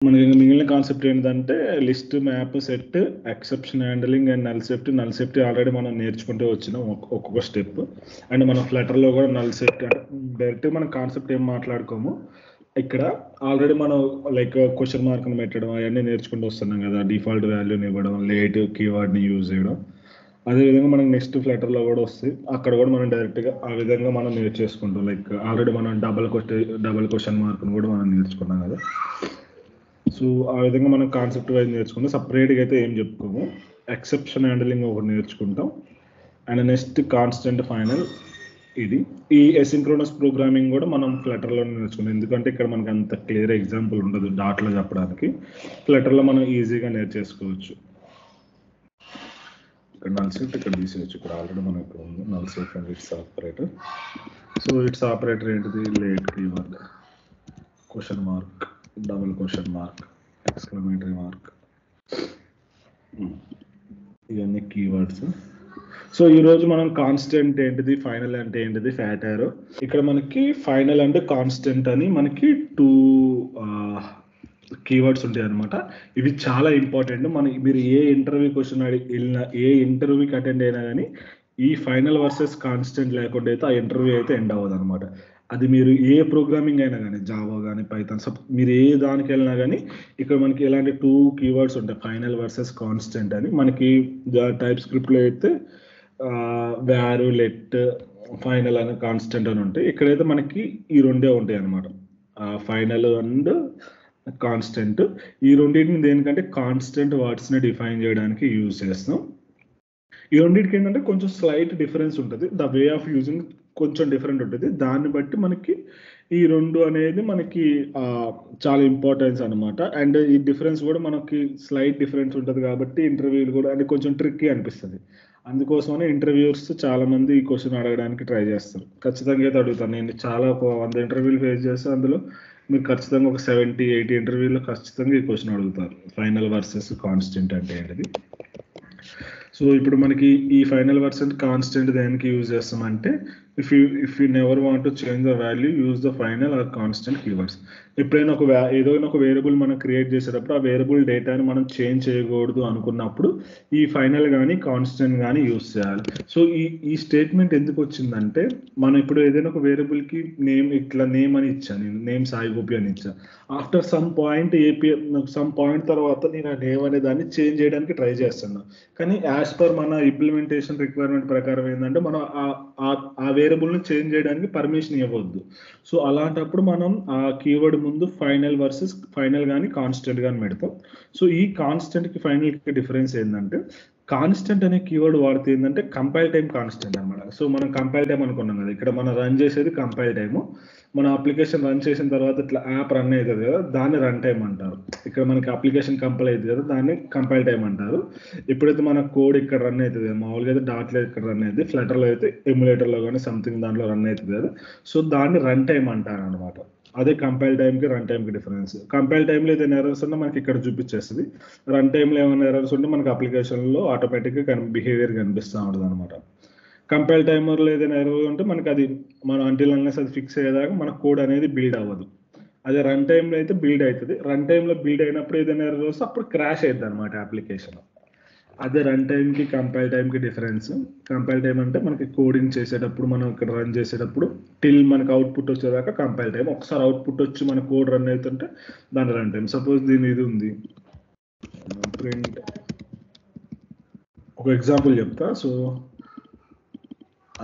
మనకి మిగిలిన కాన్సెప్ట్ ఏంటంటే list, map, set, exception handling and null safety. Null safety already మనం నేర్చుకుంటూ వచ్చినాం ఒక్కొక్క స్టెప్. అండ్ మనం ఫ్లటర్లో కూడా నల్ సేఫ్టీ అంటే డైరెక్ట్గా మనం కాన్సెప్ట్ ఏం మాట్లాడుకోము. ఇక్కడ ఆల్రెడీ మనం లైక్ క్వశ్చన్ మార్క్ని పెట్టడం అవన్నీ నేర్చుకుంటూ వస్తున్నాం కదా, డిఫాల్ట్ వాల్యూని ఇవ్వడం, లేట్ కీవర్డ్ని యూజ్ చేయడం. అదేవిధంగా మనకి నెక్స్ట్ ఫ్లటర్లో కూడా వస్తాయి. అక్కడ కూడా మనం డైరెక్ట్గా ఆ విధంగా మనం నేర్చేసుకుంటాం. లైక్ ఆల్రెడీ మనం డబల్ క్వశ్చన్ మార్క్ని కూడా మనం నేర్చుకున్నాం కదా. సో ఆ విధంగా మనం కాన్సెప్ట్ వైజ్ నేర్చుకుంటాం. సపరేట్గా అయితే ఏం చెప్పుకోము. ఎక్సెప్షన్ హ్యాండ్లింగ్ ఒకటి నేర్చుకుంటాం. And next constant final. ఇది ఈ ఎసింక్రోనస్ ప్రోగ్రామింగ్ కూడా మనం ఫ్లటర్లో నేర్చుకుంటాం. ఎందుకంటే ఇక్కడ మనకి అంత క్లియర్ ఎగ్జాంపుల్ ఉండదు డాట్లో చెప్పడానికి. ఫ్లటర్లో మనం ఈజీగా నేర్చేసుకోవచ్చు. ఇక్కడ నల్ సేఫ్ట్ ఇక్కడ తీసేయచ్చు. ఇక్కడ ఆల్రెడీ మనం ఇక్కడ ఉంది null safety and it's operator. So it's operator ఏంటిది? Late keyword, question mark, double question mark, exclamatory mark, ఇవన్నీ కీవర్డ్స్. సో ఈరోజు మనం కాన్స్టెంట్ ఏంటిది, ఫైనల్ అంటే ఏంటిది, ఫ్యాట్ యారో. ఇక్కడ మనకి ఫైనల్ అంటే కాన్స్టెంట్ అని మనకి 2 కీవర్డ్స్ ఉంటాయి అనమాట. ఇవి చాలా ఇంపార్టెంట్. మీరు ఏ ఇంటర్వ్యూ క్వశ్చన్ వెళ్ళినా, ఏ ఇంటర్వ్యూకి అటెండ్ అయినా కానీ ఈ ఫైనల్ వర్సెస్ కాన్స్టెంట్ లేకుండా అయితే ఆ ఇంటర్వ్యూ అయితే ఎండ్ అవ్వదు అనమాట. అది మీరు ఏ ప్రోగ్రామింగ్ అయినా కానీ, జావా కానీ, పైథాన్, మీరు ఏ దానికి వెళ్ళినా కానీ ఇక్కడ మనకి ఎలాంటి 2 కీవర్డ్స్ ఉంటాయి, ఫైనల్ వర్సెస్ కాన్స్టెంట్ అని. మనకి టైప్ స్క్రిప్ట్లో అయితే వ్యారు, లెట్, ఫైనల్ అని, కాన్స్టెంట్ అని ఉంటాయి. ఇక్కడైతే మనకి ఈ రెండే ఉంటాయి అనమాట, ఫైనల్ అండ్ కాన్స్టెంట్. ఈ రెండింటిని దేనికంటే కాన్స్టెంట్ వర్డ్స్ని డిఫైన్ చేయడానికి యూజ్ చేస్తాం. ఈ రెండింటికి ఏంటంటే కొంచెం స్లైట్ డిఫరెన్స్ ఉంటుంది. ద వే ఆఫ్ యూజింగ్ కొంచెం డిఫరెంట్ ఉంటుంది. దాన్ని బట్టి మనకి ఈ రెండు అనేది మనకి చాలా ఇంపార్టెన్స్ అనమాట. అండ్ ఈ డిఫరెన్స్ కూడా మనకి స్లైట్ డిఫరెన్స్ ఉంటుంది కాబట్టి ఇంటర్వ్యూలు కూడా అంటే కొంచెం ట్రిక్కీ అనిపిస్తుంది. అందుకోసమనే ఇంటర్వ్యూర్స్ చాలా మంది ఈ క్వశ్చన్ అడగడానికి ట్రై చేస్తారు. ఖచ్చితంగా అయితే అడుగుతాను. నేను చాలా ఒక 100 ఇంటర్వ్యూలు ఫేస్ చేస్తే అందులో మీరు ఖచ్చితంగా ఒక 70-80 ఇంటర్వ్యూలో ఖచ్చితంగా ఈ క్వశ్చన్ అడుగుతారు, ఫైనల్ వర్సెస్ కాన్స్టెంట్ అంటే ఏంటిది. సో ఇప్పుడు మనకి ఈ ఫైనల్ వర్సెస్ కాన్స్టెంట్ దేనికి యూజ్ చేస్తామంటే, if you never want to change the value, use the final or constant keywords. ఎప్పుడైనా ఏదైనా ఒక వేరియబుల్ మనం క్రియేట్ చేసేటప్పుడు ఆ వేరియబుల్ డేటాని మనం చేంజ్ చేయకూడదు అనుకున్నప్పుడు ఈ ఫైనల్ కానీ కాన్స్టెంట్ కానీ యూజ్ చేయాలి. సో ఈ స్టేట్మెంట్ ఎందుకు వచ్చిందంటే, మనం ఇప్పుడు ఏదైనా ఒక వేరియబుల్కి నేమ్ ఇట్లా నేమ్ అని ఇచ్చాను, నేను నేమ్ సాయి గోపి అని ఇచ్చాను. ఆఫ్టర్ సమ్ పాయింట్ తర్వాత నేను ఆ నేమ్ అనే దాన్ని చేంజ్ చేయడానికి ట్రై చేస్తున్నాను. కానీ యాజ్ పర్ మన ఇంప్లిమెంటేషన్ రిక్వైర్మెంట్ ప్రకారం ఏంటంటే మనం ఆ వేరియబుల్ని చేంజ్ చేయడానికి పర్మిషన్ ఇవ్వద్దు. సో అలాంటప్పుడు మనం ఆ కీవర్డ్ ముందు ఫైనల్ కానీ కాన్స్టెంట్ కానీ పెడతాం. సో ఈ కాన్స్టెంట్కి ఫైనల్కి డిఫరెన్స్ ఏంటంటే, కాన్స్టెంట్ అనే కీవర్డ్ వాడితే ఏంటంటే కంపైల్ టైం కాన్స్టెంట్ అనమాట. సో మనం కంపైల్ టైం అనుకున్నాం కదా, ఇక్కడ మనం రన్ చేసేది కంపైల్ టైము. మన అప్లికేషన్ రన్ చేసిన తర్వాత ఇట్లా యాప్ రన్ అవుతుంది కదా, దాన్ని రన్ టైం అంటారు. ఇక్కడ మనకి అప్లికేషన్ కంపైల్ అవుతుంది కదా, దాన్ని కంపైల్ టైం అంటారు. ఎప్పుడైతే మన కోడ్ ఇక్కడ రన్ అవుతుంది, మామూలుగా అయితే డాట్లో ఇక్కడ రన్ అవుతుంది, ఫ్లటర్లో అయితే ఎమ్యులేటర్లో కానీ సంథింగ్ దాంట్లో రన్ అవుతుంది కదా, సో దాన్ని రన్ టైం అంటారు అనమాట. అదే కంపైల్ టైంకి రన్ టైంకి డిఫరెన్స్. కంపైల్ టైంలో ఏదైనా ఎర్రర్స్ ఉన్నా మనకి ఇక్కడ చూపించేస్తుంది. రన్ టైంలో ఏమైనా ఎర్రర్స్ ఉంటే మనకి అప్లికేషన్లో ఆటోమేటిక్గా బిహేవియర్ కనిపిస్తూ ఉంటుంది అనమాట. కంపైల్ టైమర్లో ఏదైనా ఎర్రర్ ఉంటే మనకి అది మనం అంటిల్ అన్లెస్ అది ఫిక్స్ అయ్యేదాకా మన కోడ్ అనేది బిల్డ్ అవ్వదు. అదే రన్ టైంలో అయితే బిల్డ్ అవుతుంది. రన్ టైంలో బిల్డ్ అయినప్పుడు ఏదైనా ఎర్రర్ వస్తే అప్పుడు క్రాష్ అవుతుంది అనమాట అప్లికేషన్. అదే రన్ టైంకి కంపైల్ టైంకి డిఫరెన్స్. కంపైల్ టైం అంటే మనకి కోడింగ్ చేసేటప్పుడు, మనం ఇక్కడ రన్ చేసేటప్పుడు టిల్ మనకు అవుట్పుట్ వచ్చేదాకా కంపైల్ టైం. ఒకసారి అవుట్పుట్ వచ్చి మన కోడ్ రన్ అవుతుంటే దాని రన్ టైం. సపోజ్ దీని ఇది ఉంది ప్రింట్, ఒక ఎగ్జాంపుల్ చెప్తా. So I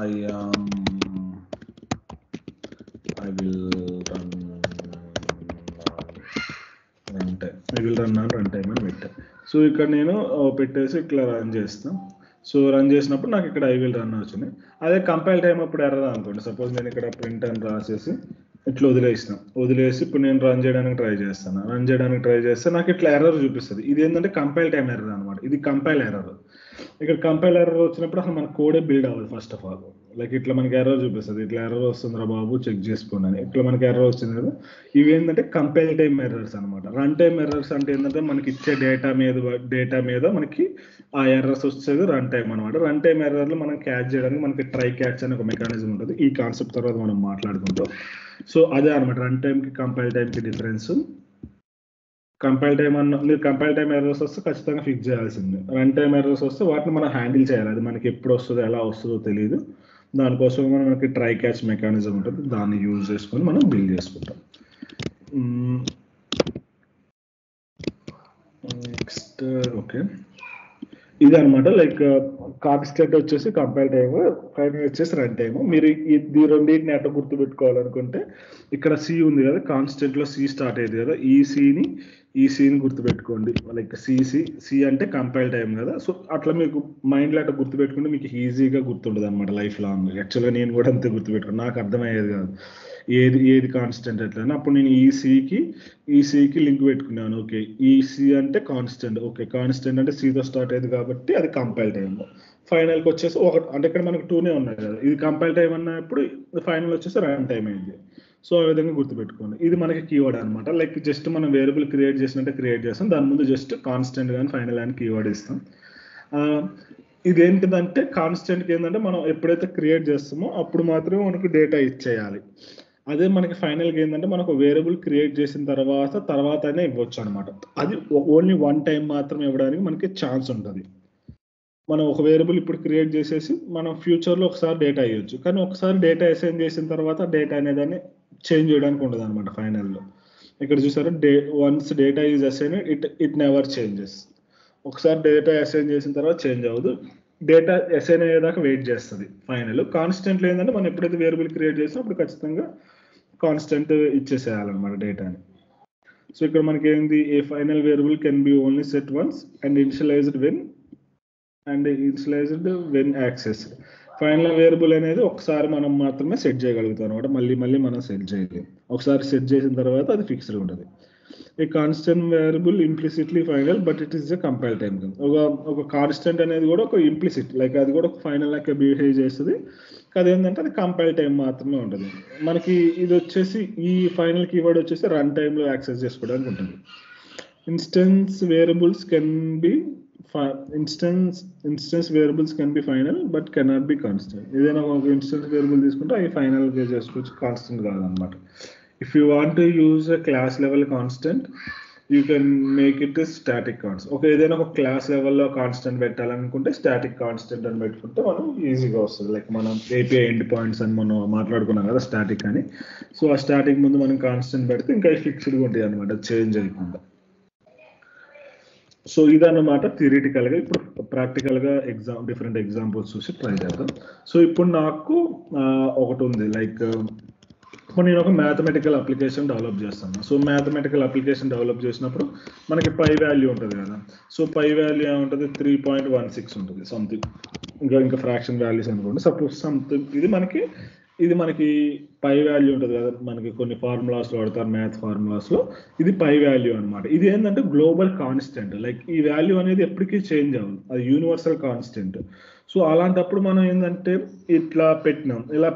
will run on runtime అని పెట్టా. సో ఇక్కడ నేను పెట్టేసి ఇట్లా రన్ చేస్తాను. సో రన్ చేసినప్పుడు నాకు ఇక్కడ ఐ విల్ రన్ వచ్చింది. అదే కంపైల్ టైం అప్పుడు ఎర్రర్ అనుకోండి. సపోజ్ నేను ఇక్కడ ప్రింట్ అని రాసేసి ఇట్లా వదిలేసి ఇప్పుడు నేను రన్ చేయడానికి ట్రై చేస్తే నాకు ఇట్లా ఎర్రర్ చూపిస్తుంది. ఇది ఏంటంటే కంపైల్ టైం ఎర్రర్ అనమాట. ఇది కంపైల్ ఎర్రర్. ఇక్కడ కంపైల్ ఎర్రర్ వచ్చినప్పుడు అసలు మన కోడే బిల్డ్ అవ్వదు ఫస్ట్ ఆఫ్ ఆల్. లైక్ ఇట్లా మనకి ఎర్రర్ చూపిస్తుంది, ఇట్లా ఎర్రర్ వస్తుందిరా బాబు చెక్ చేసుకోండి అని. ఇట్లా మనకి ఎర్రర్ వచ్చింది కదా, ఇవి ఏంటంటే కంపైల్ టైం ఎర్రర్స్ అనమాట. రన్ టైం ఎర్రర్స్ అంటే ఏంటంటే మనకి ఇచ్చే డేటా మీద మనకి ఆ ఎర్రర్స్ వచ్చేది రన్ టైం అనమాట. రన్ టైం ఎర్రర్లు మనం క్యాచ్ చేయడానికి మనకి ట్రై క్యాచ్ అనే ఒక మెకానిజం ఉంటుంది. ఈ కాన్సెప్ట్ తర్వాత మనం మాట్లాడుకుంటాం. సో అదే అనమాట రన్ టైంకి కంపైల్ టైంకి డిఫరెన్స్. కంపైల్ టైమ్ అన్న మీరు కంపైల్ టైమ్ ఎర్రర్స్ వస్తే ఖచ్చితంగా ఫిక్స్ చేయాల్సిందే. రన్ టైమ్ ఎర్రర్స్ వస్తే వాటిని మనం హ్యాండిల్ చేయాలి. అది మనకి ఎప్పుడు వస్తదో, ఎలా వస్తదో తెలీదు. దానికోసం మనకి ట్రై క్యాచ్ మెకానిజం ఉంటుంది. దాన్ని యూజ్ చేసుకొని మనం బిల్డ్ చేసుకుంటాం. నెక్స్ట్ ఓకే, ఇది అనమాట. లైక్ కాన్స్టెంట్ వచ్చేసి కంపైల్ టైమ్, ఫైనల్ వచ్చేసి రన్ టైమ్. మీరు ఈ రెండింటిని ఎట్లా గుర్తు పెట్టుకోవాలనుకుంటే, ఇక్కడ సి ఉంది కదా, కాన్స్టెంట్ లో సి స్టార్ట్ అయ్యేది కదా, ఈ సిని గుర్తుపెట్టుకోండి. లైక్ సి అంటే కంపైల్ టైం కదా. సో అట్లా మీకు మైండ్లో అట్లా గుర్తుపెట్టుకుంటే మీకు ఈజీగా గుర్తుండదు అనమాట లైఫ్ లాంగ్. యాక్చువల్గా నేను కూడా అంతే గుర్తుపెట్టుకున్నాను, నాకు అర్థమయ్యేది కాదు ఏది కాన్స్టెంట్ ఎట్లా. అప్పుడు నేను ఈ సికి లింక్ పెట్టుకున్నాను. ఓకే, సి అంటే కాన్స్టెంట్, ఓకే కాన్స్టెంట్ అంటే సితో స్టార్ట్ అయ్యేది కాబట్టి అది కంపైల్ టైమ్. ఫైనల్కి వచ్చేసి ఒకటి అంటే ఇక్కడ మనకు 2నే ఉన్నాయి కదా, ఇది కంపైల్ టైం అన్నప్పుడు ఫైనల్ వచ్చేసి రన్ టైం అయింది. సో ఆ విధంగా గుర్తుపెట్టుకోండి. ఇది మనకి కీవర్డ్ అనమాట. లైక్ జస్ట్ మనం వేరియబుల్ క్రియేట్ చేసినట్టే క్రియేట్ చేస్తాం, దాని ముందు జస్ట్ కాన్స్టెంట్ కానీ ఫైనల్ అని కీవర్డ్ ఇస్తాం. ఇదేంటిదంటే కాన్స్టెంట్కి ఏంటంటే మనం ఎప్పుడైతే క్రియేట్ చేస్తామో అప్పుడు మాత్రమే మనకు డేటా ఇచ్చేయాలి. అదే మనకి ఫైనల్గా ఏంటంటే మనకు వేరియబుల్ క్రియేట్ చేసిన తర్వాతనే ఇవ్వచ్చు అనమాట. అది ఓన్లీ వన్ టైం మాత్రం ఇవ్వడానికి మనకి ఛాన్స్ ఉంటుంది. మనం ఒక వేరియబుల్ ఇప్పుడు క్రియేట్ చేసేసి మనం ఫ్యూచర్లో ఒకసారి డేటా ఇవ్వచ్చు, కానీ ఒకసారి డేటా అసైన్ చేసిన తర్వాత డేటా అనేదాన్ని చేంజ్ చేయడానికి ఉండదు అనమాట ఫైనల్లో. ఇక్కడ చూసారా, once data is assign it never changes. ఒకసారి డేటా అసైన్ చేసిన తర్వాత చేంజ్ అవ్వదు, డేటా అసైన్ అయ్యేదాకా వెయిట్ చేస్తుంది ఫైనల్. కాన్స్టెంట్లో ఏంటంటే మనం ఎప్పుడైతే వేరియబుల్ క్రియేట్ చేసినా అప్పుడు ఖచ్చితంగా కాన్స్టెంట్ ఇచ్చేసేయాలన్నమాట డేటాని. సో ఇక్కడ మనకి ఏంది, a final variable can be only set once and initialized when accessed. Final variable అనేది ఒకసారి మనం మాత్రమే సెట్ చేయగలుగుతాం అనమాట, మళ్ళీ మనం సెట్ చేయలేము. ఒకసారి సెట్ చేసిన తర్వాత అది ఫిక్స్డ్ ఉంటుంది. A constant variable implicitly final but it is a compile time. ఒక కాన్స్టెంట్ అనేది కూడా ఒక ఇంప్లిసిట్, లైక్ అది కూడా ఒక ఫైనల్ లెక్క బిహేవ్ చేస్తుంది. అదేంటంటే అది కంపైల్ టైం మాత్రమే ఉంటుంది. మనకి ఇది వచ్చేసి ఈ ఫైనల్ కీవర్డ్ వచ్చేసి రన్ టైంలో యాక్సెస్ చేసుకోవడానికి ఉంటుంది. Instance variables can be instance variables can be final but cannot be constant. ఏదైనా ఒక ఇన్స్టెన్స్ వేరియబుల్ తీసుకుంటే అవి ఫైనల్ చేసుకోవచ్చు, కాన్స్టెంట్ కాదనమాట. If you want to use a class level constant you can make it static constant. ఒక ఏదైనా ఒక class లెవెల్లో కాన్స్టెంట్ పెట్టాలనుకుంటే స్టాటిక్ కాన్స్టెంట్ అని పెట్టుకుంటే మనం ఈజీగా వస్తుంది. లైక్ మనం ఏపీఐ ఎండ్ పాయింట్స్ అని మనం మాట్లాడుకున్నాం కదా స్టాటిక్ అని. సో ఆ స్టాటిక్ ముందు మనం కాన్స్టెంట్ పెడితే ఇంకా ఫిక్స్డ్గా ఉంటాయి అనమాట, చేంజ్ అయ్యకుండా. సో ఇదన్నమాట థియరిటికల్గా. ఇప్పుడు ప్రాక్టికల్గా డిఫరెంట్ ఎగ్జాంపుల్స్ చూసి ట్రై చేద్దాం. సో ఇప్పుడు నాకు ఒకటి ఉంది, లైక్ ఇప్పుడు నేను ఒక మ్యాథమెటికల్ అప్లికేషన్ డెవలప్ చేస్తాను. సో మ్యాథమెటికల్ అప్లికేషన్ డెవలప్ చేసినప్పుడు మనకి పై వాల్యూ ఉంటుంది కదా. సో పై వాల్యూ ఏముంటుంది, 3.16 ఉంటుంది సంథింగ్. ఇంకా ఫ్రాక్షన్ వాల్యూస్ అనుకోండి, సపోజ్ సంథింగ్. ఇది మనకి పై వాల్యూ ఉంటుంది కదా, మనకి కొన్ని ఫార్ములాస్లో వాడతారు మ్యాథ్ ఫార్ములాస్లో. ఇది పై వాల్యూ అనమాట. ఇది ఏంటంటే గ్లోబల్ కాన్స్టెంట్, లైక్ ఈ వాల్యూ అనేది ఎప్పటికీ చేంజ్ అవ్వదు, అది యూనివర్సల్ కాన్స్టెంట్. సో అలాంటప్పుడు మనం ఏంటంటే ఇలా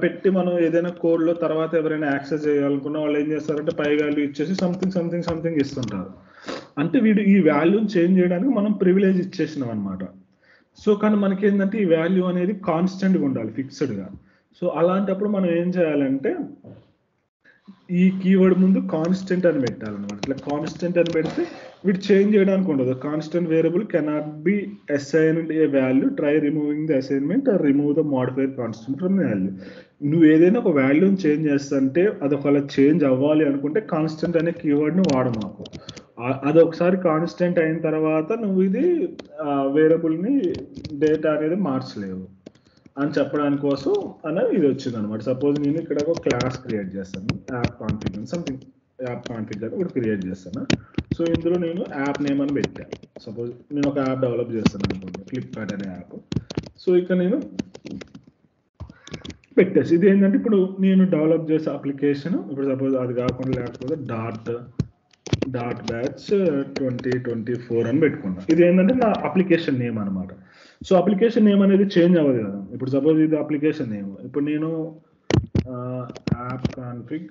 పెట్టి మనం ఏదైనా కోడ్లో తర్వాత ఎవరైనా యాక్సెస్ చేయాలనుకున్న వాళ్ళు ఏం చేస్తారంటే పై వాల్యూ ఇచ్చేసి సంథింగ్ ఇస్తుంటారు. అంటే వీడు ఈ వాల్యూని చేంజ్ చేయడానికి మనం ప్రివిలేజ్ ఇచ్చేసినాం అనమాట. సో కానీ మనకి ఏంటంటే ఈ వాల్యూ అనేది కాన్స్టెంట్గా ఉండాలి, ఫిక్స్డ్గా. సో అలాంటప్పుడు మనం ఏం చేయాలంటే ఈ కీవర్డ్ ముందు కాన్స్టెంట్ అని పెట్టాలన్నమాట. ఇట్లా కాన్స్టెంట్ అని పెడితే వీటి చేంజ్ చేయడానికి ఉండదు. Constant variable cannot be assigned a value, try removing the assignment or remove the modified constant from the value. నువ్వు ఏదైనా ఒక వాల్యూని చేంజ్ చేస్తుంటే అది ఒకవేళ చేంజ్ అవ్వాలి అనుకుంటే కాన్స్టెంట్ అనే కీవర్డ్ని వాడమాకు. అది ఒకసారి కాన్స్టెంట్ అయిన తర్వాత నువ్వు ఇది వేరియబుల్ని డేటా అనేది మార్చలేవు అని చెప్పడానికి కోసం అనేది ఇది వచ్చింది అనమాట. సపోజ్ నేను ఇక్కడ ఒక క్లాస్ క్రియేట్ చేస్తాను, యాప్ కాన్ఫిగర్ ఒకటి క్రియేట్ చేస్తాను. సో ఇందులో నేను యాప్ నేమ్ అని పెట్టాను. సపోజ్ నేను ఒక యాప్ డెవలప్ చేస్తాను అనుకోండి, ఫ్లిప్కార్ట్ అనే యాప్. సో ఇక్కడ నేను పెట్టేసి ఇది ఏంటంటే ఇప్పుడు నేను డెవలప్ చేసే అప్లికేషన్, ఇప్పుడు సపోజ్ అది కాకుండా లేకపోతే డాట్ బ్యాచ్ 2024 అని పెట్టుకుంటాను. ఇది ఏంటంటే నా అప్లికేషన్ నేమ్ అనమాట. సో అప్లికేషన్ నేమ్ అనేది చేంజ్ అవ్వదు కదా. ఇప్పుడు సపోజ్ ఇది అప్లికేషన్ నేమ్, ఇప్పుడు నేను యాప్ కాన్ఫిగ్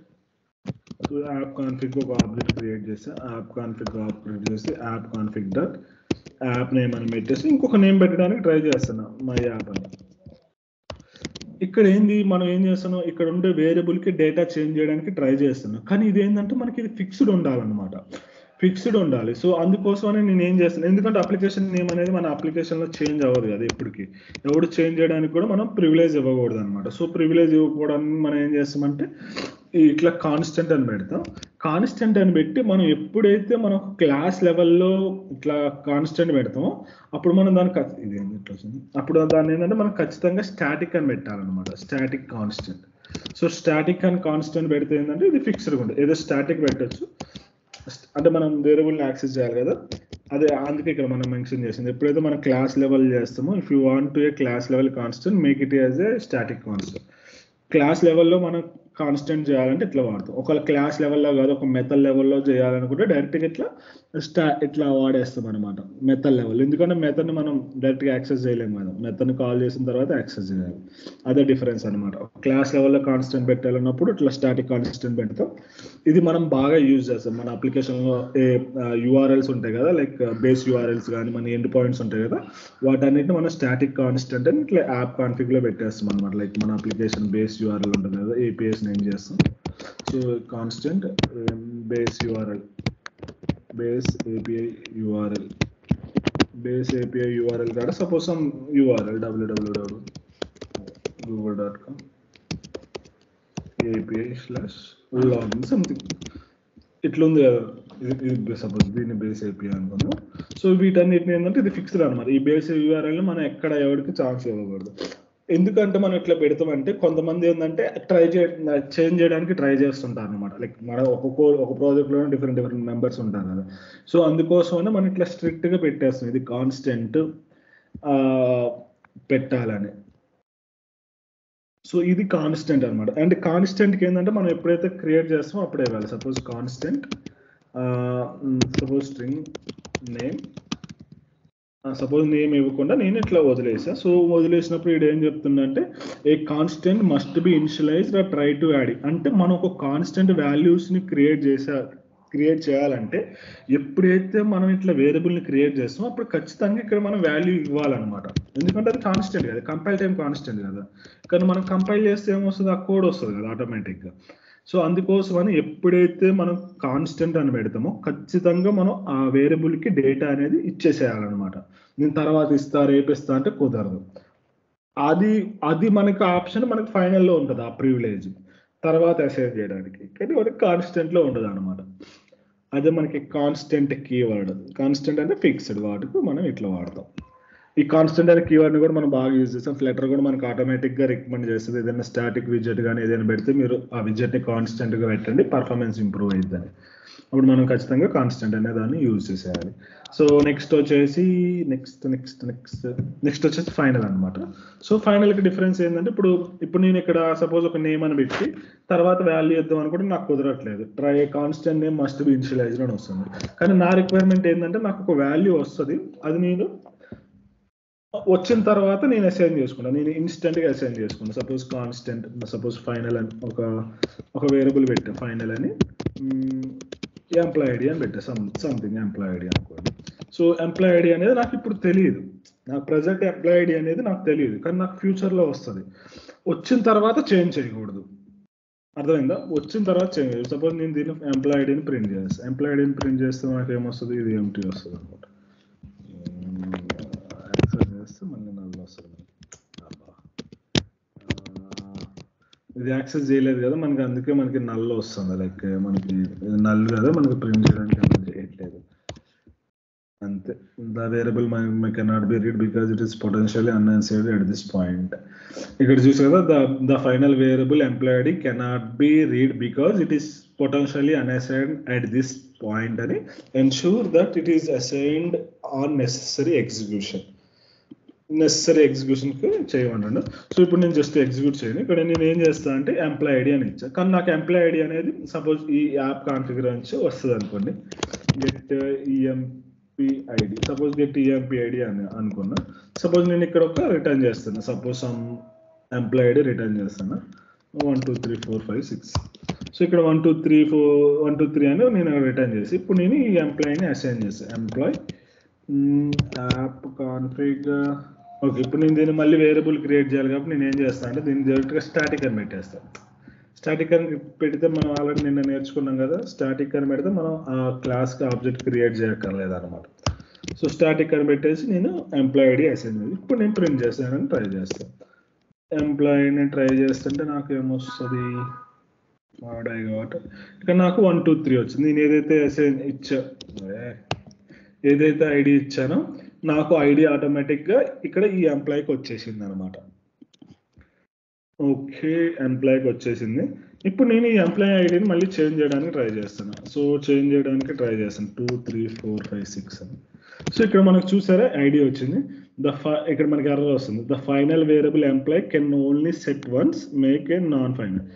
ఒక ఆబ్జెక్ట్ క్రియేట్ చేసి app config dot app name అని పెట్టేసి ఇంకొక నేమ్ పెట్టడానికి ట్రై చేస్తున్నా, మై యాప్ అని. ఇక్కడ ఏంది, మనం ఏం చేస్తున్నాం, ఇక్కడ ఉండే వేరియబుల్కి డేటా చేంజ్ చేయడానికి ట్రై చేస్తున్నాం. కానీ ఇది ఏంటంటే మనకి ఇది ఫిక్స్డ్ ఉండాలన్నమాట. ఫిక్స్డ్ ఉండాలి. సో అందుకోసమని నేను ఏం చేస్తాను, ఎందుకంటే అప్లికేషన్ నేమ్ అనేది మన అప్లికేషన్లో చేంజ్ అవ్వదు కదా ఎప్పటికి, ఎవడు చేంజ్ చేయడానికి కూడా మనం ప్రివిలేజ్ ఇవ్వకూడదు అనమాట. సో ప్రివిలేజ్ ఇవ్వకూడదని మనం ఏం చేస్తామంటే ఇట్లా కాన్స్టెంట్ అని పెడతాం. కాన్స్టెంట్ అని పెట్టి మనం ఎప్పుడైతే మనం క్లాస్ లెవెల్లో ఇట్లా కాన్స్టెంట్ పెడతామో అప్పుడు మనం దానికి ఇది ఇట్లా వచ్చింది, అప్పుడు దాన్ని ఏంటంటే మనం ఖచ్చితంగా స్టాటిక్ అని పెట్టాలన్నమాట, స్టాటిక్ కాన్స్టెంట్. సో స్టాటిక్ అని కాన్స్టెంట్ పెడితే ఏంటంటే ఇది ఫిక్స్డ్గా ఉంటుంది. ఏదో స్టాటిక్ పెట్టచ్చు, అంటే మనం వేరియబుల్ని యాక్సెస్ చేయాలి కదా, అదే అందుకే ఇక్కడ మనం మెన్షన్ చేసింది. ఎప్పుడైతే మనం క్లాస్ లెవెల్ చేస్తామో if you want to A class level constant make it as a static constant. Class లెవెల్లో మనం కాన్స్టెంట్ చేయాలంటే ఇట్లా వాడతాం. ఒకవేళ క్లాస్ లెవెల్లో కాదు ఒక మెథడ్ లెవెల్లో చేయాలనుకుంటే డైరెక్ట్గా ఇట్లా వాడేస్తాం అనమాట మెథడ్ లెవెల్. ఎందుకంటే మెథడ్ని మనం డైరెక్ట్గా యాక్సెస్ చేయలేము కదా, మెథడ్ని కాల్ చేసిన తర్వాత యాక్సెస్ చేయాలి. అదే డిఫరెన్స్ అనమాట. క్లాస్ లెవెల్లో కాన్స్టెంట్ పెట్టాలన్నప్పుడు ఇట్లా స్టాటిక్ కాన్స్టెంట్ పెడతాం. ఇది మనం బాగా యూజ్ చేస్తాం మన అప్లికేషన్లో. యూఆర్ఎల్స్ ఉంటాయి కదా, లైక్ బేస్ యూఆర్ఎల్స్ కానీ మన ఎండ్ పాయింట్స్ ఉంటాయి కదా, వాటన్నిటిని మనం స్టాటిక్ కాన్స్టెంట్ అని ఇట్లా యాప్ కాన్ఫిగ్లో పెట్టేస్తాం అనమాట. లైక్ మన అప్లికేషన్ బేస్ యూఆర్ఎల్ ఉంటుంది కదా, ఏపీఎస్ నేమ్ చేస్తాం. So constant base URL, base API URL, base API URL కాడ suppose some URL www.google.com API/login something ఇట్లా ఉంది కదా, ఇది సపోజ్ దీన్ని బేస్ ఏపీఐ అనుకుందాం. సో వీటన్నిటిని ఏంటంటే ఇది ఫిక్స్డ్ అనమాట. ఈ బేస్ యూఆర్ఎల్ని మనం ఎక్కడ ఎవరికి ఛాన్స్ ఇవ్వకూడదు. ఎందుకంటే మనం ఇట్లా పెడతామంటే కొంతమంది ఏంటంటే చేంజ్ చేయడానికి ట్రై చేస్తుంటారు అనమాట. లైక్ మన ఒక ప్రాజెక్ట్లో డిఫరెంట్ మెంబర్స్ ఉంటారు కదా. సో అందుకోసమనే మనం ఇట్లా స్ట్రిక్ట్గా పెట్టేస్తాం ఇది కాన్స్టెంట్ పెట్టాలని. సో ఇది కాన్స్టెంట్ అనమాట. అండ్ కాన్స్టెంట్కి ఏంటంటే మనం ఎప్పుడైతే క్రియేట్ చేస్తామో అప్పుడే ఇవ్వాలి. Suppose constant suppose string name, suppose name ఇవ్వకుండా నేను ఇట్లా వదిలేసా. సో వదిలేసినప్పుడు ఇది ఏం చెప్తుందంటే a constant must be initialised or try to add. అంటే మనం ఒక కాన్స్టెంట్ వాల్యూస్ని క్రియేట్ చేయాలంటే ఎప్పుడైతే మనం ఇట్లా వేరియబుల్ని క్రియేట్ చేస్తామో అప్పుడు ఖచ్చితంగా ఇక్కడ మనం వాల్యూ ఇవ్వాలన్నమాట. ఎందుకంటే అది కాన్స్టెంట్ కదా, కంపైల్ టైం కాన్స్టెంట్ కదా. కానీ మనం కంపైల్ చేస్తే ఏమొస్తుంది, ఆ కోడ్ వస్తుంది కదా ఆటోమేటిక్గా. సో అందుకోసమని ఎప్పుడైతే మనం కాన్స్టెంట్ అని పెడతామో ఖచ్చితంగా మనం ఆ వేరియబుల్కి డేటా అనేది ఇచ్చేసేయాలన్నమాట. నేను తర్వాత ఇస్తా రేపు ఇస్తా అంటే కుదరదు. అది మనకి ఆప్షన్ మనకి ఫైనల్లో ఉంటుంది, ఆ ప్రివిలేజ్ తర్వాత అసైన్ చేయడానికి. కానీ మనకి కాన్స్టెంట్లో ఉండదు అనమాట. అదే మనకి కాన్స్టెంట్ కీవర్డ్. కాన్స్టెంట్ అంటే ఫిక్స్డ్, వాటికి మనం ఇట్లా వాడతాం. ఈ కాన్స్టెంట్ అనే కీవర్డ్ని కూడా మనం బాగా యూజ్ చేస్తాం. ఫ్లటర్ కూడా మనకు ఆటోమేటిక్గా రికమెండ్ చేస్తుంది. ఏదైనా స్టాటిక్ విజెట్ కానీ ఏదైనా పెడితే మీరు ఆ విజెట్ని కాన్స్టెంట్గా పెట్టండి, పర్ఫార్మెన్స్ ఇంప్రూవ్ అవుతుందని. అప్పుడు మనం ఖచ్చితంగా కాన్స్టెంట్ అనే దాన్ని యూజ్ చేసేయాలి. సో నెక్స్ట్ వచ్చేసి ఫైనల్ అనమాట. సో ఫైనల్కి డిఫరెన్స్ ఏంటంటే ఇప్పుడు నేను ఇక్కడ సపోజ్ ఒక నేమ్ అని పెట్టి తర్వాత వాల్యూ ఇద్దాం అనుకుంటే నాకు కుదరట్లేదు. Constant name must be initialised అని వస్తుంది. కానీ నా రిక్వైర్మెంట్ ఏంటంటే నాకు ఒక వాల్యూ వస్తుంది, అది నేను వచ్చిన తర్వాత నేను అసైన్ చేసుకున్నాను, నేను ఇన్స్టెంట్గా అసైన్ చేసుకున్నాను. సపోజ్ కాన్స్టెంట్ సపోజ్ ఫైనల్ అని ఒక వేరియబుల్ పెట్టా, ఫైనల్ అని ఎంప్లాయ్ ఐడి అని పెట్టా, సంథింగ్ ఎంప్లాయ్ ఐడి అనుకోండి. సో ఎంప్లాయ్ ఐడి అనేది నాకు ఇప్పుడు తెలియదు, నాకు ప్రజెంట్ ఎంప్లాయ్ ఐడి అనేది నాకు తెలియదు, కానీ నాకు ఫ్యూచర్లో వస్తుంది. వచ్చిన తర్వాత చేంజ్ చేయకూడదు, అర్థమైందా? వచ్చిన తర్వాత చేంజ్ చేయదు. సపోజ్ నేను దీన్ని ఎంప్లాయ్ ఐడిని ప్రింట్ చేస్తాను, ఎంప్లాయ్ ఐడిని ప్రింట్ చేస్తే నాకు ఏమొస్తుంది, ఇది ఎంటీ వస్తుంది అనమాట. మళ్ళీ నల్లు వస్తుంది. ఇది యాక్సెస్ చేయలేదు కదా మనకి, అందుకే మనకి నల్లు వస్తుంది. లైక్ మనకి నల్లు కదా, మనకి ప్రింట్ చేయడానికి ఏమైనా చేయట్లేదు అంతే. The variable cannot be read because it is potentially unassigned at this point. ఇక్కడ చూసారు కదా, the final variable employee ID cannot be read because it is potentially unassigned at this point అని ensure that it is assigned on necessary ఎగ్జిక్యూషన్కి చేయమన్నాడు. సో ఇప్పుడు నేను just execute చేయను. ఇక్కడ నేను ఏం చేస్తాను అంటే ఎంప్లాయ్ ఐడి అని ఇచ్చా, కానీ నాకు ఎంప్లాయ్ ఐడి అనేది సపోజ్ ఈ యాప్ కాన్ఫిగర్ నుంచి వస్తుంది అనుకోండి. Get EMP ID, suppose get EMP ID అని అనుకున్నా. సపోజ్ నేను ఇక్కడ ఒక రిటర్న్ చేస్తాను, suppose some employee ID return చేస్తాను 1 2 3 4 5 6. సో ఇక్కడ 1 2 3 1 2 3 అని నేను రిటర్న్ చేసి ఇప్పుడు నేను ఈ ఎంప్లాయ్ని అసైన్ చేస్తాను, ఎంప్లాయ్ యాప్ కాన్ఫిగ్. ఓకే, ఇప్పుడు నేను దీన్ని మళ్ళీ వేరియబుల్ క్రియేట్ చేయాలి కాబట్టి నేను ఏం చేస్తాను అంటే దీన్ని డైరెక్ట్గా స్టాటిక్ అని పెట్టేస్తాను. స్టాటిక్ అని పెడితే మనం ఆల్రెడీ నిన్న నేర్చుకున్నాం కదా, స్టాటిక్ అని పెడితే మనం ఆ క్లాస్కి ఆబ్జెక్ట్ క్రియేట్ చేయక్కర్లేదు అనమాట. సో స్టాటిక్ అని పెట్టేసి నేను ఎంప్లాయ్ ఐడి అసైన్ చేసి ఇప్పుడు నేను ప్రింట్ చేస్తానని ట్రై చేస్తాను. ఎంప్లాయీని ట్రై చేస్తుంటే నాకు ఏమొస్తుంది, వాడాయి కాబట్టి ఇక్కడ నాకు 1 2 3 వచ్చింది. నేను ఏదైతే అసైన్ ఏదైతే ఐడి ఇచ్చానో నాకు ఐడి ఆటోమేటిక్గా ఇక్కడ ఈ ఎంప్లాయీకి వచ్చేసింది అనమాట. ఓకే, ఎంప్లాయీకి వచ్చేసింది. ఇప్పుడు నేను ఈ ఎంప్లాయీ ఐడిని మళ్ళీ చేంజ్ చేయడానికి ట్రై చేస్తాను. సో చేంజ్ చేయడానికి ట్రై చేస్తాను 2 3 4 5 6 అని. సో ఇక్కడ మనకు చూసారా ఐడి వచ్చింది. ఇక్కడ మనకి ఎర్రర్ వస్తుంది, the final variable employee can only set once make a non final.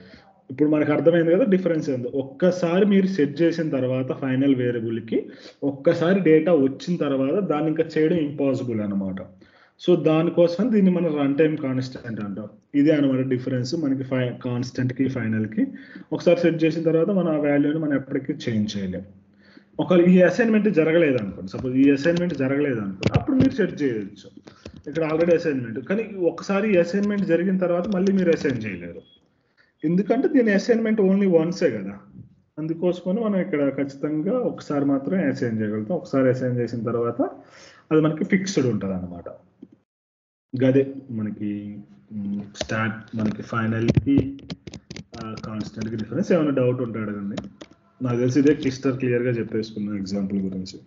ఇప్పుడు మనకు అర్థమైంది కదా డిఫరెన్స్ ఏందో. ఒక్కసారి మీరు సెట్ చేసిన తర్వాత ఫైనల్ వేరియబుల్కి ఒక్కసారి డేటా వచ్చిన తర్వాత దాన్ని ఇంకా చేయడం ఇంపాసిబుల్ అనమాట. సో దానికోసం దీన్ని మనం రన్ టైమ్ కాన్స్టెంట్ అంటాం. ఇదే అనమాట డిఫరెన్స్ మనకి కాన్స్టెంట్కి ఫైనల్కి. ఒకసారి సెట్ చేసిన తర్వాత మనం ఆ వాల్యూని మనం ఎప్పటికీ చేంజ్ చేయలేం. ఒకవేళ ఈ అసైన్మెంట్ జరగలేదు అనుకోండి, సపోజ్ ఈ అసైన్మెంట్ జరగలేదు అనుకోండి, అప్పుడు మీరు సెట్ చేయొచ్చు. ఇక్కడ ఆల్రెడీ అసైన్మెంట్, కానీ ఒకసారి ఈ అసైన్మెంట్ జరిగిన తర్వాత మళ్ళీ మీరు అసైన్ చేయలేరు, ఎందుకంటే దీని అసైన్మెంట్ ఓన్లీ వన్సే కదా. అందుకోసమని మనం ఇక్కడ ఖచ్చితంగా ఒకసారి మాత్రమే అసైన్ చేయగలుగుతాం. ఒకసారి అసైన్ చేసిన తర్వాత అది మనకి ఫిక్స్డ్ ఉంటుంది అనమాట. గదే మనకి మనకి ఫైనల్కి కాన్స్టెంట్కి డిఫరెన్స్. ఏమైనా డౌట్ ఉంటే అడగండి. నాకు తెలిసి ఇదే క్లియర్గా చెప్పేసుకున్నాను ఎగ్జాంపుల్ గురించి.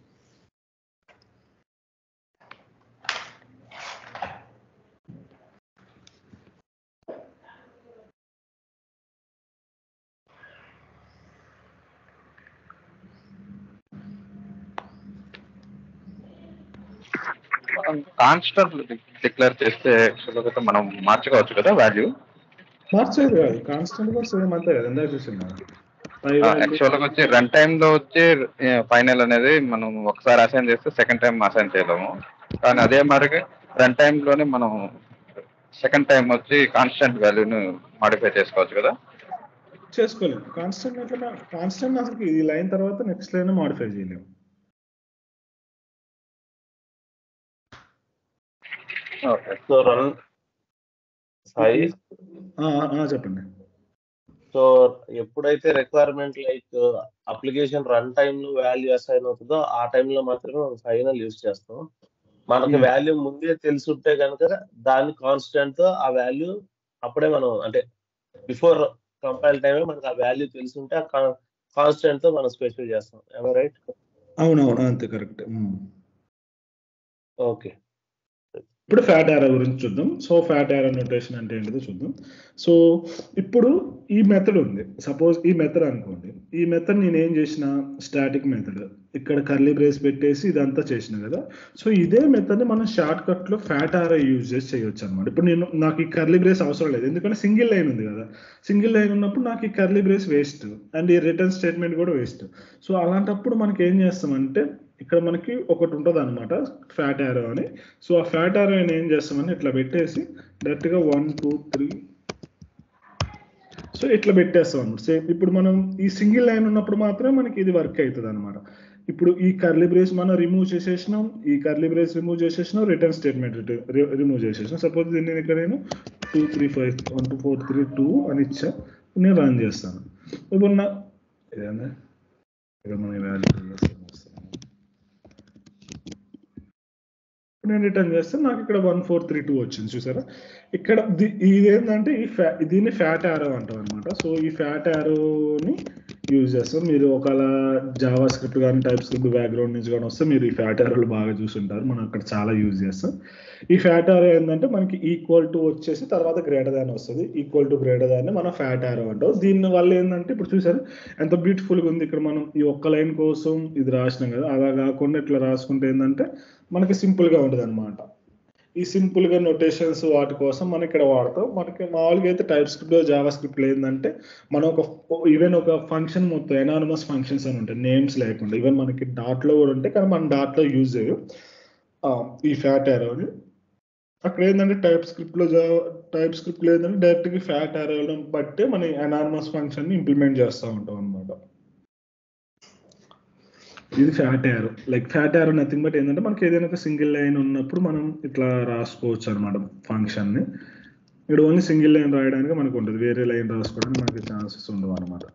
కాన్స్టెంట్ డిక్లేర్ చేస్తే మనం మార్చుకోవచ్చు కదా వాల్యూ? మార్చేది కాదు, కాన్స్టెంట్ కూడా సేమ్ అంతే కదా, ఇందాక చూసిందా. యాక్చువల్గా వచ్చి రన్ టైమ్ లో వచ్చి ఫైనల్ అనేది మనం ఒకసారి అసైన్ చేస్తే సెకండ్ టైం అసైన్ చేయలేము. కానీ అదే మరి రన్ టైమ్ లోనే మనం సెకండ్ టైం వచ్చి కాన్స్టెంట్ వాల్యూను మాడిఫై చేసుకోవచ్చు కదా. చేసుకోలేము కాన్స్టెంట్. ఎట్లా కాన్స్టెంట్ అసలు ఈ లైన్ తర్వాత నెక్స్ట్ లైన్ మాడిఫై చేయలేము. సో రన్ సాయి చెప్పండి. సో ఎప్పుడైతే requirement like application run time లో వాల్యూ అసైన్ అవుతుందో ఆ టైంలో మాత్రమే మనం ఫైనల్ యూజ్ చేస్తాం. మనకి వాల్యూ ముందే తెలుసుంటే కనుక దాని కాన్స్టెంట్ తో ఆ వాల్యూ అప్పుడే మనం అంటే బిఫోర్ కంపైల్ టైమే మనకు ఆ వాల్యూ తెలుసుంటే ఆ కాన్స్టెంట్ తో మనం స్పెసిఫై చేస్తాం. రైట్? అవునవును, అంతే, కరెక్ట్. ఓకే, ఇప్పుడు ఫ్యాట్ యారో గురించి చూద్దాం. సో ఫ్యాట్ యారో నోటేషన్ అంటే ఏంటిదో చూద్దాం. సో ఇప్పుడు ఈ మెథడ్ ఉంది, సపోజ్ ఈ మెథడ్ అనుకోండి. ఈ మెథడ్ నేను ఏం చేసిన, స్టాటిక్ మెథడ్, ఇక్కడ కర్లీ బ్రేస్ పెట్టేసి ఇదంతా చేసిన కదా. సో ఇదే మెథడ్ని మనం షార్ట్ కట్లో ఫ్యాట్ యారో యూజ్ చేసి చేయొచ్చు అనమాట. ఇప్పుడు నాకు ఈ కర్లీ బ్రేస్ అవసరం లేదు, ఎందుకంటే సింగిల్ లైన్ ఉంది కదా. సింగిల్ లైన్ ఉన్నప్పుడు నాకు ఈ కర్లీ బ్రేస్ వేస్ట్ అండ్ ఈ రిటర్న్ స్టేట్మెంట్ కూడా వేస్ట్. సో అలాంటప్పుడు మనకి ఏం చేస్తామంటే ఇక్కడ మనకి ఒకటి ఉంటుంది అనమాట, ఫ్యాట్ యారో అని. సో ఆ ఫ్యాట్ యారో ఏం చేస్తామని ఇట్లా పెట్టేసి డైరెక్ట్గా 1 2 3 సో ఇట్లా పెట్టేస్తాం అనమాట. సేమ్ ఇప్పుడు మనం ఈ సింగిల్ లైన్ ఉన్నప్పుడు మాత్రమే మనకి ఇది వర్క్ అవుతుంది అనమాట. ఇప్పుడు ఈ కర్లీ బ్రేస్ మనం రిమూవ్ చేసేసినాం, ఈ కర్లీ బ్రేస్ రిమూవ్ చేసేసినాం, రిటర్న్ స్టేట్మెంట్ రిమూవ్ చేసేసినాం. సపోజ్ దీన్ని ఇక్కడ నేను 2 3 5 1 2 4 3 2 అని ఇచ్చా, నేను రన్ చేస్తాను. ఇప్పుడు ఇదేనా ఇక్కడ మన వాల్యూ నేను రిటర్న్ చేస్తే నాకు ఇక్కడ 1 4 3 2 వచ్చింది, చూసారా. ఇక్కడ ఇదేంటంటే దీన్ని ఫ్యాట్ యారో అంటాం అనమాట. సో ఈ ఫ్యాట్ యారోని యూజ్ చేస్తాం. మీరు ఒకవేళ జావా స్క్రిప్ట్ కానీ టైప్ స్క్రిప్ట్ బ్యాక్గ్రౌండ్ నుంచి కానీ వస్తే మీరు ఈ ఫ్యాట్ యారోలు బాగా చూసుంటారు. మనం అక్కడ చాలా యూజ్ చేస్తాం. ఈ ఫ్యాట్ యారో ఏంటంటే మనకి ఈక్వల్ టు వచ్చేసి తర్వాత గ్రేటర్ దాన్ వస్తుంది. ఈక్వల్ టు గ్రేటర్ దాన్ని మనం ఫ్యాట్ యారో అంటాం. దీని వల్ల ఏంటంటే ఇప్పుడు చూసారు ఎంత బ్యూటిఫుల్గా ఉంది. ఇక్కడ మనం ఈ ఒక్క లైన్ కోసం ఇది రాసినాం కదా, అలా కాకుండా ఇట్లా రాసుకుంటే ఏంటంటే మనకి సింపుల్గా ఉంటుంది అనమాట. ఈ సింపుల్గా నొటేషన్స్ వాటి కోసం మనం ఇక్కడ వాడతాం. మనకి మామూలుగా అయితే టైప్ స్క్రిప్ట్ జావా స్క్రిప్ట్లో ఏంటంటే మనం ఈవెన్ ఒక ఫంక్షన్ మొత్తం ఎనానిమస్ ఫంక్షన్స్ అని ఉంటాయి, నేమ్స్ లేకుండా. ఈవెన్ మనకి డాట్లో కూడా ఉంటాయి, కానీ మనం డాట్లో యూజ్ చేయం ఈ ఫ్యాట్ యారోని. అక్కడ ఏంటంటే టైప్ స్క్రిప్ట్లో ఏంటంటే డైరెక్ట్గా ఫ్యాట్ యారోలను బట్టే మన ఎనానిమస్ ఫంక్షన్ని ఇంప్లిమెంట్ చేస్తూ ఉంటాం అనమాట. ఇది fat arrow. Like fat arrow nothing but ఏంటంటే మనకి ఏదైనా ఒక సింగిల్ లైన్ ఉన్నప్పుడు మనం ఇట్లా రాసుకోవచ్చు అనమాట ఫంక్షన్ని. ఇక్కడ ఓన్లీ సింగిల్ లైన్ రాయడానికి మనకు ఉంటుంది, వేరే లైన్ రాసుకోవడానికి మనకి ఛాన్సెస్ ఉండవు అనమాట.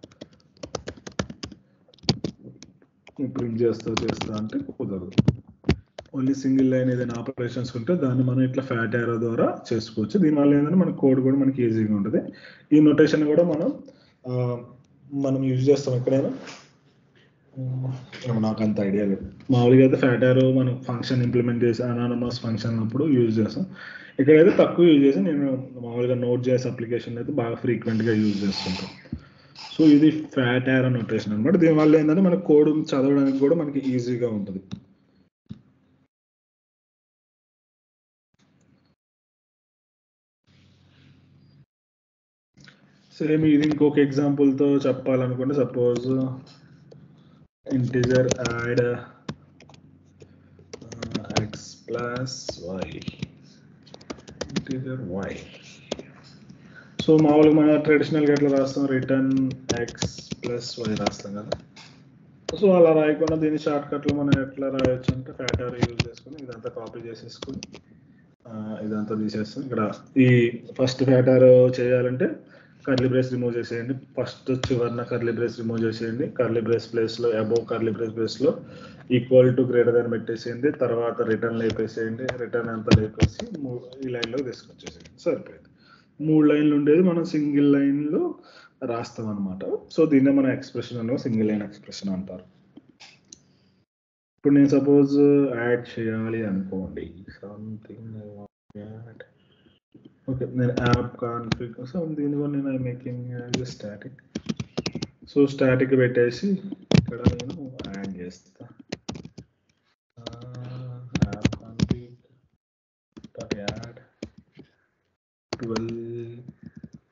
ప్రింట్ చేస్తా అంటే కుదరదు. ఓన్లీ సింగిల్ లైన్ ఏదైనా ఆపరేషన్స్ ఉంటే దాన్ని మనం ఇట్లా ఫ్యాట్ యారో ద్వారా చేసుకోవచ్చు. దీనివల్ల ఏంటంటే మన కోడ్ కూడా మనకి ఈజీగా ఉంటుంది. ఈ నొటేషన్ కూడా మనం యూజ్ చేస్తాం ఎక్కడైనా, నాకు అంత ఐడియా లేదు. మామూలుగా అయితే ఫ్యాట్ యారో మనం ఫంక్షన్ ఇంప్లిమెంట్ చేసి అనానమస్ ఫంక్షన్ అప్పుడు యూజ్ చేస్తాం. ఇక్కడైతే తక్కువ యూజ్ చేసి నేను మామూలుగా నోట్ చేసే అప్లికేషన్ అయితే బాగా ఫ్రీక్వెంట్గా యూజ్ చేస్తుంటాం. సో ఇది ఫ్యాట్ యారో నొటేషన్ అనమాట. దీనివల్ల ఏంటంటే మన కోడ్ చదవడానికి కూడా మనకి ఈజీగా ఉంటుంది. సేమ్ ఇది ఇంకొక ఎగ్జాంపుల్తో చెప్పాలనుకుంటే, suppose integer add x plus y, integer y. So మామూలుగా మన ట్రెడిషనల్గా ఎట్లా రాస్తాం, రిటర్న్ x ప్లస్ y రాస్తాం కదా. సో అలా రాయకుండా దీని షార్ట్ కట్లో మనం ఎట్లా రాయొచ్చు అంటే ఫ్యాట్ యారో యూజ్ చేసుకుని ఇదంతా కాపీ చేసేసుకుని ఇదంతా తీసేస్తాం. ఇక్కడ ఈ ఫస్ట్ ఫ్యాట్ యారో చేయాలంటే కర్లీ బ్రేస్ రిమూవ్ చేసేయండి. ఫస్ట్ చివరిన కర్లీ బ్రేస్ రిమూవ్ చేసేయండి. కర్లీ బ్రేస్ ప్లేస్లో అబోవ్ కర్లీ బ్రేస్ ప్లేస్లో ఈక్వల్ టు గ్రేటర్ దాన్ పెట్టేసేయండి. తర్వాత రిటర్న్ లేపేసేయండి. రిటర్న్ అంతా లేపేసి ఈ లైన్లో తీసుకొచ్చేసేయండి, సరిపోయింది. 3 లైన్లు ఉండేది మనం సింగిల్ లైన్లో రాస్తాం అనమాట. సో దీన్నే మన ఎక్స్ప్రెషన్ అనో సింగిల్ లైన్ ఎక్స్ప్రెషన్ అంటారు. ఇప్పుడు నేను సపోజ్ యాడ్ చేయాలి అనుకోండి, సంథింగ్ యాడ్. ఓకే, నేను యాప్ కాన్ఫిగ్ కోసం దీని కూడా నేను మేకింగ్ స్టాటిక్. సో స్టాటిక్ పెట్టేసి ఇక్కడ నేను యాడ్ చేస్తా. App config dot add 12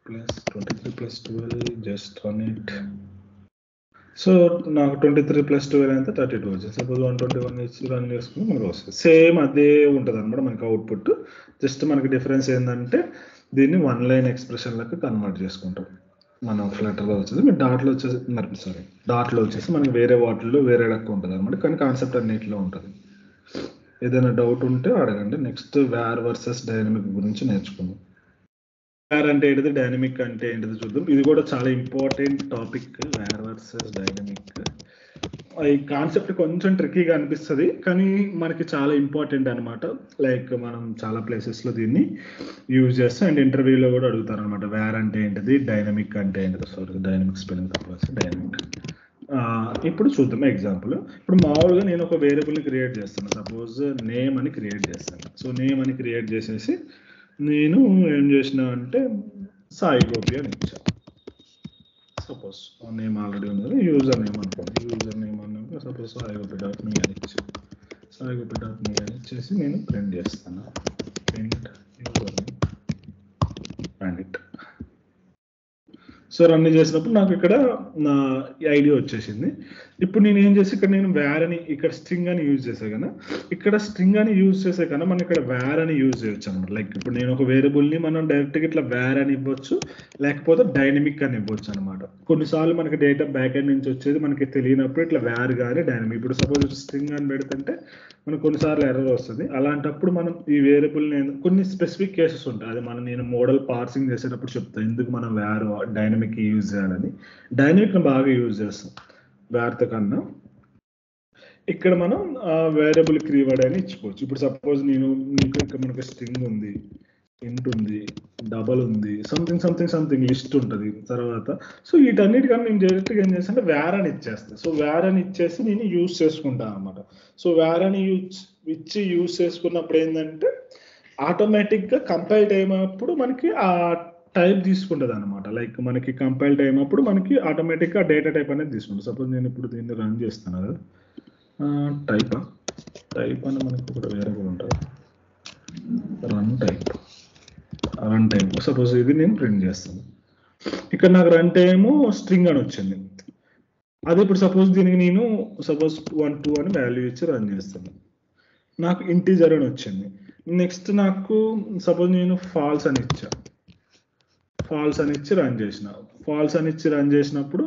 plus 23 plus 12 just run it. So నాకు 23 ప్లస్ 12 అయితే 32 వచ్చింది. సపోజ్ 121 ఇచ్చి రన్ చేసుకుని మనకు వస్తుంది. సేమ్ అదే ఉంటుంది అనమాట మనకి అవుట్పుట్. జస్ట్ మనకి డిఫరెన్స్ ఏంటంటే దీన్ని 1 లైన్ ఎక్స్ప్రెషన్లకు కన్వర్ట్ చేసుకుంటాం. మనం ఫ్లటర్లో వచ్చేసి మీరు డాట్లో వచ్చేసి మనకి వేరే వాటిల్లో వేరే లెక్క ఉంటుంది అనమాట. కానీ కాన్సెప్ట్ అన్నిటిలో ఉంటుంది. ఏదైనా డౌట్ ఉంటే అడగండి. నెక్స్ట్ వేర్ వర్సెస్ డైనమిక్ గురించి నేర్చుకుందాం. వేర్ అంటే ఏంటిది, డైనమిక్ అంటే ఏంటిది చూద్దాం. ఇది కూడా చాలా important topic, var versus dynamic. ఈ కాన్సెప్ట్ కొంచెం ట్రిక్కీగా అనిపిస్తుంది కానీ మనకి చాలా ఇంపార్టెంట్ అనమాట. లైక్ మనం చాలా ప్లేసెస్లో దీన్ని యూజ్ చేస్తాం అండ్ ఇంటర్వ్యూలో కూడా అడుగుతారు అనమాట. వేర్ అంటే ఏంటిది, డైనమిక్ అంటే ఏంటిది. సారీ, డైనమిక్ స్పెల్లింగ్ తప్ప డైనమిక్. ఇప్పుడు చూద్దాం ఎగ్జాంపుల్. ఇప్పుడు మామూలుగా నేను ఒక వేరియబుల్ని క్రియేట్ చేస్తాను. సపోజ్ నేమ్ అని క్రియేట్ చేస్తాను. సో నేమ్ అని క్రియేట్ చేసేసి నేను ఏం చేసిన అంటే సాయి గోపి అని ఇచ్చాను. సపోజ్ నేమ్ ఆల్రెడీ ఉంది కదా, యూజర్ నేమ్ అనుకోండి. యూజర్ నేమ్ అన్నప్పుడు సపోజ్ సాయి గోపి డాట్ మీ అని ఇచ్చాను. సాయి గోపి డాట్ మీ అని ఇచ్చేసి నేను ప్రింట్ చేస్తాను. Print user name and it. So run చేసినప్పుడు నాకు ఇక్కడ నా ఐడి వచ్చేసింది. ఇప్పుడు నేను ఏం చేసి ఇక్కడ నేను వేర్ అని ఇక్కడ స్ట్రింగ్ అని యూజ్ చేసే కదా, ఇక్కడ స్ట్రింగ్ అని యూజ్ చేసే కన్నా మనం ఇక్కడ వేర్ అని యూజ్ చేయొచ్చు అనమాట. లైక్ ఇప్పుడు నేను ఒక వేరియబుల్ని మనం డైరెక్ట్గా ఇట్లా వేర్ అని ఇవ్వచ్చు, లేకపోతే డైనమిక్ అని ఇవ్వచ్చు అనమాట. కొన్నిసార్లు మనకి డేటా బ్యాక్ ఎండ్ నుంచి వచ్చేది మనకి తెలియనప్పుడు ఇట్లా వేర్ కానీ డైనమిక్. ఇప్పుడు సపోజ్ స్ట్రింగ్ అని పెడుతుంటే మనకు కొన్నిసార్లు ఎర్రర్ వస్తుంది. అలాంటప్పుడు మనం ఈ వేరియబుల్ని కొన్ని స్పెసిఫిక్ కేసెస్ ఉంటాయి, అది నేను మోడల్ పార్సింగ్ చేసేటప్పుడు చెప్తాను ఎందుకు మనం వేర్ డైనమిక్ యూజ్ చేయాలని. డైనమిక్ని బాగా యూజ్ చేస్తాం వేర్తో కన్నా. ఇక్కడ మనం వేరియబుల్ కీవర్డ్ అని ఇచ్చుకోవచ్చు. ఇప్పుడు సపోజ్ మనకి స్ట్రింగ్ ఉంది, ఇంట్ ఉంది, డబల్ ఉంది, సంథింగ్ లిస్ట్ ఉంటుంది తర్వాత. సో వీటన్నిటికన్నా నేను డైరెక్ట్గా ఏం చేస్తానంటే వేర్ అని ఇచ్చేస్తాను. సో వేర్ అని ఇచ్చేసి నేను యూజ్ చేసుకుంటాను అనమాట. సో వేర్ అని యూజ్ చేసుకున్నప్పుడు ఏంటంటే ఆటోమేటిక్గా కంపైల్ టైం అప్పుడు మనకి ఆ టైప్ తీసుకుంటుంది అనమాట. లైక్ మనకి కంపైల్ టైం అప్పుడు మనకి ఆటోమేటిక్గా డేటా టైప్ అనేది తీసుకుంటుంది. సపోజ్ నేను ఇప్పుడు దీన్ని రన్ చేస్తాను కదా, టైప్ అని మనకి కూడా వేరియబుల్ ఉంటుంది, రన్ టైం. సపోజ్ ఇది నేను ప్రింట్ చేస్తాను. ఇక్కడ నాకు రన్ టైము స్ట్రింగ్ అని వచ్చింది. అదే ఇప్పుడు సపోజ్ దీనికి నేను 1 2 అని వాల్యూ ఇచ్చి రన్ చేస్తాను, నాకు ఇంటీజర్ అని వచ్చింది. నెక్స్ట్ నాకు సపోజ్ నేను ఫాల్స్ అని ఇచ్చి రన్ చేసిన. ఫాల్స్ అని ఇచ్చి రన్ చేసినప్పుడు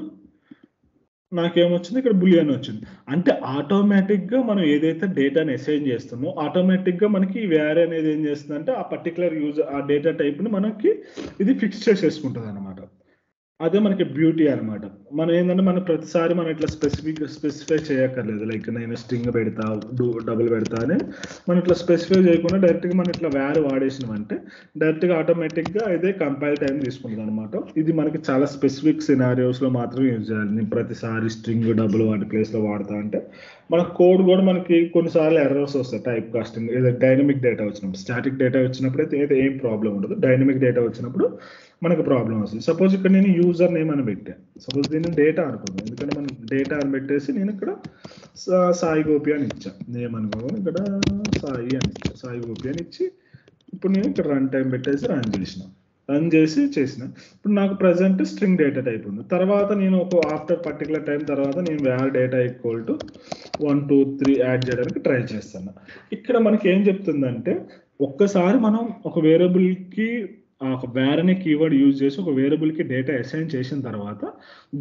నాకేమొచ్చింది ఇక్కడ బులియన్ వచ్చింది. అంటే ఆటోమేటిక్‌గా మనం ఏదైతే డేటాని అసైన్ చేస్తామో ఆటోమేటిక్‌గా మనకి ఈ వేర్ అనేది ఏం చేస్తుందంటే ఆ పర్టిక్యులర్ ఆ డేటా టైప్‌ని మనకి ఇది ఫిక్స్ చేసేసుకుంటదనమాట. అదే మనకి బ్యూటీ అనమాట. మనం ఏందంటే మనం ప్రతిసారి మనం ఇట్లా స్పెసిఫై చేయక్కర్లేదు. లైక్ నేను స్ట్రింగ్ పెడతా, డబుల్ పెడతా అని మనం ఇట్లా స్పెసిఫై చేయకుండా డైరెక్ట్‌గా మనం ఇట్లా వేర్ వాడేసినామంటే డైరెక్ట్‌గా ఆటోమేటిక్‌గా ఇదే కంపైల్ టైం తీసుకుంటదనమాట. ఇది మనకి చాలా స్పెసిఫిక్ సినారియోస్‌లో మాత్రమే యూజ్ చేయాలి. నేను ప్రతిసారి స్ట్రింగ్, డబుల్ వాటి ప్లేస్‌లో వాడతా అంటే మన కోడ్ కూడా మనకి కొన్నిసార్లు ఎర్రర్స్ వస్తాయి. టైప్ కాస్టింగ్ ఏదో డైనమిక్ డేటా వచ్చినప్పుడు, స్టాటిక్ డేటా వచ్చినప్పుడు అయితే ఏం ప్రాబ్లమ్ ఉండదు. డైనమిక్ డేటా వచ్చినప్పుడు మనకు ప్రాబ్లమ్ వస్తుంది. సపోజ్ ఇక్కడ నేను యూజర్ నేమ్ అని పెట్టాను. సపోజ్ దీన్ని డేటా అనుకుందాం. ఎందుకంటే మనం డేటా అని పెట్టేసి నేను ఇక్కడ సాయి గోపి అని ఇచ్చాను. నేమ్ అనుకోని ఇక్కడ సాయి అని ఇచ్చా. సాయి గోపి అని ఇచ్చి ఇప్పుడు నేను ఇక్కడ రన్ టైం పెట్టేసి రన్ చేసి చేసిన. ఇప్పుడు నాకు ప్రజెంట్ స్ట్రింగ్ డేటా టైప్ ఉంది. తర్వాత నేను ఒక ఆఫ్టర్ పర్టికులర్ టైం తర్వాత నేను var data equal to 1 2 3 add చేయడానికి ట్రై చేస్తాను. ఇక్కడ మనకి ఏం చెప్తుందంటే ఒక్కసారి మనం ఒక వేరియబుల్కి ఒక వేర్ అనే కీవర్డ్ యూజ్ చేసి ఒక వేరియబుల్కి డేటా అసైన్ చేసిన తర్వాత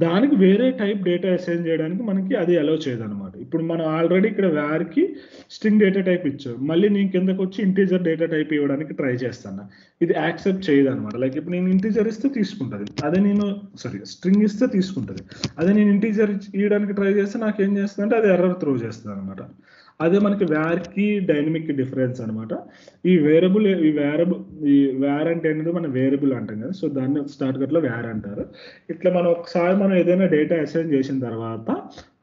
దానికి వేరే టైప్ డేటా అసైన్ చేయడానికి మనకి అది అలౌ చేయదన్నమాట. ఇప్పుడు మనం ఆల్రెడీ ఇక్కడ వేర్కి స్ట్రింగ్ డేటా టైప్ ఇచ్చాం. మళ్ళీ నేను కిందకు వచ్చి ఇంటీజర్ డేటా టైప్ ఇవ్వడానికి ట్రై చేస్తాను. ఇది యాక్సెప్ట్ చేయదు అనమాట. లైక్ ఇప్పుడు నేను ఇంటీజర్ ఇస్తే తీసుకుంటుంది, అదే నేను స్ట్రింగ్ ఇస్తే తీసుకుంటుంది. అదే నేను ఇంటీజర్ ఇవ్వడానికి ట్రై చేస్తే నాకు ఏం చేస్తుంది అంటే అది ఎర్రర్ త్రో చేస్తుంది అనమాట. అదే మనకి వేర్కి డైనమిక్ డిఫరెన్స్ అనమాట. ఈ వేర్ అంటే ఏంటంటే మనం వేరియబుల్ అంటాం కదా, సో దాన్ని స్టార్ట్ కట్లో వేర్ అంటారు. ఇట్లా మనం ఒకసారి మనం ఏదైనా డేటా అసైన్ చేసిన తర్వాత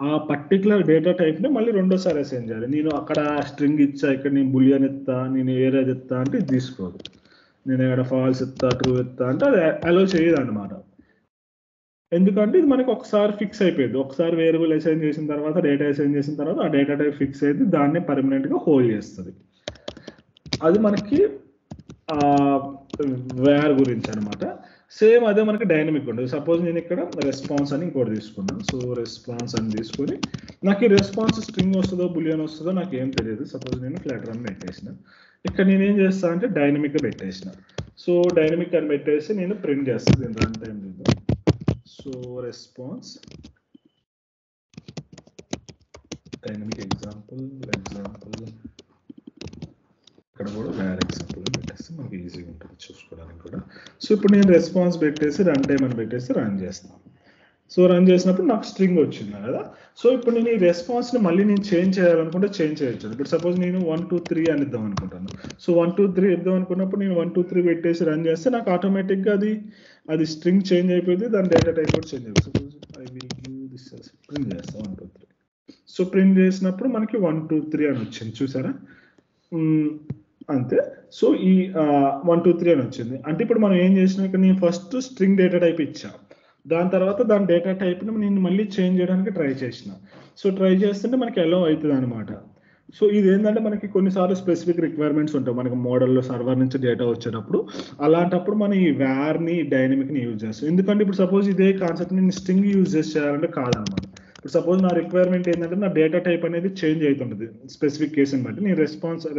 ఆ పర్టికులర్ డేటా టైప్ని మళ్ళీ రెండోసారి అసైన్ చేయాలి. నేను అక్కడ స్ట్రింగ్ ఇచ్చా, ఇక్కడ నేను బులియన్ ఇస్తా, నేను ఏరియా ఇస్తా అంటే ఇది తీసుకోదు. నేను ఇక్కడ ఫాల్స్ ఇస్తా, ట్రూ ఇస్తా అంటే అది అలో చేయదు అనమాట. ఎందుకంటే ఇది మనకి ఒకసారి ఫిక్స్ అయిపోయింది. ఒకసారి వేరియబుల్ అసైన్ చేసిన తర్వాత డేటా అసైన్ చేసిన తర్వాత ఆ డేటా టైప్ ఫిక్స్ అయితే దాన్ని పర్మనెంట్గా హోల్డ్ చేస్తుంది. అది మనకి వేర్ గురించి అనమాట. సేమ్ అదే మనకి డైనమిక్ ఉంటుంది. సపోజ్ నేను ఇక్కడ రెస్పాన్స్ అని ఇంకోటి తీసుకున్నాను. సో రెస్పాన్స్ అని తీసుకొని నాకు ఈ రెస్పాన్స్ స్ట్రింగ్ వస్తుందో బులియన్ వస్తుందో నాకు ఏం తెలియదు. సపోజ్ నేను ఫ్లాటర్ అని పెట్టేసిన. ఇక్కడ నేను ఏం చేస్తాను అంటే డైనమిక్గా పెట్టేసిన. సో డైనమిక్ అని పెట్టేసి నేను ప్రింట్ చేస్తాను. దీని రన్ టైం చూద్దాం. సో రెస్పాన్స్ డైనమిక్ ఎగ్జాంపుల్ ఇక్కడ కూడా వేరే ఎగ్జాంపుల్ పెట్టేస్తే మనకి ఈజీగా ఉంటుంది చూసుకోవడానికి కూడా. సో ఇప్పుడు నేను రెస్పాన్స్ పెట్టేసి రన్ టైం అని పెట్టేసి రన్ చేస్తాను. సో రన్ చేసినప్పుడు నాకు స్ట్రింగ్ వచ్చింది కదా. సో ఇప్పుడు నేను ఈ రెస్పాన్స్ని మళ్ళీ నేను చేంజ్ చేయాలనుకుంటే చేంజ్ చేయొచ్చు. ఇప్పుడు సపోజ్ నేను 1 2 3 అని ఇద్దాం అనుకుంటాను. సో 1 2 3 ఇద్దాం అనుకున్నప్పుడు నేను 1 2 3 పెట్టేసి రన్ చేస్తే నాకు ఆటోమేటిక్గా అది స్ట్రింగ్ చేంజ్ అయిపోయింది, దాని డేటా టైప్ కూడా చేంజ్ అయిపోయింది. Suppose I will give this print చేస్తాం 1 2 3. సో ప్రింట్ చేసినప్పుడు మనకి 1 2 3 అని వచ్చింది చూసారా. అంతే. సో ఈ 1 2 3 అని వచ్చింది. అంటే ఇప్పుడు మనం ఏం చేసినా ఇక్కడ నేను ఫస్ట్ స్ట్రింగ్ డేటా టైప్ ఇచ్చా, దాని తర్వాత దాని డేటా టైప్ని నేను మళ్ళీ చేంజ్ చేయడానికి ట్రై చేసిన. సో ట్రై చేస్తుంటే మనకి ఎలా అవుతుంది అనమాట. సో ఇది ఏంటంటే మనకి కొన్నిసార్లు స్పెసిఫిక్ రిక్వైర్మెంట్స్ ఉంటాయి మనకి మోడల్లో సర్వర్ నుంచి డేటా వచ్చేటప్పుడు. అలాంటప్పుడు మనం ఈ వేర్ని డైనమిక్ని యూజ్ చేస్తాం. ఎందుకంటే ఇప్పుడు సపోజ్ ఇదే కాన్సెప్ట్ నేను స్ట్రింగ్ యూజ్ చేయాలంటే కాదనమాట. ఇప్పుడు సపోజ్ నా రిక్వైర్మెంట్ ఏంటంటే నా డేటా టైప్ అనేది చేంజ్ అవుతుంటుంది స్పెసిఫిక్ కేసుని బట్టి. నేను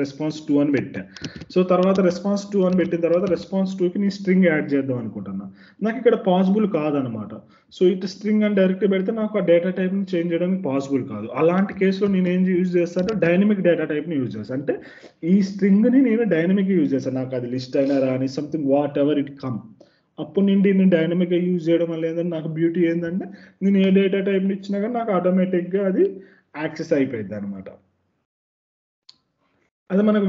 రెస్పాన్స్ 2 అని పెట్టాను. సో తర్వాత రెస్పాన్స్ 2 అని పెట్టిన తర్వాత రెస్పాన్స్ 2కి నేను స్ట్రింగ్ యాడ్ చేద్దాం అనుకుంటున్నా. నాకు ఇక్కడ పాసిబుల్ కాదనమాట. సో ఇటు స్ట్రింగ్ అని డైరెక్ట్ పెడితే నాకు ఆ డేటా టైప్ని చేంజ్ చేయడానికి పాసిబుల్ కాదు. అలాంటి కేసులో నేను ఏం యూజ్ చేస్తాను అంటే డైనమిక్ డేటా టైప్ని యూజ్ చేస్తాను. అంటే ఈ స్ట్రింగ్ని నేను డైనమిక్గా యూజ్ చేస్తాను. నాకు అది లిస్ట్ అయినా రాని something what ever it come, అప్పుడు నేను డైనమిక్గా యూజ్ చేయడం వల్ల ఏంటంటే నాకు బ్యూటీ ఏంటంటే నేను ఏ డేటా టైప్ని ఇచ్చినా కానీ నాకు ఆటోమేటిక్గా అది యాక్సెస్ అయిపోయింది అనమాట. అదే మనకు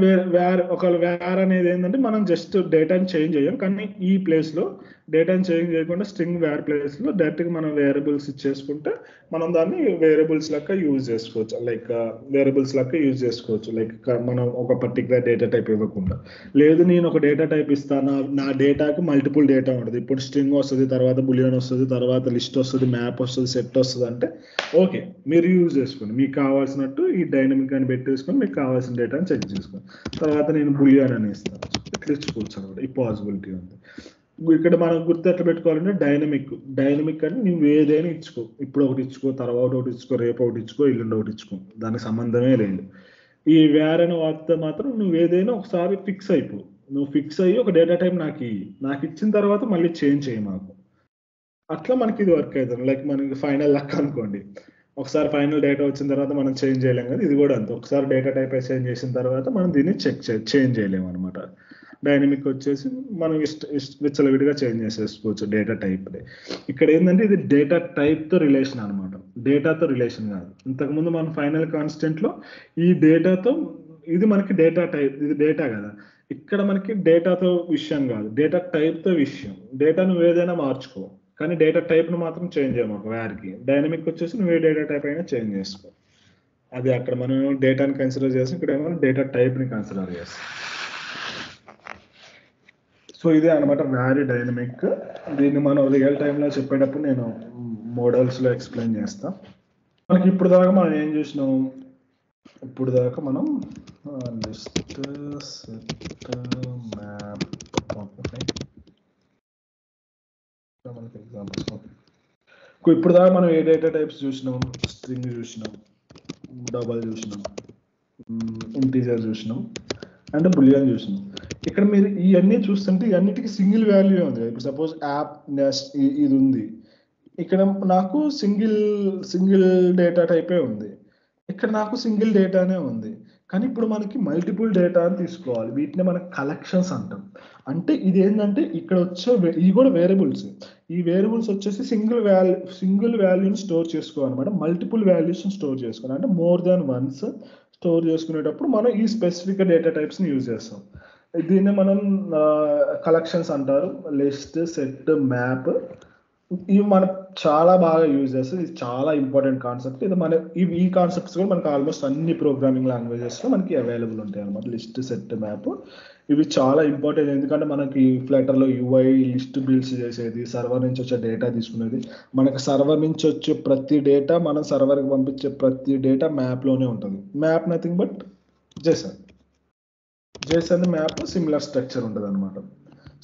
ఒకవేళ వేర్ అనేది ఏంటంటే మనం జస్ట్ డేటాని చేంజ్ చేయం, కానీ ఈ ప్లేస్లో డేటాని చేంజ్ చేయకుండా స్ట్రింగ్ వేర్ ప్లేస్లో డైరెక్ట్గా మనం వేరియబుల్స్ ఇచ్చేసుకుంటే మనం దాన్ని వేరియబుల్స్ లెక్క యూజ్ చేసుకోవచ్చు. లైక్ వేరియబుల్స్ లెక్క యూజ్ చేసుకోవచ్చు. లైక్ మనం ఒక పర్టికులర్ డేటా టైప్ ఇవ్వకుండా. లేదు నేను ఒక డేటా టైప్ ఇస్తాను, నా డేటాకి మల్టిపుల్ డేటా ఉంటుంది. ఇప్పుడు స్ట్రింగ్ వస్తుంది, తర్వాత బులియన్ వస్తుంది, తర్వాత లిస్ట్ వస్తుంది, మ్యాప్ వస్తుంది, సెట్ వస్తుంది అంటే ఓకే మీరు యూజ్ చేసుకోండి. మీకు కావాల్సినట్టు ఈ డైనమిక్ అని పెట్టేసుకొని మీకు కావాల్సిన డేటాని చెక్ చేసుకోండి. తర్వాత నేను బులియన్ అని ఇస్తాను, ఇట్లా ఇచ్చుకోవచ్చు అనమాట. ఈ పాసిబిలిటీ ఉంది. ఇక్కడ మనం గుర్తు ఎట్లా పెట్టుకోవాలంటే డైనమిక్ అంటే నువ్వు ఏదైనా ఇచ్చుకో. ఇప్పుడు ఒకటి ఇచ్చుకో, తర్వాత ఒకటి ఇచ్చుకో, రేపు ఒకటి ఇచ్చుకో, ఎల్లుండి ఒకటి ఇచ్చుకో, దానికి సంబంధమే లేదు. ఈ వేర్ అనే వార్త మాత్రం నువ్వు ఏదైనా ఒకసారి ఫిక్స్ అయిపో. నువ్వు ఫిక్స్ అయ్యి ఒక డేటా టైప్ నాకు ఇచ్చిన తర్వాత మళ్ళీ చేంజ్ చేయి మాకు. అట్లా మనకి ఇది వర్క్ అవుతుంది. లైక్ మనకి ఫైనల్ లెక్క అనుకోండి, ఒకసారి ఫైనల్ డేటా వచ్చిన తర్వాత మనం చేంజ్ చేయలేం కదా, ఇది కూడా అంతే. ఒకసారి డేటా టైప్ చేంజ్ చేసిన తర్వాత మనం దీన్ని చేంజ్ చేయలేము అనమాట. డైనమిక్ వచ్చేసి మనం విచ్చలవిడిగా చేంజ్ చేసేసుకోవచ్చు డేటా టైప్. ఇక్కడ ఏంటంటే ఇది డేటా టైప్తో రిలేషన్ అనమాట, డేటాతో రిలేషన్ కాదు. ఇంతకుముందు మనం ఫైనల్ కాన్స్టెంట్లో ఈ డేటాతో, ఇది మనకి డేటా టైప్, ఇది డేటా కదా. ఇక్కడ మనకి డేటాతో విషయం కాదు, డేటా టైప్తో విషయం. డేటా నువ్వు ఏదైనా మార్చుకో, కానీ డేటా టైప్ను మాత్రం చేంజ్ చేయము ఒక వ్యార్కి. డైనమిక్ వచ్చేసి నువ్వు ఏ డేటా టైప్ అయినా చేంజ్ చేసుకో. అది అక్కడ మనం డేటాని కన్సిడర్ చేస్తాం, ఇక్కడ ఏమో డేటా టైప్ని కన్సిడర్ చేస్తాం. సో ఇదే అనమాట వ్యారీ డైనమిక్. దీన్ని మనం రియల్ టైంలో చెప్పేటప్పుడు నేను మోడల్స్లో ఎక్స్ప్లెయిన్ చేస్తాం. మనకి ఇప్పుడు దాకా మనం ఏం చూసినాం, ఇప్పుడు దాకా మనం లిస్ట్ సెట్ మ్యాప్, మనకి ఎగ్జాంపుల్స్. ఇప్పుడు దాకా మనం ఏ డేటా టైప్స్ చూసినాం, స్ట్రింగ్ చూసినాం, డబల్ చూసినాం, ఇంటీజర్ చూసినాం, అండ్ బులియన్ చూసినాం. ఇక్కడ మీరు ఇవన్నీ చూస్తుంటే ఇవన్నిటికీ సింగిల్ వాల్యూ ఉంది. ఇప్పుడు సపోజ్ యాప్ నెస్ట్ ఇది ఉంది, ఇక్కడ నాకు సింగిల్ డేటా టైపే ఉంది, ఇక్కడ నాకు సింగిల్ డేటానే ఉంది. కానీ ఇప్పుడు మనకి మల్టిపుల్ డేటా అని తీసుకోవాలి, వీటిని మనకి కలెక్షన్స్ అంటాం. అంటే ఇది ఏంటంటే ఇక్కడ వచ్చే ఇవి కూడా వేరియబుల్స్. ఈ వేరియబుల్స్ వచ్చేసి సింగిల్ వాల్యూని స్టోర్ చేసుకోవాలన్నమాట. మల్టిపుల్ వాల్యూస్ని స్టోర్ చేసుకోవాలి అంటే మోర్ దాన్ వన్స్ స్టోర్ చేసుకునేటప్పుడు మనం ఈ స్పెసిఫిక్ డేటా టైప్స్ని యూజ్ చేస్తాం. దీన్ని మనం కలెక్షన్స్ అంటారు, లిస్ట్, సెట్, మ్యాప్. ఇవి మనం చాలా బాగా యూజ్ చేస్తాం. ఇది చాలా ఇంపార్టెంట్ కాన్సెప్ట్. ఇది మన ఈ కాన్సెప్ట్స్ కూడా మనకి ఆల్మోస్ట్ అన్ని ప్రోగ్రామింగ్ లాంగ్వేజెస్లో మనకి అవైలబుల్ ఉంటాయి అనమాట. లిస్ట్, సెట్, మ్యాప్ ఇవి చాలా ఇంపార్టెంట్. ఎందుకంటే మనకి ఫ్లటర్లో యూఐ లిస్ట్ బిల్డ్స్ చేసేది, సర్వర్ నుంచి వచ్చే డేటా తీసుకునేది. మనకి సర్వర్ నుంచి వచ్చే ప్రతి డేటా, మనం సర్వర్కి పంపించే ప్రతి డేటా మ్యాప్లోనే ఉంటుంది. Map nothing but Jason map similar structure ఉంటుంది అనమాట.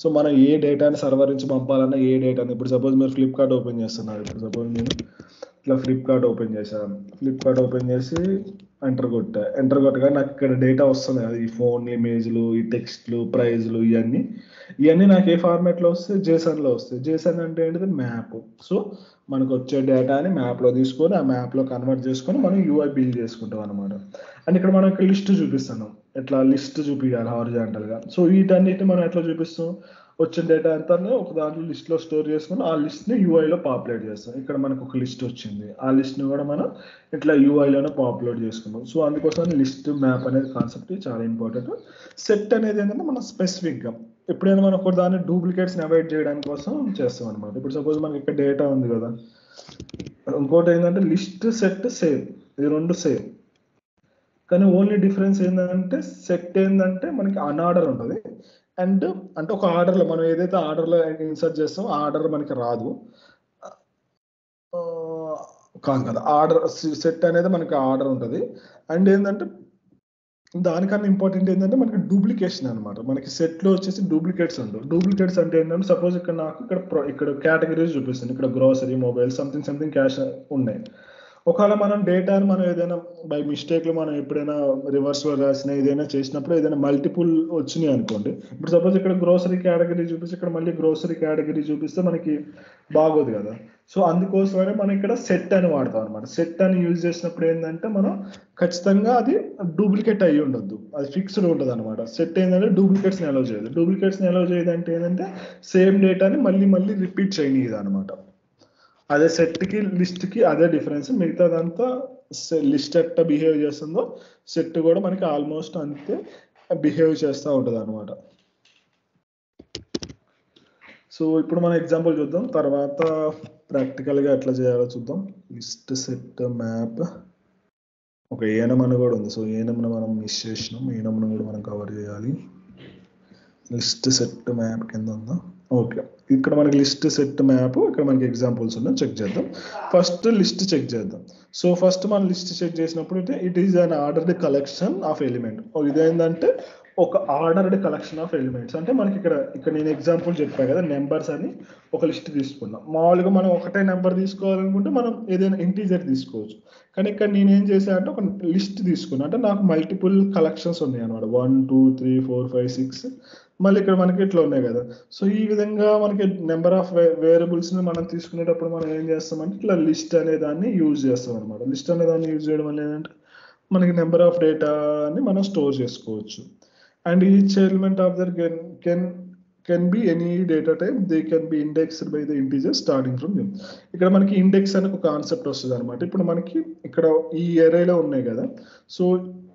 సో మనం ఏ డేటాని సర్వర్ నుంచి పంపాలన్నా, ఏ డేటాని, ఇప్పుడు సపోజ్ మీరు ఫ్లిప్కార్ట్ ఓపెన్ చేస్తున్నారు, ఇప్పుడు సపోజ్ నేను ఇట్లా ఫ్లిప్కార్ట్ ఓపెన్ చేశాను, ఫ్లిప్కార్ట్ ఓపెన్ చేసి ఎంటర్ కొట్టగా నాకు ఇక్కడ డేటా వస్తుంది కదా, ఈ ఫోన్ ఇమేజ్లు, ఈ టెక్స్ట్లు, ప్రైజ్లు, ఇవన్నీ నాకు ఏ ఫార్మాట్లో వస్తాయి, జేసన్లో వస్తాయి. జేసన్ అంటే ఏంటిది, మ్యాప్. సో మనకు వచ్చే డేటాని మ్యాప్లో తీసుకొని ఆ మ్యాప్లో కన్వర్ట్ చేసుకొని మనం యూఐ బిల్డ్ చేసుకుంటాం అనమాట. అండ్ ఇక్కడ మనం ఇక్కడ లిస్ట్ చూపిస్తున్నాం, ఎట్లా లిస్ట్ చూపించాలి హారిజాంటల్గా. సో వీటన్నిటిని మనం ఎట్లా చూపిస్తాం, వచ్చిన డేటా అంతా ఒక దాంట్లో లిస్ట్లో స్టోర్ చేసుకుని ఆ లిస్ట్ని యూఐలో పాపులేట్ చేస్తాం. ఇక్కడ మనకు ఒక లిస్ట్ వచ్చింది, ఆ లిస్ట్ని కూడా మనం ఇట్లా యూఐలోనే పాపులేట్ చేసుకున్నాం. సో అందుకోసం లిస్ట్, మ్యాప్ అనేది కాన్సెప్ట్ చాలా ఇంపార్టెంట్. సెట్ అనేది ఏంటంటే మనం స్పెసిఫిక్గా ఎప్పుడైనా మనం ఒక దాన్ని డూప్లికేట్స్ని అవాయిడ్ చేయడానికి కోసం చేస్తాం అనమాట. ఇప్పుడు సపోజ్ మనకి ఇక్కడ డేటా ఉంది కదా, ఇంకోటి ఏంటంటే లిస్ట్, సెట్ సేమ్, ఇది రెండు సేమ్. కానీ ఓన్లీ డిఫరెన్స్ ఏంటంటే సెట్ ఏంటంటే మనకి అన్ఆర్డర్ ఉంటుంది, అండ్ అంటే ఒక ఆర్డర్లో మనం ఏదైతే ఆర్డర్లో ఇన్సర్ట్ చేస్తామో ఆ ఆర్డర్ మనకి రాదు కాదు కదా. ఆర్డర్ సెట్ అనేది మనకి ఆర్డర్ ఉంటుంది. అండ్ ఏంటంటే దానికన్నా ఇంపార్టెంట్ ఏంటంటే మనకి డూప్లికేషన్ అనమాట. మనకి సెట్లో వచ్చేసి డూప్లికేట్స్ ఉండవు. డూప్లికేట్స్ అంటే ఏంటంటే సపోజ్ ఇక్కడ నాకు ఇక్కడ కేటగిరీస్ చూపిస్తుంది, ఇక్కడ గ్రోసరీ, మొబైల్, సంథింగ్ క్యాష్ ఉన్నాయి. ఒకవేళ మనం డేటాను మనం ఏదైనా బై మిస్టేక్లో మనం ఎప్పుడైనా రివర్స్లో రాసిన ఏదైనా చేసినప్పుడు ఏదైనా మల్టిపుల్ వచ్చినాయి అనుకోండి. ఇప్పుడు సపోజ్ ఇక్కడ గ్రోసరీ కేటగిరీ చూపిస్తే ఇక్కడ మళ్ళీ గ్రోసరీ కేటగిరీ చూపిస్తే మనకి బాగోదు కదా. సో అందుకోసమనే మనం ఇక్కడ సెట్ అని వాడతాం అనమాట. సెట్ అని యూజ్ చేసినప్పుడు ఏంటంటే మనం ఖచ్చితంగా అది డూప్లికేట్ అయ్యి ఉండొద్దు, అది ఫిక్స్డ్ ఉంటుంది అనమాట. సెట్ ఏంటంటే డూప్లికేట్స్ని అలౌ చేయదు. డూప్లికేట్స్ని అలౌ చేయదంటే ఏంటంటే సేమ్ డేటాని మళ్ళీ రిపీట్ చేయనిది అనమాట. అదే సెట్కి లిస్ట్కి అదే డిఫరెన్స్. మిగతాదంతా లిస్ట్ ఎట్లా బిహేవ్ చేస్తుందో సెట్ కూడా మనకి ఆల్మోస్ట్ అంతే బిహేవ్ చేస్తూ ఉంటుంది అనమాట. సో ఇప్పుడు మనం ఎగ్జాంపుల్ చూద్దాం, తర్వాత ప్రాక్టికల్గా ఎట్లా చేయాలో చూద్దాం. List, set, map. ఒక ఏనమని కూడా ఉంది. సో ఏనమని మనం మిస్ చేసినాం, ఏనమని కూడా మనం కవర్ చేయాలి. లిస్ట్, సెట్, మ్యాప్ కింద ఉందా? ఓకే, ఇక్కడ మనకి లిస్ట్, సెట్, మ్యాప్, ఇక్కడ మనకి ఎగ్జాంపుల్స్ ఉన్నాయి, చెక్ చేద్దాం. ఫస్ట్ లిస్ట్ చెక్ చేద్దాం. సో ఫస్ట్ మనం లిస్ట్ చెక్ చేసినప్పుడు it is an ordered collection of element. ఇదేంటంటే ఒక ఆర్డర్డ్ కలెక్షన్ ఆఫ్ ఎలిమెంట్స్. అంటే మనకి ఇక్కడ నేను ఎగ్జాంపుల్ చెప్పాను కదా, నెంబర్స్ అని ఒక లిస్ట్ తీసుకున్నాం. మామూలుగా మనం ఒకటే నెంబర్ తీసుకోవాలనుకుంటే మనం ఏదైనా ఇంటీజర్ తీసుకోవచ్చు. కానీ ఇక్కడ నేనేం చేశాను అంటే ఒక లిస్ట్ తీసుకున్నా, అంటే నాకు మల్టిపుల్ కలెక్షన్స్ ఉన్నాయి అనమాట. 1 2 3 4 5 6 మళ్ళీ ఇక్కడ మనకి ఇట్లా ఉన్నాయి కదా. సో ఈ విధంగా మనకి నెంబర్ ఆఫ్ వేరియబుల్స్ ని మనం తీసుకునేటప్పుడు మనం ఏం చేస్తామంటే ఇట్లా లిస్ట్ అనే దాన్ని యూజ్ చేస్తాం అనమాట. లిస్ట్ అనే దాన్ని యూజ్ చేయడం వల్ల ఏంటంటే మనకి నెంబర్ ఆఫ్ డేటాని మనం స్టోర్ చేసుకోవచ్చు. And each element of their can be any data type, they can be indexed by the integer starting from them. ఇక్కడ మనకి ఇండెక్స్ అనే ఒక కాన్సెప్ట్ వస్తుంది అనమాట. ఇప్పుడు మనకి ఇక్కడ ఈ ఎరేలో ఉన్నాయి కదా, సో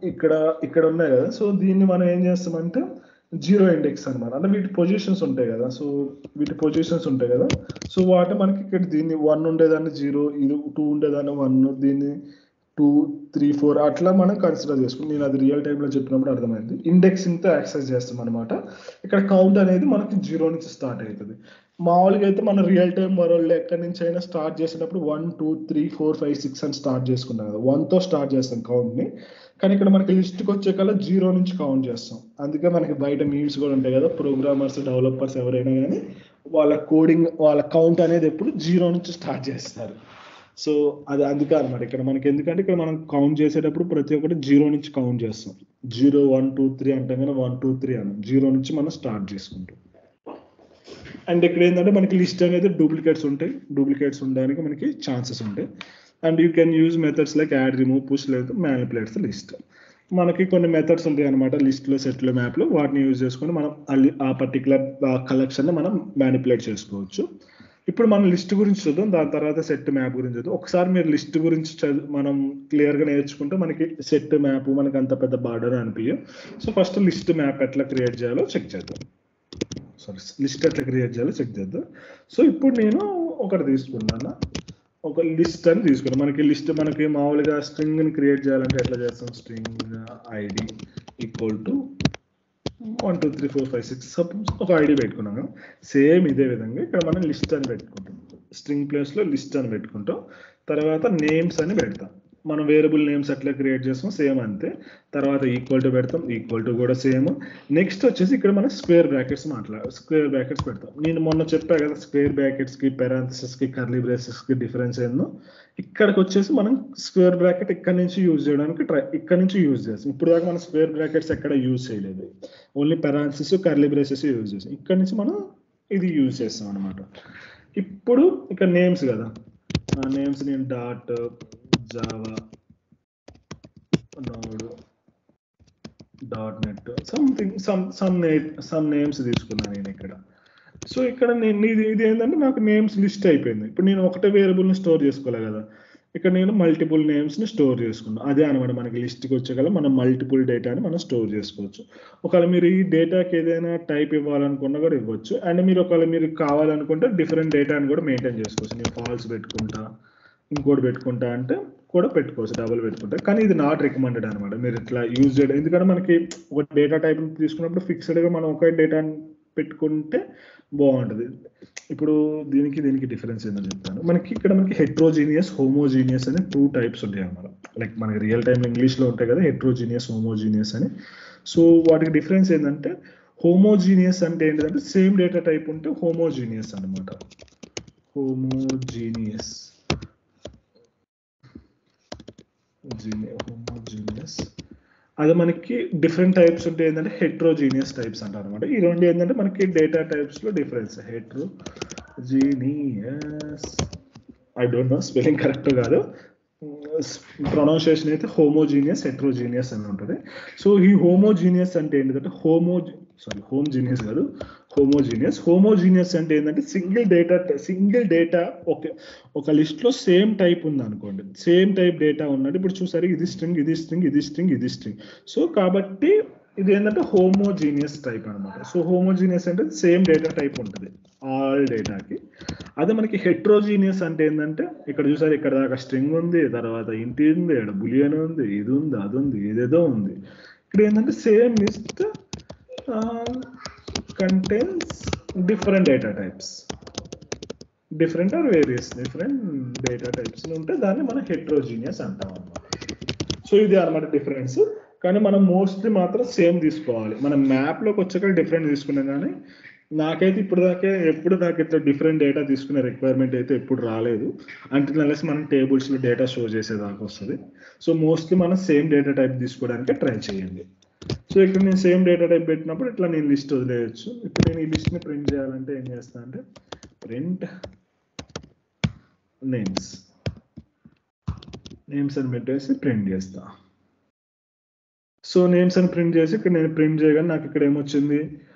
ఇక్కడ ఉన్నాయి కదా, సో దీన్ని మనం ఏం చేస్తామంటే జీరో ఇండెక్స్ అనమాట. అంటే వీటి పొజిషన్స్ ఉంటాయి కదా, సో వీటి పొజిషన్స్ ఉంటాయి కదా, సో వాటి మనకి ఇక్కడ దీన్ని 1 ఉండేదాన్ని 0, ఇది 2 ఉండేదాన్ని 1, దీన్ని 2, 3, 4 అట్లా మనం కన్సిడర్ చేసుకుని, నేను అది రియల్ టైంలో చెప్పినప్పుడు అర్థమైంది. ఇండెక్సింగ్తో యాక్సెస్ చేస్తాం అనమాట. ఇక్కడ కౌంట్ అనేది మనకి 0 నుంచి స్టార్ట్ అవుతుంది. మామూలుగా అయితే మన రియల్ టైం వరల్డ్ ఎక్కడి నుంచి అయినా స్టార్ట్ చేసినప్పుడు 1, 2, 3, 4, 5, 6 అని స్టార్ట్ చేసుకున్నాం కదా, 1తో స్టార్ట్ చేస్తాం కౌంట్ని. కానీ ఇక్కడ మనకి లిస్ట్కి వచ్చే కల్లా 0 నుంచి కౌంట్ చేస్తాం. అందుకే మనకి బయట మీమ్స్ కూడా ఉంటాయి కదా, ప్రోగ్రామర్స్, డెవలపర్స్ ఎవరైనా కానీ వాళ్ళ కోడింగ్, వాళ్ళ కౌంట్ అనేది ఎప్పుడు 0 నుంచి స్టార్ట్ చేస్తారు. సో అది అందుకే అనమాట. ఇక్కడ మనకి ఎందుకంటే ఇక్కడ మనం కౌంట్ చేసేటప్పుడు ప్రతి ఒక్కటి 0 నుంచి కౌంట్ చేస్తాం. 0, 1, 2, 3 అంటే కానీ 1, 2, 3 అని 0 నుంచి మనం స్టార్ట్ చేసుకుంటాం. అండ్ ఇక్కడ ఏంటంటే మనకి లిస్ట్ అనేది డూప్లికేట్స్ ఉంటాయి, డూప్లికేట్స్ ఉండడానికి మనకి ఛాన్సెస్ ఉంటాయి. And you can use methods like add, remove, push, లేదా మ్యానిపులేట్స్ లిస్ట్. మనకి కొన్ని మెథడ్స్ ఉంటాయి అనమాట లిస్ట్లో, సెట్లో, మ్యాప్లో. వాటిని యూజ్ చేసుకొని మనం ఆ పర్టికులర్ కలెక్షన్ని మనం మ్యానిపులేట్ చేసుకోవచ్చు. ఇప్పుడు మనం లిస్ట్ గురించి చూద్దాం, దాని తర్వాత సెట్, మ్యాప్ గురించి చూద్దాం. ఒకసారి మీరు లిస్ట్ గురించి మనం క్లియర్గా నేర్చుకుంటే మనకి సెట్, మ్యాప్ మనకి అంత పెద్ద బార్డర్ అనిపించదు. సో ఫస్ట్ లిస్ట్, మ్యాప్ ఎట్లా క్రియేట్ చేయాలో చెక్ చేద్దాం. లిస్ట్ ఎట్లా క్రియేట్ చేయాలో చెక్ చేద్దాం. సో ఇప్పుడు నేను ఒకటి తీసుకున్నాను, ఒక లిస్ట్ అని తీసుకున్నాను. మనకి లిస్ట్ మనకి మామూలుగా స్ట్రింగ్ని క్రియేట్ చేయాలంటే ఎట్లా చేస్తాం, string ID equal to 1, 2, 3, 4, 5, 6 suppose ఒక ఐడి పెట్టుకున్నాము. సేమ్ ఇదే విధంగా ఇక్కడ మనం లిస్ట్ అని పెట్టుకుంటాం, స్ట్రింగ్ ప్లేస్లో లిస్ట్ అని పెట్టుకుంటాం. తర్వాత నేమ్స్ అని పెడతాం. మనం వేరియబుల్ నేమ్స్ ఎట్లా క్రియేట్ చేస్తాం సేమ్ అంతే. తర్వాత ఈక్వల్ టు పెడతాం, ఈక్వల్ టు కూడా సేమ్. నెక్స్ట్ వచ్చేసి ఇక్కడ మనం స్క్వేర్ బ్రాకెట్స్ పెడతాం. నేను మొన్న చెప్పా కదా స్క్వేర్ బ్రాకెట్స్కి, పెరాంథసిస్కి, కర్లీ బ్రేసెస్కి డిఫరెన్స్ ఏందో. ఇక్కడికి వచ్చేసి మనం స్క్వేర్ బ్రాకెట్ ఇక్కడ నుంచి యూజ్ చేయడానికి ఇక్కడ నుంచి యూజ్ చేస్తాం. ఇప్పుడు దాకా మనం స్క్వేర్ బ్రాకెట్స్ ఎక్కడ యూజ్ చేయలేదు, only parenthesis, curly braces use చేస్తాం. ఇక్కడ నుంచి మనం ఇది యూజ్ చేస్తాం అనమాట. ఇప్పుడు ఇక్కడ నేమ్స్ కదా, నేమ్స్ నేను dot, Java, node, .NET something some names తీసుకున్నాను నేను ఇక్కడ. సో ఇక్కడ నేను ఇది ఏంటంటే నాకు నేమ్స్ లిస్ట్ అయిపోయింది. ఇప్పుడు నేను ఒకటే వేరియబుల్ని స్టోర్ చేసుకోలే కదా, ఇక్కడ నేను మల్టిపుల్ నేమ్స్ని స్టోర్ చేసుకున్నాను. అదే అనమాట మనకి లిస్ట్కి వచ్చేగల మనం మల్టిపుల్ డేటాని మనం స్టోర్ చేసుకోవచ్చు. ఒకవేళ మీరు ఈ డేటాకి ఏదైనా టైప్ ఇవ్వాలనుకున్నా కూడా ఇవ్వచ్చు. అండ్ మీరు ఒకవేళ మీరు కావాలనుకుంటే డిఫరెంట్ డేటాని కూడా మెయింటైన్ చేసుకోవచ్చు. నేను ఫాల్స్ పెట్టుకుంటా, ఇంకోటి పెట్టుకుంటా అంటే కూడా పెట్టుకోవచ్చు, డబుల్ పెట్టుకుంటా. కానీ ఇది నాట్ రికమెండెడ్ అనమాట మీరు ఇట్లా యూజ్ చేయడం. ఎందుకంటే మనకి ఒక డేటా టైప్ తీసుకున్నప్పుడు ఫిక్స్డ్గా మనం ఒకే డేటాని పెట్టుకుంటే బాగుంటుంది. ఇప్పుడు దీనికి డిఫరెన్స్ ఏంటో చెప్తాను. ఇక్కడ మనకి హెట్రోజీనియస్, హోమోజీనియస్ అని 2 టైప్స్ ఉంటాయి అన్నమాట. లైక్ మనకి రియల్ టైం ఇంగ్లీష్లో ఉంటాయి కదా హెట్రోజీనియస్, హోమోజీనియస్ అని. సో వాటికి డిఫరెన్స్ ఏంటంటే హోమోజీనియస్ అంటే ఏంటంటే సేమ్ డేటా టైప్ ఉంటే హోమోజీనియస్ అనమాట. హోమోజీనియస్ అది మనకి డిఫరెంట్ టైప్స్ ఉంటే ఏంటంటే హెట్రోజీనియస్ టైప్స్ అంటారు అనమాట. ఈ రెండు ఏంటంటే మనకి డేటా టైప్స్ లో difference. Heterogeneous, I don't know spelling correct కాదు, ప్రొనౌన్సియేషన్ అయితే హోమోజీనియస్, హెట్రోజీనియస్ అని ఉంటుంది. సో ఈ హోమోజీనియస్ అంటే ఏంటంటే హోమోజీనియస్ కాదు, హోమోజీనియస్ అంటే ఏంటంటే సింగిల్ డేటా ఒక లిస్ట్ లో సేమ్ టైప్ ఉంది అనుకోండి, సేమ్ టైప్ డేటా ఉన్నట్టు. ఇప్పుడు చూసారు ఇది స్ట్రింగ్, ఇది స్ట్రింగ్, ఇది స్ట్రింగ్, ఇది స్ట్రింగ్. సో కాబట్టి ఇది ఏంటంటే హోమోజీనియస్ టైప్ అనమాట. సో హోమోజీనియస్ అంటే సేమ్ డేటా టైప్ ఉంటుంది ఆల్ డేటాకి. అదే మనకి హెట్రోజీనియస్ అంటే ఏంటంటే ఇక్కడ చూసారు ఇక్కడ దాకా స్ట్రింగ్ ఉంది, తర్వాత ఇంటి ఉంది, ఇక్కడ బులియన్ ఉంది, ఇది ఉంది, అది ఉంది, ఏదేదో ఉంది. ఇక్కడ ఏంటంటే same list contains different data types, different or various different data types ఉంటే దాన్ని మనం హెట్రోజీనియస్ అంటాం అన్నమాట. సో ఇది అన్నమాట డిఫరెన్స్. కానీ మనం మోస్ట్లీ మాత్రం సేమ్ తీసుకోవాలి. మనం మ్యాప్లోకి వచ్చాక డిఫరెంట్ తీసుకున్నాం, కానీ నాకైతే ఎప్పుడు నాకు ఇట్లా డిఫరెంట్ డేటా తీసుకునే రిక్వైర్మెంట్ అయితే ఎప్పుడు రాలేదు. అంటే అన్లెస్ మనం టేబుల్స్లో డేటా షో చేసేదాకా వస్తుంది. సో మోస్ట్లీ మనం సేమ్ డేటా టైప్ తీసుకోవడానికి ట్రై చేయండి. సో ఇక్కడ నేను సేమ్ డేటా టైప్ పెట్టినప్పుడు ఇట్లా నేను లిస్ట్ వదిలేయచ్చు. ఇప్పుడు నేను ఈ లిస్ట్ని ప్రింట్ చేయాలంటే ఏం చేస్తాను అంటే ప్రింట్ నేమ్స్ అని పెట్టేసి ప్రింట్ చేస్తా. సో నేమ్స్ అని ప్రింట్ చేసి ఇక్కడ నేను ప్రింట్ చేయగానే నాకు ఇక్కడ ఏమొచ్చింది,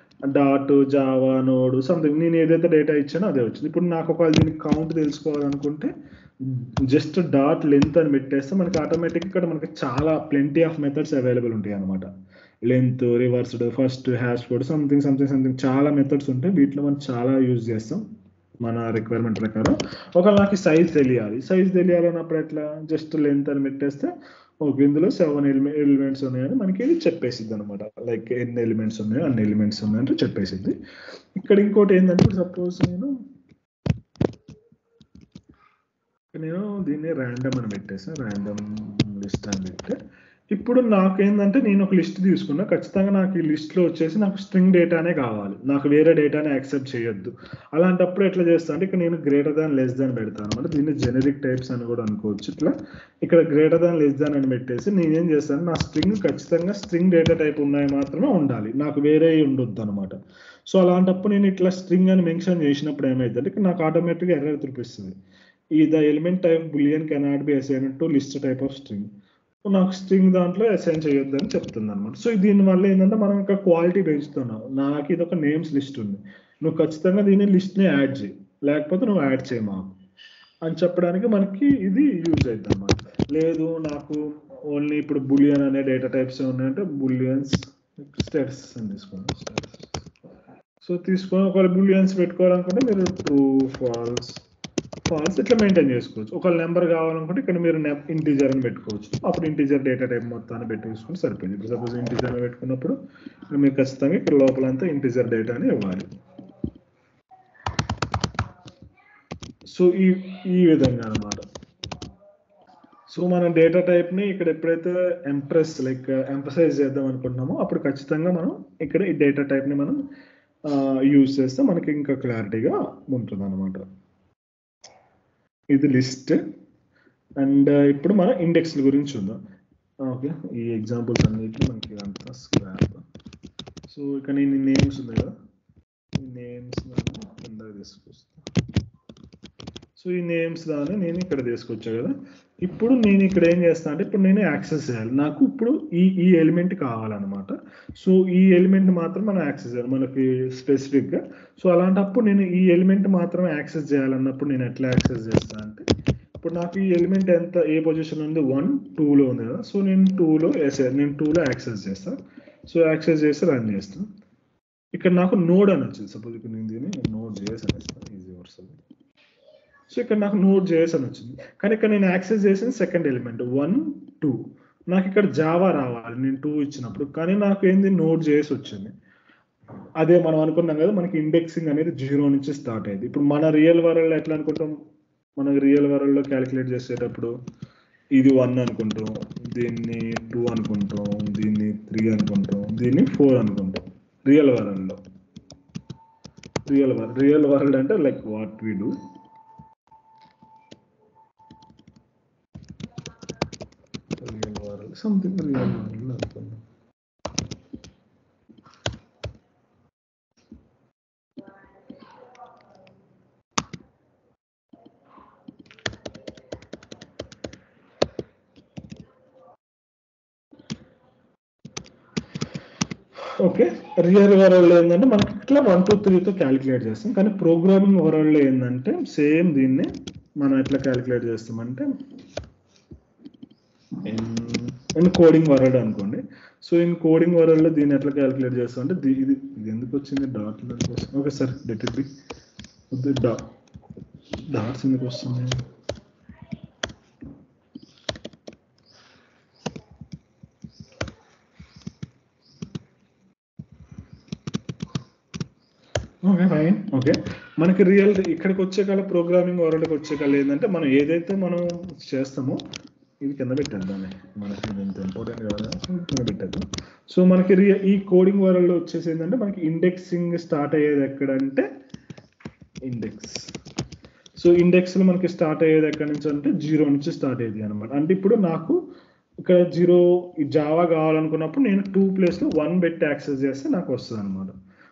డాట్, జావా, నోడ్, సంథింగ్ నేను ఏదైతే డేటా ఇచ్చానో అదే వచ్చింది. ఇప్పుడు నాకు ఒకవేళ దీనికి కౌంట్ తెలుసుకోవాలనుకుంటే జస్ట్ డాట్ లెంత్ అని పెట్టేస్తే మనకి ఆటోమేటిక్ ఇక్కడ మనకి చాలా ప్లెంటీ ఆఫ్ మెథడ్స్ అవైలబుల్ ఉంటాయి అనమాట. Length, reversed, first, hash code, something చాలా మెథడ్స్ ఉంటాయి. వీటిలో మనం చాలా యూజ్ చేస్తాం మన రిక్వైర్మెంట్ ప్రకారం. ఒకవేళ నాకు సైజ్ తెలియాలన్నప్పుడు ఎట్లా, జస్ట్ లెంత్ అని పెట్టేస్తే ఓకే ఇందులో 7 ఎలిమెంట్స్ ఉన్నాయని మనకి ఇది చెప్పేసిద్ది అనమాట. లైక్ ఎన్ని ఎలిమెంట్స్ ఉన్నాయో అన్ని ఎలిమెంట్స్ ఉన్నాయంటే చెప్పేసిద్ది. ఇక్కడ ఇంకోటి ఏంటంటే సపోజ్ నేను దీన్ని ర్యాండమ్ అని పెట్టేసాను, ర్యాండమ్ లిస్ట్ అని పెడితే ఇప్పుడు నాకేంటంటే నేను ఒక లిస్ట్ తీసుకున్నా, ఖచ్చితంగా నాకు ఈ లిస్ట్లో వచ్చేసి నాకు స్ట్రింగ్ డేటానే కావాలి, నాకు వేరే డేటానే యాక్సెప్ట్ చేయొద్దు. అలాంటప్పుడు ఎట్లా చేస్తా అంటే ఇక్కడ నేను గ్రేటర్ దాన్ లెస్ దాన్ పెడతాను అనమాట. దీన్ని జెనరిక్ టైప్స్ అని కూడా అనుకోవచ్చు. ఇట్లా ఇక్కడ గ్రేటర్ దాన్ లెస్ దాన్ అని పెట్టేసి నేనేం చేస్తాను, నా స్ట్రింగ్ ఖచ్చితంగా స్ట్రింగ్ డేటా టైప్ ఉన్నాయి మాత్రమే ఉండాలి, నాకు వేరే ఉండొద్దు అనమాట. సో అలాంటప్పుడు నేను ఇట్లా స్ట్రింగ్ అని మెన్షన్ చేసినప్పుడు ఏమైందంటే ఇక్కడ నాకు ఆటోమేటిక్గా ఎర్రర్ చూపిస్తుంది. The element type boolean cannot be assigned to list type of string. నాకు స్ట్రింగ్ దాంట్లో అసైన్ చేయొద్దు అని చెప్తుంది అనమాట. సో దీనివల్ల ఏంటంటే మనం ఇంకా క్వాలిటీ పెంచుతున్నాం. నాకు ఇది ఒక నేమ్స్ లిస్ట్ ఉంది, నువ్వు ఖచ్చితంగా దీని లిస్ట్ని యాడ్ చేయి, లేకపోతే నువ్వు యాడ్ చేయి మాకు అని చెప్పడానికి మనకి ఇది యూజ్ అవుతుంది అనమాట. లేదు నాకు ఓన్లీ ఇప్పుడు బులియన్ అనే డేటా టైప్స్ ఉన్నాయంటే బులియన్స్ స్టేటస్ అని తీసుకోండి. సో తీసుకొని ఒకవేళ బులియన్స్ పెట్టుకోవాలనుకుంటే మీరు ట్రూ, ఫాల్స్ ఇట్లా మెయింటైన్ చేసుకోవచ్చు. ఒక నెంబర్ కావాలనుకుంటే ఇక్కడ మీరు ఇంటీజర్ అని పెట్టుకోవచ్చు. అప్పుడు ఇంటీజర్ డేటా టైప్ మొత్తాన్ని పెట్టేసుకుని సరిపోయింది. ఇప్పుడు సపోజ్ ఇంటీజర్ అని పెట్టుకున్నప్పుడు మీరు ఖచ్చితంగా ఇక్కడ లోపలంతా ఇంటీజర్ డేటాని ఇవ్వాలి. సో ఈ విధంగా అనమాట. సో మన డేటా టైప్ని ఇక్కడ ఎప్పుడైతే ఎంఫసైజ్ చేద్దాం అనుకుంటున్నామో అప్పుడు ఖచ్చితంగా మనం ఇక్కడ ఈ డేటా టైప్ని మనం యూజ్ చేస్తే మనకి ఇంకా క్లారిటీగా ఉంటుంది అనమాట. ఇది లిస్ట్. అండ్ ఇప్పుడు మనం ఇండెక్స్ల గురించి చూద్దాం. ఓకే, ఈ ఎగ్జాంపుల్స్ అన్నిటిలో మనకి అంతా స్క్రాప్. సో ఇక్కడ నేను నేమ్స్ ఉంది కదా, ఈ నేమ్స్ దాన్ని కింద తీసుకొస్తా. సో ఈ నేమ్స్ దాన్ని నేను ఇక్కడ తీసుకొచ్చా కదా. ఇప్పుడు నేను ఇక్కడ ఏం చేస్తాను అంటే ఇప్పుడు నేను యాక్సెస్ చేయాలి, నాకు ఇప్పుడు ఈ ఎలిమెంట్ కావాలన్నమాట. సో ఈ ఎలిమెంట్ మాత్రం మనం యాక్సెస్ చేయాలి మనకి స్పెసిఫిక్గా. సో అలాంటప్పుడు నేను ఈ ఎలిమెంట్ మాత్రమే యాక్సెస్ చేయాలన్నప్పుడు నేను ఎట్లా యాక్సెస్ చేస్తాను అంటే ఇప్పుడు నాకు ఈ ఎలిమెంట్ ఏ పొజిషన్ ఉంది, 1, 2లో ఉంది కదా. సో నేను 2లో యాక్సెస్ చేస్తాను. సో యాక్సెస్ చేస్తే రన్ చేస్తాను. ఇక్కడ నాకు నోడ్ అని వచ్చింది. సపోజ్ ఇక్కడ నేను దీన్ని నోడ్ JS అని ఇస్తాను, ఈజీ వస్తుంది. సో ఇక్కడ నాకు నోడ్ JS అని వచ్చింది, కానీ ఇక్కడ నేను యాక్సెస్ చేసిన సెకండ్ ఎలిమెంట్ 1, 2. నాకు ఇక్కడ జావా రావాలి నేను 2 ఇచ్చినప్పుడు, కానీ నాకు ఏంది నోడ్ JS వచ్చింది. అదే మనం అనుకున్నాం కదా మనకి ఇండెక్సింగ్ అనేది 0 నుంచి స్టార్ట్ అయ్యింది. ఇప్పుడు మన రియల్ వరల్డ్లో ఎట్లా అనుకుంటాం, మన రియల్ వరల్డ్లో క్యాలిక్యులేట్ చేసేటప్పుడు ఇది 1 అనుకుంటాం, దీన్ని 2 అనుకుంటాం, దీన్ని 3 అనుకుంటాం, దీన్ని 4 అనుకుంటాం. రియల్ వరల్డ్ అంటే like what we do. Something real world అనుకుందాం. ఓకే, రియల్ వరల్డ్ ఏంటంటే మనకి ఇట్లా 1, 2, 3తో క్యాలిక్యులేట్ చేస్తాం. కానీ ప్రోగ్రామింగ్ వరల్డ్ ఏంటంటే సేమ్ దీన్ని మనం ఎట్లా క్యాలిక్యులేట్ చేస్తామంటే ఇన్ కోడింగ్ వరల్డ్ అనుకోండి. సో ఇన్ కోడింగ్ వరల్డ్లో దీన్ని ఎట్లా క్యాలిక్యులేట్ చేస్తాం అంటే ఇది ఎందుకు వచ్చింది dot. Okay sir, let it be dots ఎందుకు వస్తుంది. Okay fine. ఓకే, మనకి ఇక్కడికి వచ్చే కాల ప్రోగ్రామింగ్ వరల్డ్కి వచ్చే కాల ఏంటంటే మనం ఏదైతే మనం చేస్తామో ఇది కింద పెట్టేద్దాం, మనకి ఇంత ఇంపార్టెంట్ కదా కింద పెట్టేద్దాం. సో మనకి ఈ కోడింగ్ వరల్డ్ వచ్చేసి ఏంటంటే మనకి ఇండెక్సింగ్ స్టార్ట్ అయ్యేది ఎక్కడంటే ఇండెక్స్. సో ఇండెక్స్లో మనకి స్టార్ట్ అయ్యేది ఎక్కడి నుంచి అంటే 0 నుంచి స్టార్ట్ అయ్యేది అనమాట. అంటే ఇప్పుడు నాకు ఇక్కడ 0 జావా కావాలనుకున్నప్పుడు నేను 2 ప్లేస్లో 1 పెట్టి యాక్సెస్ చేస్తే నాకు వస్తుంది అనమాట.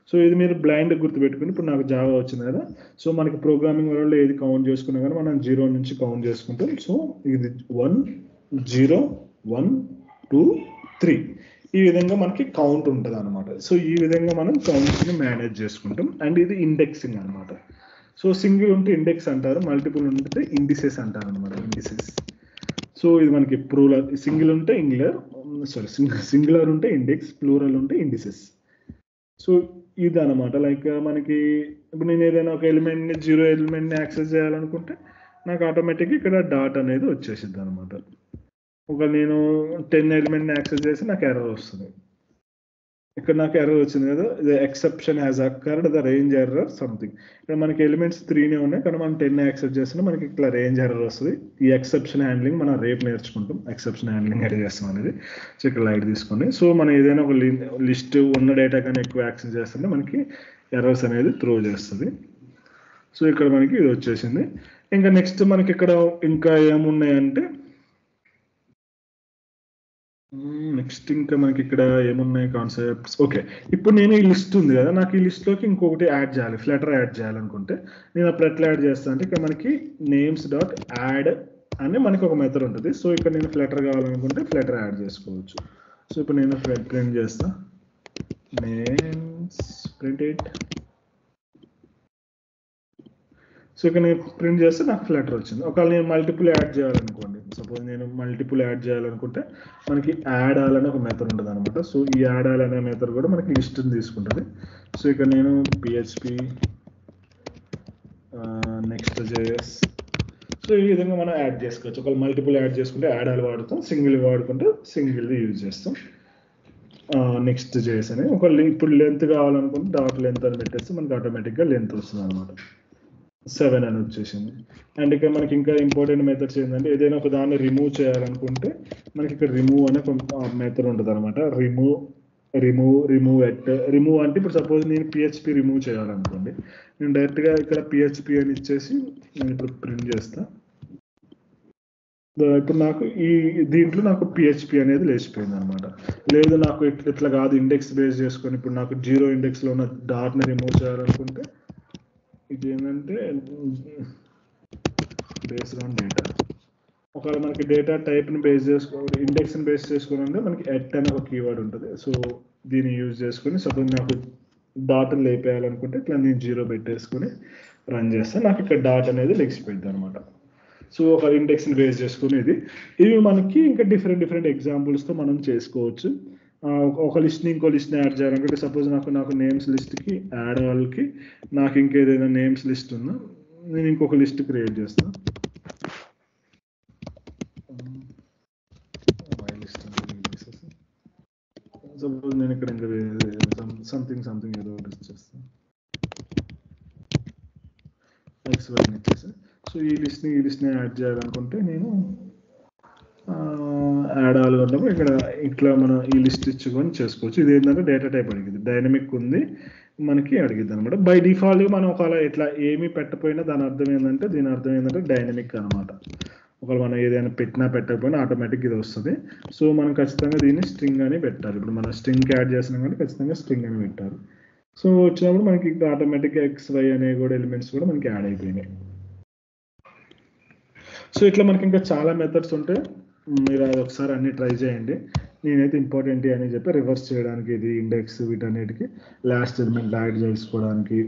సో ఇది మీరు బ్లైండ్ గుర్తుపెట్టుకుని, ఇప్పుడు నాకు జావా వచ్చింది కదా, సో మనకి ప్రోగ్రామింగ్ వరల్డ్లో ఏది కౌంట్ చేసుకున్నా కానీ మనం 0 నుంచి కౌంట్ చేసుకుంటాం. సో ఇది 1 0 1 2 3 ఈ విధంగా మనకి కౌంట్ ఉంటుంది అనమాట. సో ఈ విధంగా మనం కౌంట్స్ని మేనేజ్ చేసుకుంటాం. అండ్ ఇది ఇండెక్సింగ్ అనమాట. సో సింగిల్ ఉంటే ఇండెక్స్ అంటారు, మల్టిపుల్ ఉంటే ఇండిసెస్ అంటారు అనమాట, ఇండిసెస్. సో ఇది మనకి ప్లూరల్, సింగిల్ ఉంటే సింగులర్ ఉంటే ఇండెక్స్, ప్లూరల్ ఉంటే ఇండిసెస్. సో ఇది అనమాట. లైక్ మనకి ఇప్పుడు నేను ఏదైనా ఒక ఎలిమెంట్ని 0 ఎలిమెంట్ని యాక్సెస్ చేయాలనుకుంటే నాకు ఆటోమేటిక్గా ఇక్కడ డాట్ అనేది వచ్చేసిద్ది అనమాట. ఒక నేను 10 ఎలిమెంట్ని యాక్సెస్ చేసి నాకు ఎర్రర్ వస్తుంది. ఇక్కడ నాకు ఎర్రర్ వచ్చింది కదా, the exception has occurred the range error something. ఇక్కడ మనకి ఎలిమెంట్స్ 3 ఉన్నాయి కానీ మనం 10 యాక్సెప్ట్ చేస్తున్నా మనకి ఇట్లా రేంజ్ ఎర్రర్ వస్తుంది. ఈ ఎక్సెప్షన్ హ్యాండ్లింగ్ మనం రేపు నేర్చుకుంటాం, ఎక్సెప్షన్ హ్యాండ్లింగ్ ఎట్లా చేస్తాం అనేది. సో ఇక్కడ లైట్ తీసుకోండి. సో మనం ఏదైనా ఒక లిస్ట్ ఉన్న డేటా కానీ ఎక్కువ యాక్సెస్ చేస్తుంటే మనకి ఎర్రర్స్ అనేది త్రో చేస్తుంది. సో ఇక్కడ మనకి ఇది వచ్చేసింది. ఇంకా నెక్స్ట్ మనకి ఇక్కడ ఇంకా ఏమున్నాయంటే, నెక్స్ట్ ఇంకా మనకి ఇక్కడ ఏమున్నాయి కాన్సెప్ట్స్. ఓకే, ఇప్పుడు నేను ఈ లిస్ట్ ఉంది కదా, నాకు ఈ లిస్ట్లోకి ఇంకొకటి యాడ్ చేయాలి, ఫ్లటర్ యాడ్ చేయాలనుకుంటే నేను అప్పుడు ఎట్లా యాడ్ చేస్తాను అంటే, ఇక్కడ మనకి నేమ్స్ డాట్ యాడ్ అని మనకి ఒక మెథడ్ ఉంటుంది. సో ఇక్కడ నేను ఫ్లటర్ కావాలనుకుంటే ఫ్లటర్ యాడ్ చేసుకోవచ్చు. సో ఇప్పుడు నేను ప్రింట్ చేస్తా, నేమ్స్ ప్రింట్ ఇట్. సో ఇక్కడ నేను ప్రింట్ చేస్తే నాకు ఫ్లటర్ వచ్చింది. ఒకవేళ నేను మల్టిపుల్ యాడ్ చేయాలనుకోండి, సపోజ్ నేను మల్టిపుల్ యాడ్ చేయాలనుకుంటే మనకి యాడ్ ఆల్ అనే ఒక మెథడ్ ఉంటుంది అనమాట. సో ఈ యాడ్ ఆల్ అనే మెథడ్ కూడా మనకి లిస్ట్ని తీసుకుంటుంది. సో ఇక్కడ నేను PHP నెక్స్ట్ JS, సో ఈ విధంగా మనం యాడ్ చేసుకోవచ్చు. ఒకవేళ మల్టిపుల్ యాడ్ చేసుకుంటే యాడ్ ఆల్ వాడతాం, సింగిల్ వాడుకుంటే సింగిల్ది యూజ్ చేస్తాం. నెక్స్ట్ JS అని ఒకవేళ ఇప్పుడు లెంత్ కావాలనుకుంటే డాట్ లెంత్ అని పెట్టేస్తే మనకి ఆటోమేటిక్గా లెంత్ వస్తుంది అనమాట. 7 అని వచ్చేసింది. అండ్ ఇక్కడ మనకి ఇంకా ఇంపార్టెంట్ మెథడ్స్ ఏంటంటే, ఏదైనా ఒక దాన్ని రిమూవ్ చేయాలనుకుంటే మనకి ఇక్కడ రిమూవ్ అనే మెథడ్ ఉంటుంది అనమాట. రిమూవ్ అంటే ఇప్పుడు సపోజ్ నేను PHP రిమూవ్ చేయాలనుకోండి, నేను డైరెక్ట్గా ఇక్కడ PHP అని ఇచ్చేసి నేను ఇప్పుడు ప్రింట్ చేస్తా. ఇప్పుడు నాకు దీంట్లో నాకు PHP అనేది లేచిపోయింది అనమాట. లేదు నాకు ఇట్లా కాదు, ఇండెక్స్ బేస్ చేసుకొని ఇప్పుడు నాకు 0 ఇండెక్స్లో ఉన్న డాట్ని రిమూవ్ చేయాలనుకుంటే ఇది ఏంటంటే బేస్డ్ ఆన్ డేటా. ఒకవేళ మనకి డేటా టైప్ని బేస్ చేసుకోవాలి, ఇండెక్స్ని బేస్ చేసుకుని ఉంటే మనకి ఎట్ అనే ఒక కీవర్డ్ ఉంటుంది. సో దీన్ని యూజ్ చేసుకుని సపోజ్ నాకు డాట్ని లేపేయాలనుకుంటే ఇట్లా నేను 0 పెట్టేసుకుని రన్ చేస్తే నాకు ఇక్కడ డాట్ అనేది లెగిసిపోయింది అనమాట. సో ఒక ఇండెక్స్ని బేస్ చేసుకుని ఇవి మనకి ఇంకా డిఫరెంట్ ఎగ్జాంపుల్స్తో మనం చేసుకోవచ్చు. ఒక లిస్ట్ని ఇంకో లిస్ట్ని యాడ్ చేయాలనుకుంటే సపోజ్ నాకు నేమ్స్ లిస్ట్కి యాడ్ వాళ్ళకి నాకు ఇంకేదైనా నేమ్స్ లిస్ట్ ఉన్నా నేను ఇంకొక లిస్ట్ క్రియేట్ చేస్తాను. సపోజ్ నేను ఇక్కడ ఇంకా సంథింగ్ ఏదో ఒకటి చేస్తాను, XY ఇచ్చేసి. సో ఈ లిస్ట్ని యాడ్ చేయాలనుకుంటే నేను యాడ్ ఆల్గొన్నప్పుడు ఇక్కడ ఇట్లా మనం ఈ లిస్ట్ ఇచ్చుకొని చేసుకోవచ్చు. ఇది ఏంటంటే డేటా టైప్ అడిగింది, డైనమిక్ ఉంది మనకి అడిగింది అనమాట. బై డిఫాల్ట్గా మనం ఒకవేళ ఇట్లా ఏమీ పెట్టకపోయినా దీని అర్థం ఏంటంటే డైనమిక్ అనమాట. ఒకవేళ మనం ఏదైనా పెట్టకపోయినా ఆటోమేటిక్ ఇది వస్తుంది. సో మనం ఖచ్చితంగా దీన్ని స్ట్రింగ్ అని పెట్టాలి. ఇప్పుడు మనం స్ట్రింగ్ యాడ్ చేసినాం కానీ ఖచ్చితంగా స్ట్రింగ్ అని పెట్టాలి. సో వచ్చినప్పుడు మనకి ఇక్కడ ఆటోమేటిక్గా XY అనే కూడా ఎలిమెంట్స్ కూడా మనకి యాడ్ అయిపోయినాయి. సో ఇట్లా మనకి ఇంకా చాలా మెథడ్స్ ఉంటాయి, మీరు అది ఒకసారి అన్ని ట్రై చేయండి. నేనైతే ఇంపార్టెంట్ అని చెప్పి రివర్స్ చేయడానికి, ఇది ఇండెక్స్ వీటన్నిటికి లాస్ట్ ఎలిమెంట్ యాడ్ చేసుకోవడానికి,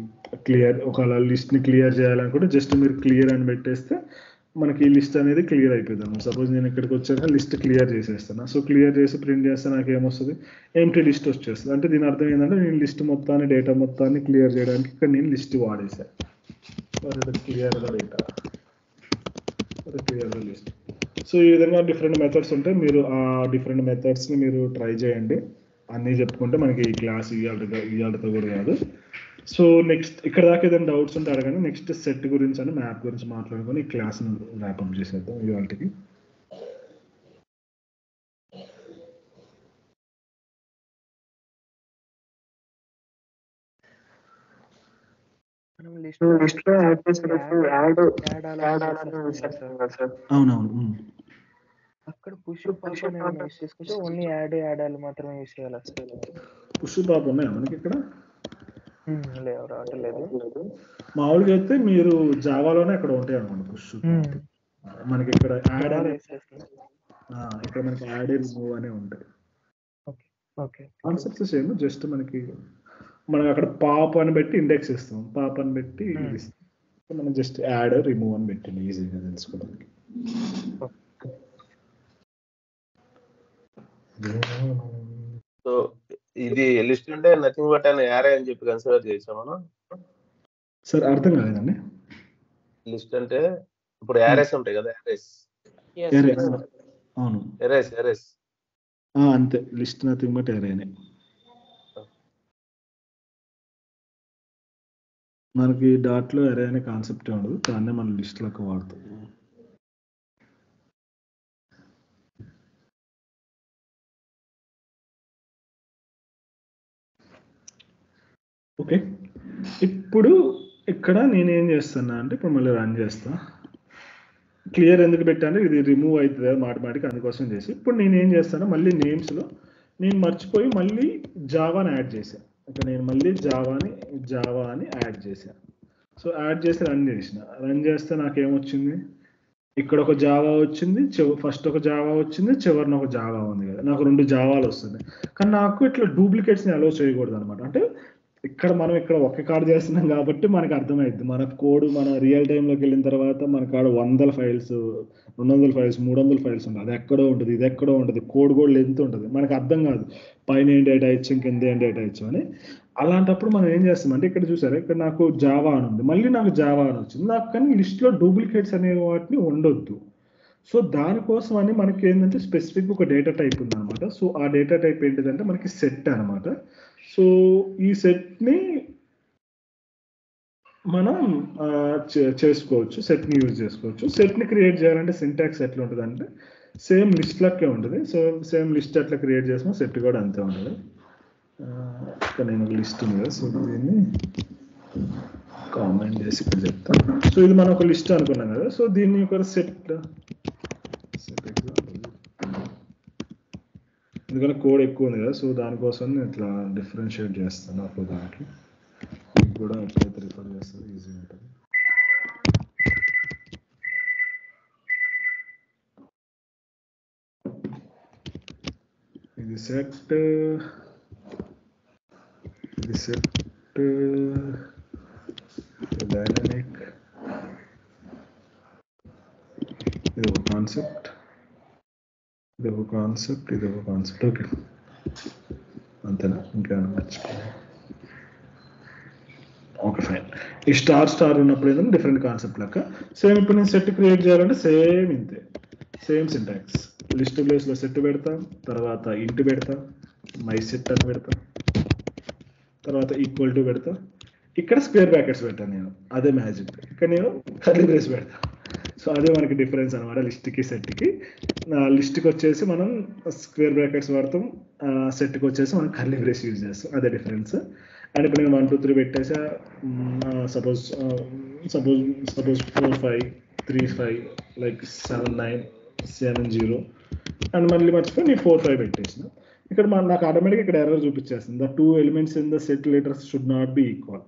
క్లియర్ ఒకవేళ లిస్ట్ని క్లియర్ చేయాలనుకుంటే జస్ట్ మీరు క్లియర్ అని పెట్టేస్తే మనకి ఈ లిస్ట్ అనేది క్లియర్ అయిపోయింది. సపోజ్ నేను ఇక్కడికి వచ్చాక లిస్ట్ క్లియర్ చేసేస్తాను. సో క్లియర్ చేసి ప్రింట్ చేస్తే నాకు ఏమొస్తుంది, ఎంప్టీ లిస్ట్ వచ్చేస్తుంది. అంటే దీని అర్థం ఏంటంటే నేను లిస్ట్ మొత్తాన్ని, డేటా మొత్తాన్ని క్లియర్ చేయడానికి ఇక్కడ నేను లిస్ట్ వాడేసాను. Clear list. సో ఈ విధంగా డిఫరెంట్ మెథడ్స్ ఉంటాయి. మీరు ఆ డిఫరెంట్ మెథడ్స్ని మీరు ట్రై చేయండి. అన్నీ చెప్పుకుంటే మనకి ఈ క్లాస్ ఇవాళతో కూడా కాదు. సో నెక్స్ట్ ఇక్కడ దాకా ఏదైనా డౌట్స్ ఉంటే అడగండి. నెక్స్ట్ సెట్ గురించి అని మ్యాప్ గురించి మాట్లాడుకొని ఈ క్లాస్ని ర్యాపప్ చేసేద్దాం ఇవాళకి. అవునవును. అక్కడ పుష్ పాప్ అని ఏమైనా యూస్ చేసుకుంటే ఓన్లీ యాడ్ మాత్రమే యూస్ చేయాలి సార్. పుష్ పాప్ ఉన్నాయా మనకి ఇక్కడ? లేవు, రావట్లేదు. మామూలుగా అయితే మీరు జావాలోనే అక్కడ ఉంటాయి అనమాట పుష్. మనకి ఇక్కడ యాడ్ అనే ఇక్కడ మనకి యాడ్ రిమూవ్ అనే ఉంటాయి. కాన్సెప్ట్స్ సేమ్, జస్ట్ మనకి మనం అక్కడ పాప్ అని పెట్టి ఇండెక్స్ ఇస్తాం, పాప్ అని పెట్టి ఇది ఇస్తాం. మనం జస్ట్ యాడ్ రిమూవ్ అని పెట్టండి ఈజీగా తెలుసుకోవడానికి. సో ఇది లిస్ట్ అంటే నథింగ్ బట్ అనే యారే అని చెప్పి కన్సిడర్ చేసాం మనం. సార్ అర్థం కాలేదండి. లిస్ట్ అంటే ఇప్పుడు యారేస్ ఉంటాయి కదా, యారేస్. అవును, ఎరేస్ అంతే. లిస్ట్ నథింగ్ బట్ ఎరేనే. మనకి డాట్లో ఎరే అనే కాన్సెప్ట్ ఉండదు, దాన్నే మనం లిస్ట్లోకి వాడతాం. ఓకే, ఇప్పుడు ఇక్కడ నేనేం చేస్తున్నా అంటే ఇప్పుడు మళ్ళీ రన్ చేస్తా. క్లియర్ ఎందుకు పెట్టాను, ఇది రిమూవ్ అవుతుంది మాటిమాటికి, అందుకోసం చేసి. ఇప్పుడు నేను ఏం చేస్తాను, మళ్ళీ నేమ్స్లో నేను మర్చిపోయి మళ్ళీ జావాని యాడ్ చేశాను. ఇక్కడ నేను మళ్ళీ జావా అని యాడ్ చేశాను. సో యాడ్ చేసి రన్ చేస్తే నాకేమొచ్చింది, ఇక్కడ ఒక జావా వచ్చింది, ఫస్ట్ ఒక జావా వచ్చింది, చివరిన ఒక జావా ఉంది కదా, నాకు 2 జావాలు వస్తుంది. కానీ నాకు ఇట్లా డూప్లికేట్స్ని అలో చేయకూడదు అనమాట. అంటే ఇక్కడ మనం ఒక కాడ చేస్తున్నాం కాబట్టి మనకు అర్థమైద్ది. మన కోడ్ మన రియల్ టైంలోకి వెళ్ళిన తర్వాత మన కాడ 100 ఫైల్స్, 200 ఫైల్స్, 300 ఫైల్స్ ఉంటుంది. అది ఎక్కడో ఉంటుంది, ఇది ఎక్కడో ఉంటుంది, కోడ్ కూడా లెంత్ ఉంటుంది, మనకు అర్థం కాదు పైన ఏం డేటా ఇచ్చాం కింద ఏం డేటా ఇచ్చాం అని. అలాంటప్పుడు మనం ఏం చేస్తామంటే ఇక్కడ చూసారా, ఇక్కడ నాకు జావా అని ఉంది, మళ్ళీ నాకు జావా అని వచ్చింది. నాకు కానీ లిస్ట్లో డూప్లికేట్స్ అనే వాటిని ఉండొద్దు. సో దానికోసం అని మనకి ఏంటంటే స్పెసిఫిక్ ఒక డేటా టైప్ ఉందన్నమాట. సో ఆ డేటా టైప్ ఏంటిదంటే మనకి సెట్ అనమాట. సో ఈ సెట్ని మనం చేసుకోవచ్చు, సెట్ని యూజ్ చేసుకోవచ్చు. సెట్ని క్రియేట్ చేయాలంటే సింటాక్స్ ఎట్లా ఉంటుంది అంటే సేమ్ లిస్ట్ లెక్కే ఉంటుంది. సో సేమ్ లిస్ట్ ఎట్లా క్రియేట్ చేసినా సెట్ కూడా అంతే ఉంటుంది. ఇక్కడ నేను ఒక లిస్ట్ ఉంది కదా, సో దీన్ని కామెంట్ చేసి ఇక్కడ చెప్తాను. సో ఇది మనం ఒక లిస్ట్ అనుకున్నాం కదా, సో దీన్ని ఒక సెట్ ఎందుకంటే కోడ్ ఎక్కువ ఉంది కదా, సో దానికోసం నేను ఇట్లా డిఫరెన్షియేట్ చేస్తాను. అప్పుడు దానికి మీకు కూడా ఎప్పుడైతే రిఫర్ చేస్తారో ఈజీగా ఉంటుంది. ఇది సెట్ డైనమిక్, ఇది ఒక కాన్సెప్ట్, ఇది ఒక కాన్సెప్ట్. ఓకే అంతేనా, ఇంకేమైనా మర్చిపోయాను? Okay fine. ఈ స్టార్ ఉన్నప్పుడు ఏదైనా డిఫరెంట్ కాన్సెప్ట్ లెక్క. సేమ్ ఇప్పుడు నేను సెట్ క్రియేట్ చేయాలంటే సేమ్ ఇంతే, సేమ్ సింటాక్స్. లిస్ట్ ప్లేస్లో సెట్ పెడతాం, తర్వాత ఇంట్ పెడతాం, మై సెట్ అని పెడతాం, తర్వాత ఈక్వల్ టు పెడతా. ఇక్కడ స్క్వేర్ బ్రాకెట్స్ పెట్టాను నేను, అదే మ్యాజిక్. ఇక్కడ నేను కర్లీ బ్రేస్ పెడతా. సో అదే మనకి డిఫరెన్స్ అనమాట లిస్ట్కి సెట్కి. లిస్ట్కి వచ్చేసి మనం స్క్వేర్ బ్రాకెట్స్ వాడతాం, సెట్కి వచ్చేసి మనం కర్లీ బ్రేస్ యూజ్ చేస్తాం, అదే డిఫరెన్స్. అండ్ ఇప్పుడు నేను 1 2 3 పెట్టేసా. సపోజ్ 4 5 3 5 లైక్ 7 9 7 0 అండ్ మళ్ళీ మర్చిపోయి నేను 4 5 పెట్టేసిన. ఇక్కడ నాకు ఆటోమేటిక్గా ఇక్కడ ఎర్రర్ చూపించేస్తుంది, the 2 elements in the set letters should not be equal.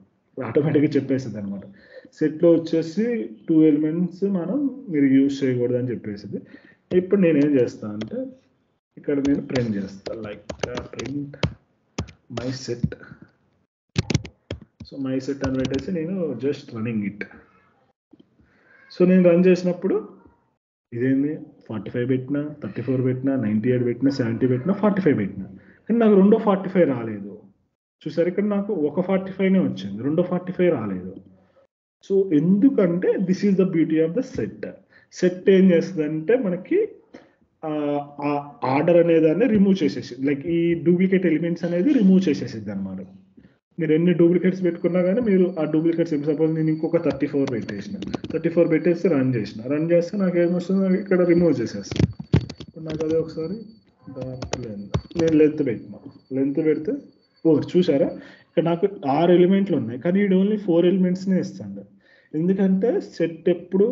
ఆటోమేటిక్గా చెప్పేసింది అనమాట. సెట్లో వచ్చేసి 2 ఎలిమెంట్స్ మీరు యూజ్ చేయకూడదు అని చెప్పేసింది. ఇప్పుడు నేనేం చేస్తాను అంటే ఇక్కడ నేను ప్రింట్ చేస్తాను, like print my set. So my set అని పెట్టేసి నేను జస్ట్ రన్నింగ్ ఇట్. సో నేను రన్ చేసినప్పుడు ఇదేంది 45 పెట్టినా, 34 పెట్టినా, 98 పెట్టినా, 70 పెట్టినా, 45 పెట్టినా, కానీ నాకు రెండో 45 రాలేదు. చూసారు, ఇక్కడ నాకు ఒక 45నే వచ్చింది, రెండో 45 రాలేదు. సో ఎందుకంటే this is the beauty of the set. Set ఏం చేస్తుందంటే మనకి ఆర్డర్ అనేదాన్ని రిమూవ్ చేసేసి, లైక్ ఈ డూప్లికేట్ ఎలిమెంట్స్ అనేది రిమూవ్ చేసేసిద్ది అనమాట. మీరు ఎన్ని డూప్లికేట్స్ పెట్టుకున్నా కానీ మీరు ఆ డూప్లికేట్స్, సపోజ్ నేను ఇంకొక 34 పెట్టేస్తే రన్ చేస్తే నాకు ఏమొస్తుంది, ఇక్కడ రిమూవ్ చేసేస్తాను. ఇప్పుడు నాకు అదే ఒకసారి నేను లెంత్ పెడితే చూసారా, ఇక్కడ నాకు 6 ఎలిమెంట్లు ఉన్నాయి, కానీ ఇది ఓన్లీ 4 ఎలిమెంట్స్నే ఇస్తాడు. ఎందుకంటే సెట్ ఎప్పుడు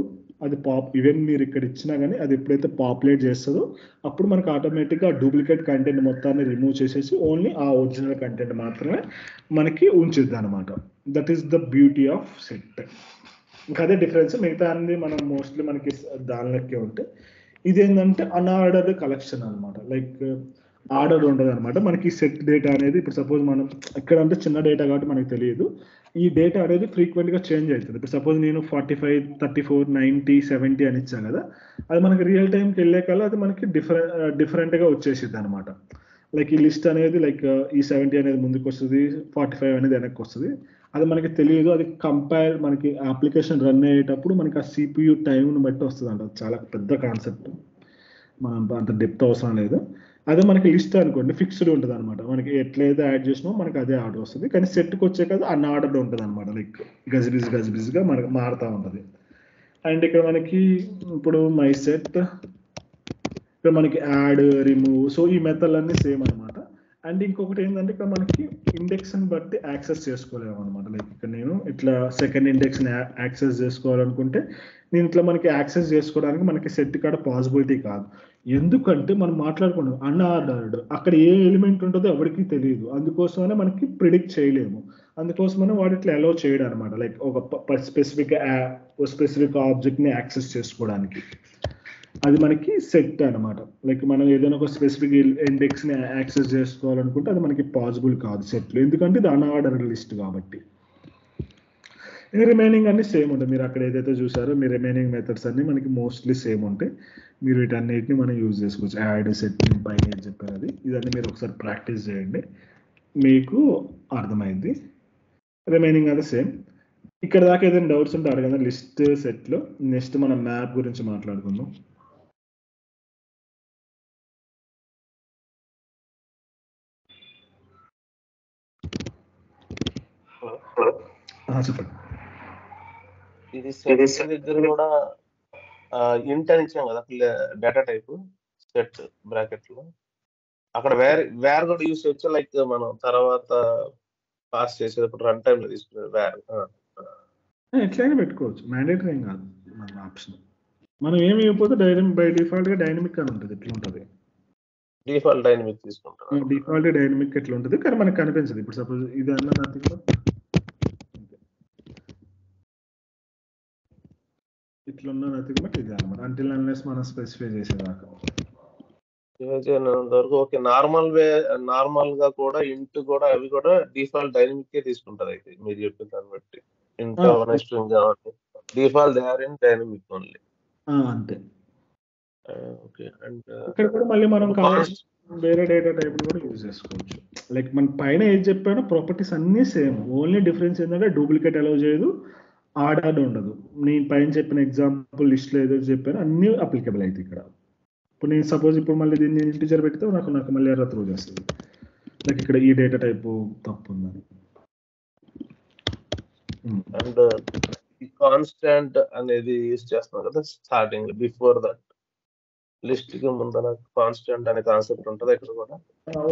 అది ఈవెన్ మీరు ఇక్కడ ఇచ్చినా కానీ అది ఎప్పుడైతే పాపులేట్ చేస్తుందో అప్పుడు మనకు ఆటోమేటిక్గా డూప్లికేట్ కంటెంట్ మొత్తాన్ని రిమూవ్ చేసేసి ఓన్లీ ఆ ఒరిజినల్ కంటెంట్ మాత్రమే మనకి ఉంచిద్ది అనమాట. That is the beauty of set. ఇంకా అదే డిఫరెన్స్, మిగతా అన్ని మనం మోస్ట్లీ మనకి దానిలోకే ఉంటాయి. ఇదేంటంటే అన్ఆర్డర్డ్ కలెక్షన్ అనమాట. లైక్ ఆర్డర్ ఉండదు అనమాట. మనకి సెట్ డేటా అనేది ఇప్పుడు సపోజ్ మనం ఇక్కడ అంటే చిన్న డేటా కాబట్టి మనకి తెలియదు. ఈ డేటా అనేది ఫ్రీక్వెంట్గా చేంజ్ అవుతుంది. ఇప్పుడు సపోజ్ నేను 45, 34, 90, 70 అని ఇచ్చాను కదా, అది మనకి రియల్ టైంకి వెళ్ళే కల్లా అది మనకి డిఫరెంట్గా వచ్చేసిద్ది అనమాట. లైక్ ఈ లిస్ట్ అనేది లైక్ ఈ 70 అనేది ముందుకు వస్తుంది, 45 అనేది వెనక్కి వస్తుంది. అది మనకి తెలియదు. అది మనకి అప్లికేషన్ రన్ అయ్యేటప్పుడు మనకి ఆ CPU టైంని బట్టి వస్తుంది అంట. చాలా పెద్ద కాన్సెప్ట్, మనం అంత డెప్త్ అవసరం లేదు. అదే మనకి లిస్ట్ అనుకోండి ఫిక్స్డ్ ఉంటుంది అనమాట. మనకి ఎట్లయితే యాడ్ చేసినామో మనకి అదే ఆర్డర్ వస్తుంది. కానీ సెట్కి వచ్చే కదా అన్ఆర్డర్డ్ ఉంటుంది అనమాట. లైక్ గజిబిజిగా మనకి మారుతూ ఉంటుంది. అండ్ ఇక్కడ మనకి ఇప్పుడు మై సెట్, ఇక్కడ మనకి యాడ్, రిమూవ్, సో ఈ మెథడ్ అన్నీ సేమ్ అనమాట. అండ్ ఇంకొకటి ఏంటంటే ఇక్కడ మనకి ఇండెక్స్ని బట్టి యాక్సెస్ చేసుకోలేము అనమాట. లైక్ ఇక్కడ నేను ఇట్లా సెకండ్ ఇండెక్స్ని యాక్సెస్ చేసుకోవాలనుకుంటే నేను ఇట్లా మనకి యాక్సెస్ చేసుకోవడానికి మనకి సెట్ కాడ పాసిబిలిటీ కాదు. ఎందుకంటే మనం మాట్లాడుకున్నాం అన్ఆర్డర్డ్, అక్కడ ఏ ఎలిమెంట్ ఉంటుందో ఎవరికి తెలియదు. అందుకోసమనే మనకి ప్రిడిక్ట్ చేయలేము. అందుకోసమనే వాడు ఇట్లా అలౌ చేయడం అనమాట. లైక్ ఒక స్పెసిఫిక్ ఆబ్జెక్ట్ని యాక్సెస్ చేసుకోవడానికి అది మనకి సెట్ అనమాట. లైక్ మనం ఏదైనా ఒక స్పెసిఫిక్ ఇండెక్స్ని యాక్సెస్ చేసుకోవాలనుకుంటే అది మనకి పాసిబుల్ కాదు సెట్లో, ఎందుకంటే ఇది అన్ఆర్డర్డ్ లిస్ట్ కాబట్టి. రిమైనింగ్ అన్ని సేమ్ ఉంటాయి. మీరు అక్కడ ఏదైతే చూసారో మీ రిమైనింగ్ మెథడ్స్ అన్ని మనకి మోస్ట్లీ సేమ్ ఉంటాయి. మీరు వీటన్నిటిని మనం యూజ్ చేసుకోవచ్చు. యాడ్, సెట్, పైన ఏం చెప్పారు అది, ఇదన్నీ మీరు ఒకసారి ప్రాక్టీస్ చేయండి, మీకు అర్థమైంది. రిమైనింగ్ అది సేమ్. ఇక్కడ దాకా ఏదైనా డౌట్స్ ఉంటే అడగండి లిస్ట్ సెట్లో. నెక్స్ట్ మనం మ్యాప్ గురించి మాట్లాడుకుందాం. చెప్పండి. ఇది సెట్ దగ్గర కూడా ఇంట్ అని ఇచ్చాం కదా డేటా టైప్ సెట్ బ్రాకెట్ లో, అక్కడ వేర్ కూడా యూస్ చేయొచ్చు. లైక్ మనం తర్వాత పాస్ చేసేటప్పుడు రన్ టైమ్ లో తీసుకునేది వేర్ ఎట్లయినా పెట్టుకోవచ్చు, మ్యాండేటరీ ఏం కాదు. మన ఆప్షన్ మనం ఏమి ఇవ్వకపోతే బై డిఫాల్ట్ గా డైనమిక్ అని ఉంటుంది. ఎట్లా ఉంటుంది డిఫాల్ట్ డైనమిక్ తీసుకుంటాం. డిఫాల్ట్ డైనమిక్ ఎట్లా ఉంటుంది కానీ మనకు కనిపించదు. ఇప్పుడు సపోజ్ ఇది అన్న నథింగ్ ఇట్లా ఉన్న నథింగ్ బట్ ఇది అనమాట. అంటిల్ అన్లెస్ మనం స్పెసిఫై చేసేదాకా వరకు ఓకే. నార్మల్ గా కూడా ఇంట్ కూడా అవి కూడా డిఫాల్ట్ డైనమిక్ తీసుకుంటారు. అయితే మీరు చెప్పిన దాన్ని బట్టి ఇంట్ స్ట్రింగ్ కాబట్టి default they are in dynamic only. అంతే. ఓకే. అండ్ ఇక్కడ కూడా మళ్ళీ మనం వేరే డేటా టైప్ కూడా యూజ్ చేసుకోవచ్చు. లైక్ మన పైన ఏది చెప్పాడో ప్రాపర్టీస్ అన్నీ సేమ్, ఓన్లీ డిఫరెన్స్ ఏంటంటే డూప్లికేట్ అలౌ చేయదు, ఆర్డర్ ఉండదు. నేను పైన చెప్పిన ఎగ్జాంపుల్ లిస్ట్లో ఏదైతే చెప్పానో అన్నీ అప్లికబుల్ అయితే ఇక్కడ. ఇప్పుడు నేను సపోజ్ ఇప్పుడు మళ్ళీ దీన్ని ఇంటిజర్ పెడితే నాకు మళ్ళీ ఎర్రర్ త్రూ చేస్తుంది. లైక్ ఇక్కడ ఈ డేటా టైప్ తప్పు ఉందని. అండ్ కాన్స్టాంట్ అనేది యూజ్ చేస్తున్నాం కదా స్టార్టింగ్, బిఫోర్ దట్ లిస్ట్ కి ముందర కాన్స్టెంట్ అనే కాన్సెప్ట్ ఉంటుంది. ఇక్కడ కూడా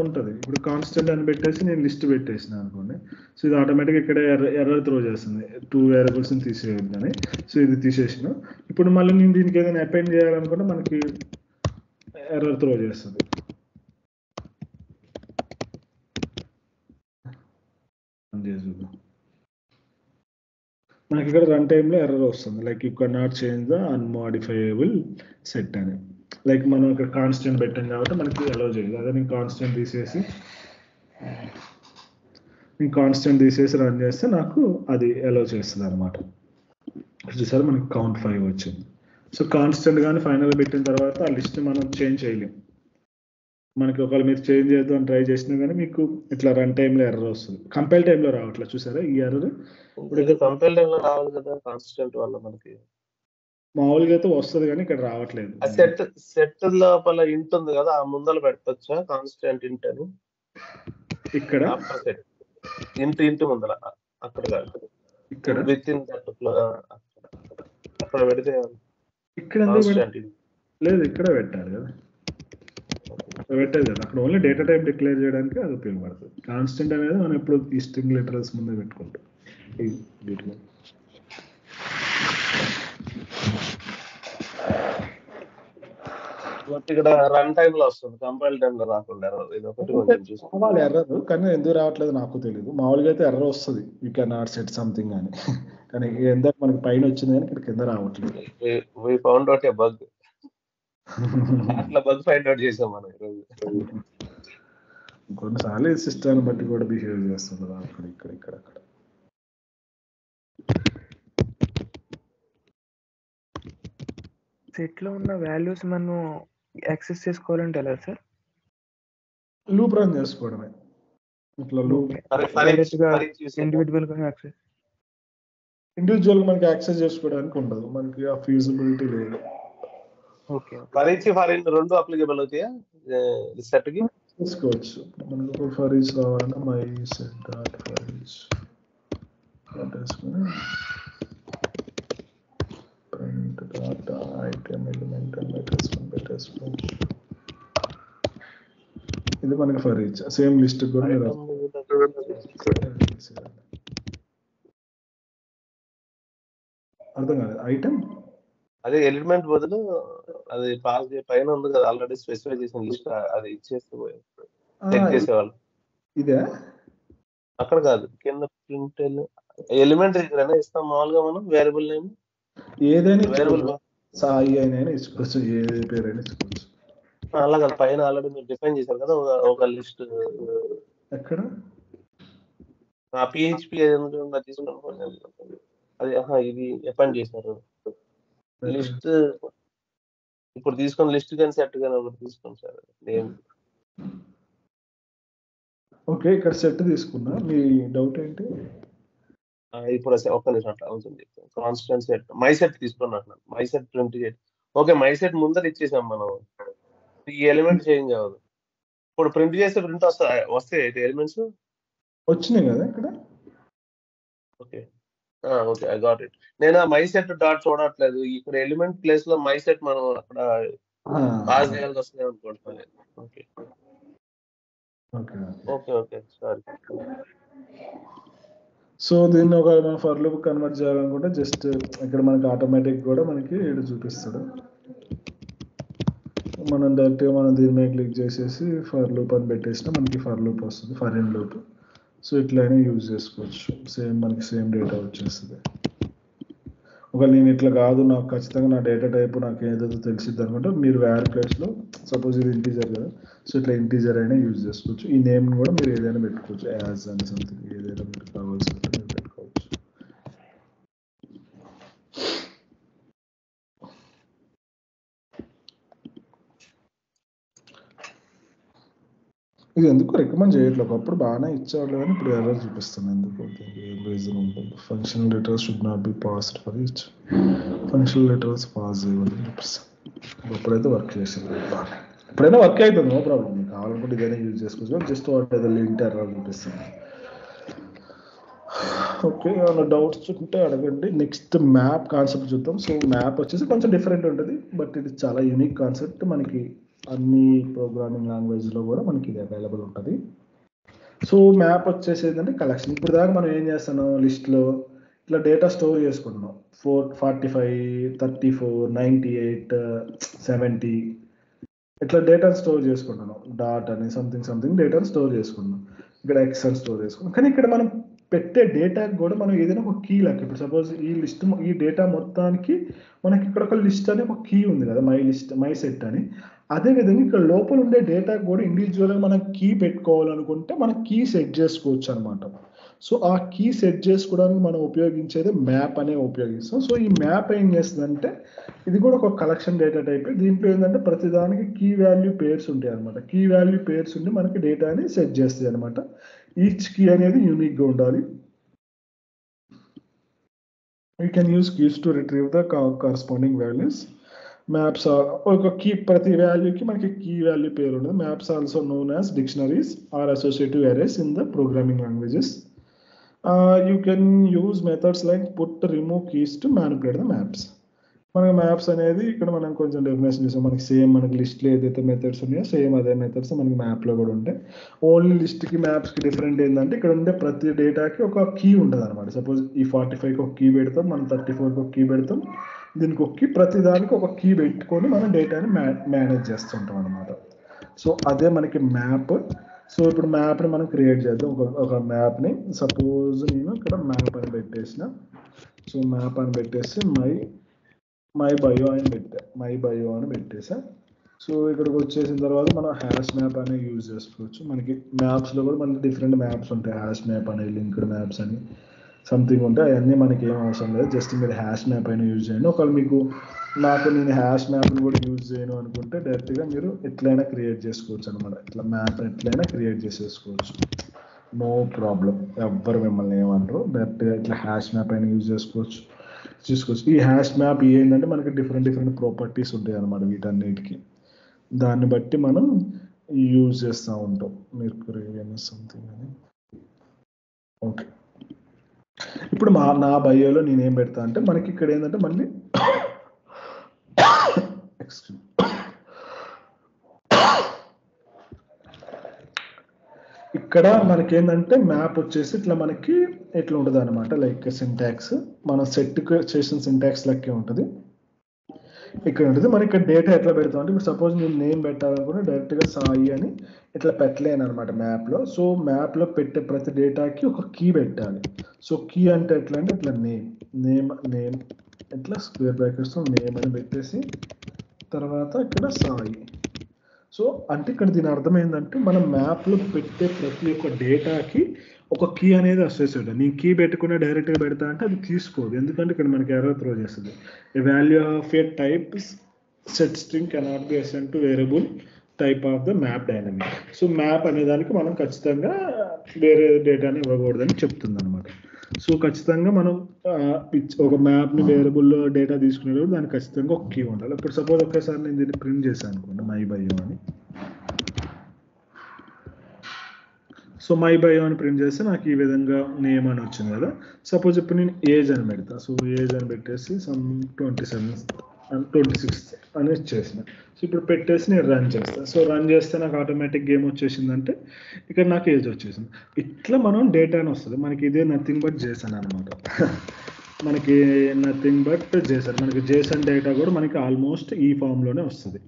ఉంటుంది. ఇప్పుడు కాన్స్టెంట్ అని పెట్టేసి నేను లిస్ట్ పెట్టేసిన అనుకోండి, సో ఇది ఆటోమేటిక్ ఇక్కడ ఎర్రర్ త్రో చేస్తుంది 2 వేరియబుల్స్ తీసేయొద్దని. సో ఇది తీసేసిన. ఇప్పుడు మళ్ళీ నేను దీనికి ఏదైనా అపెండ్ చేయాలనుకుంటే మనకి ఎర్రర్ త్రో చేస్తుంది. మనకి ఇక్కడ రన్ టైంలో ఎర్రర్ వస్తుంది, like you can not change the unmodifiable set అని. లైక్ మనం ఇక్కడ కాన్స్టెంట్ పెట్టాం కాబట్టి మనకి అలౌ చేయదు. అదే నేను కాన్స్టెంట్ తీసేసి రన్ చేస్తే నాకు అది అలౌ చేస్తుంది అనమాట. చూసారు మనకి కౌంట్ 5 వచ్చింది. సో కాన్స్టెంట్ కానీ ఫైనల్ పెట్టిన తర్వాత ఆ లిస్ట్ మనం చేంజ్ చేయలేం. మనకి ఒకవేళ మీరు చేంజ్ చేద్దాం ట్రై చేసినా కానీ మీకు ఇట్లా రన్ టైంలో ఎర్రర్ వస్తుంది. కంపైల్ టైంలో రావట్లేదు, చూసారా ఈ ఎర్రర్. ఇప్పుడు కంపైల్ టైంలో రావాలి కదా కాన్స్టెంట్ వల్ల మనకి. మామూలుగా అయితే వస్తుంది కానీ ఇక్కడ రావట్లేదు. సెట్ లోపల ఇంట్ ఉంది కదా, ఆ ముందర పెట్టొచ్చా కాన్స్టెంట్ ఇంట్ అని? ఇక్కడ ఇంట్ ముందర అక్కడ కాదు, ఇక్కడ విత్ ఇన్ దట్ అక్కడ పెడితే ఇక్కడ లేదు, ఇక్కడ పెట్టాలి కదా, పెట్టేది కదా. అక్కడ ఓన్లీ డేటా టైప్ డిక్లేర్ చేయడానికి అది ఉపయోగపడుతుంది. కాన్స్టెంట్ అనేది మనం ఎప్పుడు ఈ స్ట్రింగ్ లిటరల్స్ ముందే పెట్టుకుంటాం. బట్ ఇక్కడ రన్ టైమ్ లో వస్తుంది, కంపైల్ టైమ్ లో రాకుండా error. ఇది ఒకటి కొంచెం చూసుకో. రావాలి ఎర్రర్, కానీ ఎందుకు రావట్లేదు నాకు తెలియదు. మామూలుగా అయితే ఎర్రర్ వస్తుంది, you can not set something అని. కానీ ఎంత మనకి పైన వచ్చింది కానీ ఇక్కడ కింద రావట్లేదు. We found out a bug. అట్లా బగ్ ఫైండ్ అవుట్ చేసాం మనం ఈరోజు. కొన్నిసార్లు సిస్టమ్ బట్టి కూడా బిహేవ్ చేస్తుంది అక్కడ ఇక్కడ అక్కడ. సెట్ లో ఉన్న వాల్యూస్ మనం యాక్సెస్ చేసుకోవాలంటే ఎలా సార్? లూప్ రన్ చేసుకోవడమే. ఇట్లా లూప్ ఇండివిజువల్ గా యాక్సెస్, ఇండివిజువల్ మనకి యాక్సెస్ చేసుకోవడానికి ఉండదు, మనకి ఆ ఫీజిబిలిటీ లేదు. Okay for each for in రెండు అప్లికేబుల్ అవుతాయా సెట్ కి? చేసుకోవచ్చు. మనకు ఫర్ ఈచ్ కావాలన్నా my set dot for each పెట్టేసుకుని ప్రింట్ డాట్ ఐటమ్ ఎలిమెంట్ అని పెట్టేసుకోవచ్చు. ఇది మనకి ఫర్ ఈచ్ సేమ్ లిస్ట్ కూడా మీరు అర్థం కాలేదు. ఐటమ్ అదే ఎలిమెంట్ బదులు అది పాస్ పైన ఉంది కదా ఆల్రెడీ స్పెసిఫై చేసిన లిస్ట్, అది ఇచ్చేస్తే చెక్ చేసేవాళ్ళు. ఇదే అక్కడ కాదు, కింద ప్రింట్ ఎలిమెంట్ దగ్గర ఇస్తాం మామూలుగా మనం వేరియబుల్ నేమ్ ఏదైనా వేరియబుల్ సాయి అయినా ఇచ్చుకోవచ్చు, ఏ పేరైనా ఇచ్చుకోవచ్చు. అలా కాదు, పైన ఆల్రెడీ మీరు డిఫైన్ చేశారు కదా ఒక లిస్ట్. ఎక్కడ పిహెచ్పి తీసుకున్నాను అది ఇది ఎఫైన్ చేశారు లిస్ట్. ఇప్పుడు తీసుకున్న లిస్ట్ కానీ సెట్ కానీ ఒకటి తీసుకోండి సార్. నేమ్ ఓకే, ఇక్కడ సెట్ తీసుకున్నా. మీ డౌట్ ఏంటి? ఇప్పుడు ఒక్క నిమిషం అట్లా అవుతుంది. కాన్స్టెంట్ సెట్ మై సెట్ తీసుకున్నాను, మై సెట్ ప్రింట్ చేయండి. ఓకే, మై సెట్ ముందర ఇచ్చేసాం మనం, ఈ ఎలిమెంట్ చేంజ్ అవ్వదు. ఇప్పుడు ప్రింట్ చేస్తే ప్రింట్ వస్తాయి అయితే ఎలిమెంట్స్ వచ్చినాయి కదా ఇక్కడ. Okay okay, I got it. నేను మై సెట్ డాట్ చూడట్లేదు, ఇక్కడ ఎలిమెంట్ ప్లేస్ లో మై సెట్ మనం అక్కడ పాస్ చేయాల్సి వస్తుంది అనుకుంటున్నాను. Okay okay okay okay sorry. So దీన్ని ఒక మనం ఫర్ లూప్ కన్వర్ట్ చేయాలనుకుంటే జస్ట్ ఇక్కడ మనకి ఆటోమేటిక్ కూడా మనకి ఇక్కడ చూపిస్తాడు. మనం డైరెక్ట్గా మనం దీని మీద క్లిక్ చేసేసి ఫర్ లూప్ అని పెట్టేసినా మనకి ఫర్ లూప్ వస్తుంది, ఫర్ ఇన్ లూప్. సో ఇట్లయినా యూజ్ చేసుకోవచ్చు, సేమ్ మనకి సేమ్ డేటా వచ్చేస్తుంది. ఒకవేళ నేను ఇట్లా కాదు, నాకు ఖచ్చితంగా నా డేటా టైప్ నాకు ఏదైతే తెలిసిద్ది అనుకుంటే మీరు వేరే ప్లేస్లో, సపోజ్ ఇది ఇంటీజర్ కదా, సో ఇట్లా ఇంటీజర్ అయినా యూజ్ చేసుకోవచ్చు. ఈ నేమ్ కూడా మీరు ఏదైనా పెట్టుకోవచ్చు, యాజ్ అని సంథింగ్ ఏదైనా మీకు కావాల్సింది మీరు పెట్టుకోవచ్చు. ఇది ఎందుకు రికమెండ్ చేయట్లేదు, ఒకప్పుడు బాగానే ఇచ్చేవాళ్ళు కానీ ఇప్పుడు ఎర్రర్ చూపిస్తుంది. ఎందుకు ఏం రీజన్ ఉంటుంది? Functional letters should not be passed for each, functional letters pass చేయమని చూపిస్తుంది. ఇప్పుడైతే వర్క్ చేసేది బాగా, ఎప్పుడైనా వర్క్ అవుతుంది, నో ప్రాబ్లం. మీకు కావాలనుకుంటే ఇదైనా యూజ్ చేసుకోవచ్చు, జస్ట్ వాటి ఏదో లింక్ ఎర్రర్ చూపిస్తుంది. ఓకే, ఏమైనా డౌట్స్ ఉంటే అడగండి. నెక్స్ట్ మ్యాప్ కాన్సెప్ట్ చూద్దాం. సో మ్యాప్ వచ్చేసి కొంచెం డిఫరెంట్ ఉంటుంది, బట్ ఇది చాలా యూనిక్ కాన్సెప్ట్. మనకి అన్ని ప్రోగ్రామింగ్ లాంగ్వేజ్లో కూడా మనకి ఇది అవైలబుల్ ఉంటుంది. సో మ్యాప్ వచ్చేసి ఏంటంటే కలెక్షన్. ఇప్పుడు దాకా మనం ఏం చేస్తున్నాం, లిస్ట్లో ఇట్లా డేటా స్టోర్ చేసుకుంటున్నాం. 45, 34, 98, 70 ఇట్లా డేటాను స్టోర్ చేసుకుంటున్నాం. డాట్ అని సంథింగ్ డేటాను స్టోర్ చేసుకుంటున్నాం. ఇక్కడ ఎక్సెల్ స్టోర్ చేసుకున్నాం. కానీ ఇక్కడ మనం పెట్టే డేటాకి కూడా మనం ఏదైనా ఒక కీ లాగా, ఇప్పుడు సపోజ్ ఈ లిస్ట్, ఈ డేటా మొత్తానికి మనకి ఇక్కడ ఒక లిస్ట్ అని ఒక కీ ఉంది కదా, మై లిస్ట్, మై సెట్ అని. అదేవిధంగా ఇక్కడ లోపల ఉండే డేటాకి కూడా ఇండివిజువల్గా మనం కీ పెట్టుకోవాలనుకుంటే మనం కీ సెట్ చేసుకోవచ్చు అనమాట. సో ఆ కీ సెట్ చేసుకోవడానికి మనం ఉపయోగించేది మ్యాప్ అనే ఉపయోగిస్తాం. సో ఈ మ్యాప్ ఏం చేస్తుందంటే ఇది కూడా ఒక కలెక్షన్ డేటా టైప్. దీంట్లో ఏంటంటే ప్రతిదానికి కీ వాల్యూ పేర్స్ ఉంటాయి అనమాట. కీ వాల్యూ పేర్స్ ఉండి మనకి డేటాని సెట్ చేస్తాయి అనమాట. ఈచ్ కీ అనేది యూనిక్గా ఉండాలి. You can use keys to retrieve the corresponding values. Maps ఒక కీ, ప్రతి వాల్యూకి మనకి కీ వాల్యూ పేరు ఉండదు. Maps also known as dictionaries or associative arrays in the programming languages. You can use methods like put, remove keys to manipulate the maps. మనకి maps అనేది ఇక్కడ మనం కొంచెం డెఫినేషన్ చేసాం. మనకి సేమ్ మనకి లిస్ట్లో ఏదైతే మెథడ్స్ ఉన్నాయో సేమ్ అదే మెథడ్స్ మనకి మ్యాప్లో కూడా ఉంటాయి. ఓన్లీ లిస్ట్కి మ్యాప్స్కి డిఫరెంట్ ఏంటంటే ఇక్కడ ఉండే ప్రతి డేటాకి ఒక కీ ఉంటుంది అనమాట. సపోజ్ ఈ 45కి ఒక కీ పెడతాం, మనం 34కి ఒక కీ పెడతాం, దీనికి ఒక కీ, ప్రతి దానికి ఒక కీ పెట్టుకొని మనం డేటాని మేనేజ్ చేస్తుంటాం అనమాట. సో అదే మనకి మ్యాప్. సో ఇప్పుడు మ్యాప్ని మనం క్రియేట్ చేద్దాం. ఒక మ్యాప్ని సపోజ్ నేను ఇక్కడ మ్యాప్ అని పెట్టేసిన. సో మ్యాప్ అని పెట్టేసి మై బయో అని పెట్టేసా. సో ఇక్కడికి వచ్చేసిన తర్వాత మనం హ్యాష్ మ్యాప్ అనేది యూజ్ చేసుకోవచ్చు. మనకి మ్యాప్స్లో కూడా మనకి డిఫరెంట్ మ్యాప్స్ ఉంటాయి. హ్యాష్ మ్యాప్ అని, లింక్డ్ మ్యాప్స్ అని సంథింగ్ ఉంటాయి. అవన్నీ మనకి ఏం అవసరం లేదు, జస్ట్ మీరు హ్యాష్ మ్యాప్ అయినా యూజ్ చేయండి. ఒకవేళ మీకు నేను హ్యాష్ మ్యాప్ని కూడా యూజ్ చేయను అనుకుంటే డైరెక్ట్గా మీరు ఎట్లయినా క్రియేట్ చేసుకోవచ్చు అనమాట. ఇట్లా మ్యాప్ ఎట్లయినా క్రియేట్ చేసేసుకోవచ్చు, నో ప్రాబ్లం. ఎవ్వరు మిమ్మల్ని ఏమనరు. డైరెక్ట్గా ఇట్లా హ్యాష్ మ్యాప్ అయినా యూజ్ చేసుకోవచ్చు. ఈ హ్యాష్ మ్యాప్ ఏంటంటే మనకి డిఫరెంట్ ప్రాపర్టీస్ ఉంటాయి అనమాట. వీటన్నిటికీ దాన్ని బట్టి మనం యూజ్ చేస్తూ ఉంటాం. మీరు సంథింగ్ అని. ఓకే, ఇప్పుడు నా బయోలో నేనేం పెడతా అంటే మనకి ఇక్కడ ఏంటంటే మళ్ళీ ఇక్కడ మనకి ఏంటంటే మ్యాప్ వచ్చేసి ఇట్లా మనకి ఎట్లా ఉంటుంది అనమాట. లైక్ సింటాక్స్ మనం సెట్ చేసిన సింటాక్స్ లెక్కే ఉంటుంది. ఇక్కడ ఉంటుంది మనకి ఇక్కడ డేటా ఎట్లా పెడతాం అంటే ఇప్పుడు సపోజ్ నేను నేమ్ పెట్టాలనుకుంటే డైరెక్ట్గా సాయి అని ఇట్లా పెట్టలేను అనమాట మ్యాప్లో. సో మ్యాప్లో పెట్టే ప్రతి డేటాకి ఒక కీ పెట్టాలి. సో కీ అంటే ఎట్లా అంటే ఇట్లా నేమ్ ఇట్లా స్క్వేర్ బ్రాకెట్స్తో నేమ్ అని పెట్టేసి తర్వాత ఇక్కడ సాయి. సో అంటే ఇక్కడ దీని అర్థం ఏంటంటే మనం మ్యాప్లో పెట్టే ప్రతి ఒక్క డేటాకి ఒక కీ అనేది అసోసియేట్. నేను కీ పెట్టుకున్న డైరెక్ట్గా పెడతా అంటే అది తీసుకోదు, ఎందుకంటే ఇక్కడ మనకి ఎర్రర్ త్రో చేస్తుంది. A value of a type set string cannot be assign to variable type of the map dynamic. So map అనే దానికి మనం ఖచ్చితంగా వేరే డేటాని ఇవ్వకూడదని చెప్తుంది అనమాట. సో ఖచ్చితంగా మనం ఒక మ్యాప్ని వేరియబుల్ డేటా తీసుకునేటప్పుడు దానికి ఖచ్చితంగా ఒక కీ ఉండాలి. ఇప్పుడు సపోజ్ ఒకేసారి నేను దీన్ని ప్రింట్ చేశాను అనుకోండి, మై బయో అని. సో మై బయో అని ప్రింట్ చేస్తే నాకు ఈ విధంగా నేమ్ అని వచ్చింది కదా. సపోజ్ ఇప్పుడు నేను ఏజ్ అని పెడతా. సో ఏజ్ అని పెట్టేసి 26 అని ఇచ్చేసిన. సో ఇప్పుడు పెట్టేసి నేను రన్ చేస్తాను. సో రన్ చేస్తే నాకు ఆటోమేటిక్ గేమ్ వచ్చేసిందంటే ఇక్కడ నాకు ఏజ్ వచ్చేసింది. ఇట్లా మనం డేటాని వస్తుంది మనకి. ఇదే నథింగ్ బట్ జేసన్ అనమాట. మనకి నథింగ్ బట్ జేసన్. మనకి జేసన్ డేటా కూడా మనకి ఆల్మోస్ట్ ఈ ఫామ్లోనే వస్తుంది.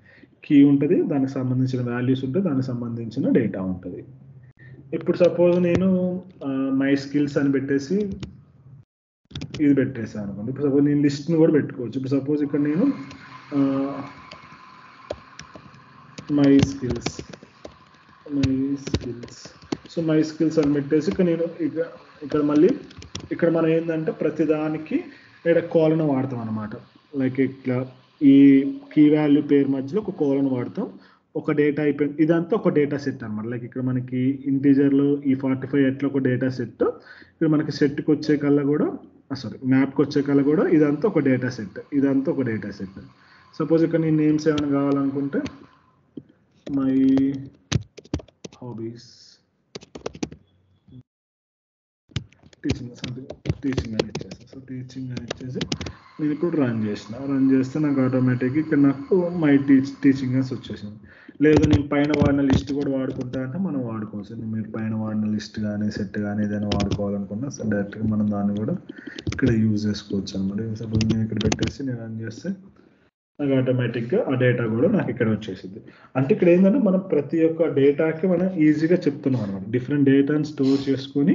కీ ఉంటుంది, దానికి సంబంధించిన వాల్యూస్ ఉంటాయి, దానికి సంబంధించిన డేటా ఉంటుంది. ఇప్పుడు సపోజ్ నేను మై స్కిల్స్ అని పెట్టేసి ఇది పెట్టేసాను అనుకోండి. ఇప్పుడు సపోజ్ నేను లిస్ట్ని కూడా పెట్టుకోవచ్చు. ఇప్పుడు సపోజ్ ఇక్కడ నేను my skills so my skills అని పెట్టేసి ఇక్కడ నేను ఇక్కడ మళ్ళీ ఇక్కడ మనం ఏంటంటే ప్రతిదానికి ఇక్కడ కోలన్ వాడతాం అనమాట. లైక్ ఇట్లా ఈ కీ వాల్యూ పేరు మధ్యలో ఒక కోలన్ వాడతాం. ఒక డేటా అయిపోయింది, ఇదంతా ఒక డేటా సెట్ అనమాట. లైక్ ఇక్కడ మనకి ఇంటీజర్లో ఈ 45 ఎట్లా ఒక డేటా సెట్, ఇక్కడ మనకి సెట్కి వచ్చే కల్లా కూడా మ్యాప్కి వచ్చే కల్లా కూడా ఇదంతా ఒక డేటా సెట్. సపోజ్ ఇక్కడ నేను నేమ్స్ ఏమైనా కావాలనుకుంటే మై హాబీస్ టీచింగ్ అని ఇచ్చేస్తాను. సో టీచింగ్ అని ఇచ్చేసి నేను ఇప్పుడు రన్ చేస్తే నాకు ఆటోమేటిక్గా ఇక్కడ నాకు మై టీచింగ్ అని వచ్చేసింది. లేదు నేను పైన వాడిన లిస్ట్ కూడా వాడుకుంటా అంటే మనం వాడుకోవచ్చు. మీరు పైన వాడిన లిస్ట్ కానీ సెట్ కానీ ఏదైనా వాడుకోవాలనుకున్నా డైరెక్ట్గా మనం దాన్ని కూడా ఇక్కడ యూజ్ చేసుకోవచ్చు అనమాట. సపోజ్ నేను ఇక్కడ పెట్టేసి నేను రన్ చేస్తే నాకు ఆటోమేటిక్గా ఆ డేటా కూడా నాకు ఇక్కడ వచ్చేసింది. అంటే ఇక్కడ ఏంటంటే మనం ప్రతి ఒక్క డేటాకి మనం ఈజీగా చెప్తున్నాం అనమాట. డిఫరెంట్ డేటాని స్టోర్ చేసుకొని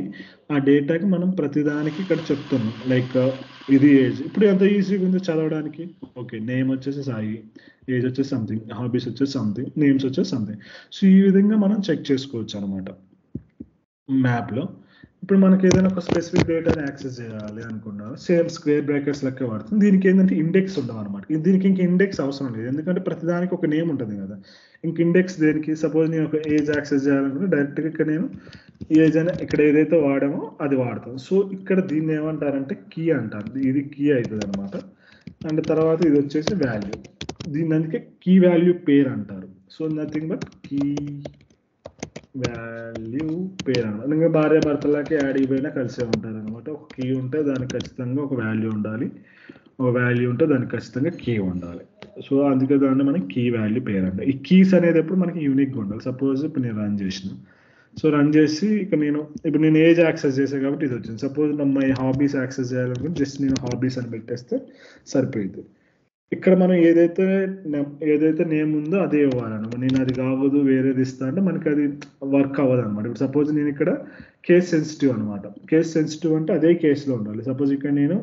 ఆ డేటాకి మనం ప్రతిదానికి ఇక్కడ చెప్తున్నాం. లైక్ ఇది ఏజ్, ఇప్పుడు ఎంత ఈజీగా ఉందో చదవడానికి. ఓకే, నేమ్ వచ్చేసి సాయి, ఏజ్ వచ్చేసి సంథింగ్, హాబీస్ వచ్చేసి సంథింగ్, నేమ్స్ వచ్చేసి సంథింగ్. సో ఈ విధంగా మనం చెక్ చేసుకోవచ్చు అనమాట మ్యాప్లో. ఇప్పుడు మనకి ఏదైనా ఒక స్పెసిఫిక్ డేటాని యాక్సెస్ చేయాలి అనుకున్నా సేమ్ స్క్వేర్ బ్రాకెట్స్ లెక్క వాడుతుంది. దీనికి ఏంటంటే ఇండెక్స్ ఉండవు అనమాట. దీనికి ఇంక ఇండెక్స్ అవసరం లేదు, ఎందుకంటే ప్రతిదానికి ఒక నేమ్ ఉంటుంది కదా. ఇంక ఇండెక్స్ దేనికి, సపోజ్ నేను ఒక ఏజ్ యాక్సెస్ చేయాలనుకుంటే డైరెక్ట్గా ఇక్కడ నేను ఏజ్ అని ఇక్కడ ఏదైతే వాడామో అది వాడతాం. సో ఇక్కడ దీన్ని ఏమంటారంటే కీ అంటారు. ఇది కీ అవుతుంది అనమాట. అండ్ తర్వాత ఇది వచ్చేసి వాల్యూ. దీన్ని అందుకే కీ వాల్యూ పేర్ అంటారు. So nothing but key value pair అనమాట. ఇంకా భార్య భర్తలకి యాడ్ అయిపోయినా కలిసే ఉంటారు అనమాట. ఒక కీ ఉంటే దానికి ఖచ్చితంగా ఒక వాల్యూ ఉండాలి, ఒక వాల్యూ ఉంటే దానికి ఖచ్చితంగా కీ ఉండాలి. సో అందుకే దాన్ని మనం కీ వాల్యూ పేరు అంటారు. ఈ కీస్ అనేది ఎప్పుడు మనకి యూనిక్గా ఉండాలి. సపోజ్ ఇప్పుడు నేను రన్ చేసిన, సో రన్ చేసి ఇప్పుడు నేను ఏజ్ యాక్సెస్ చేసాను కాబట్టి ఇది వచ్చింది. సపోజ్ మై హాబీస్ యాక్సెస్ చేయాలనుకుంటే జస్ట్ నేను హాబీస్ అని పెట్టేస్తే సరిపోయింది. ఇక్కడ మనం ఏదైతే నేమ్ ఉందో అదే ఇవ్వాలన్నమాట. నేను అది కావద్దు వేరేది ఇస్తా అంటే మనకి అది వర్క్ అవ్వదు అనమాట. ఇప్పుడు సపోజ్ నేను ఇక్కడ కేస్ సెన్సిటివ్ అనమాట. కేస్ సెన్సిటివ్ అంటే అదే కేసులో ఉండాలి. సపోజ్ ఇక్కడ నేను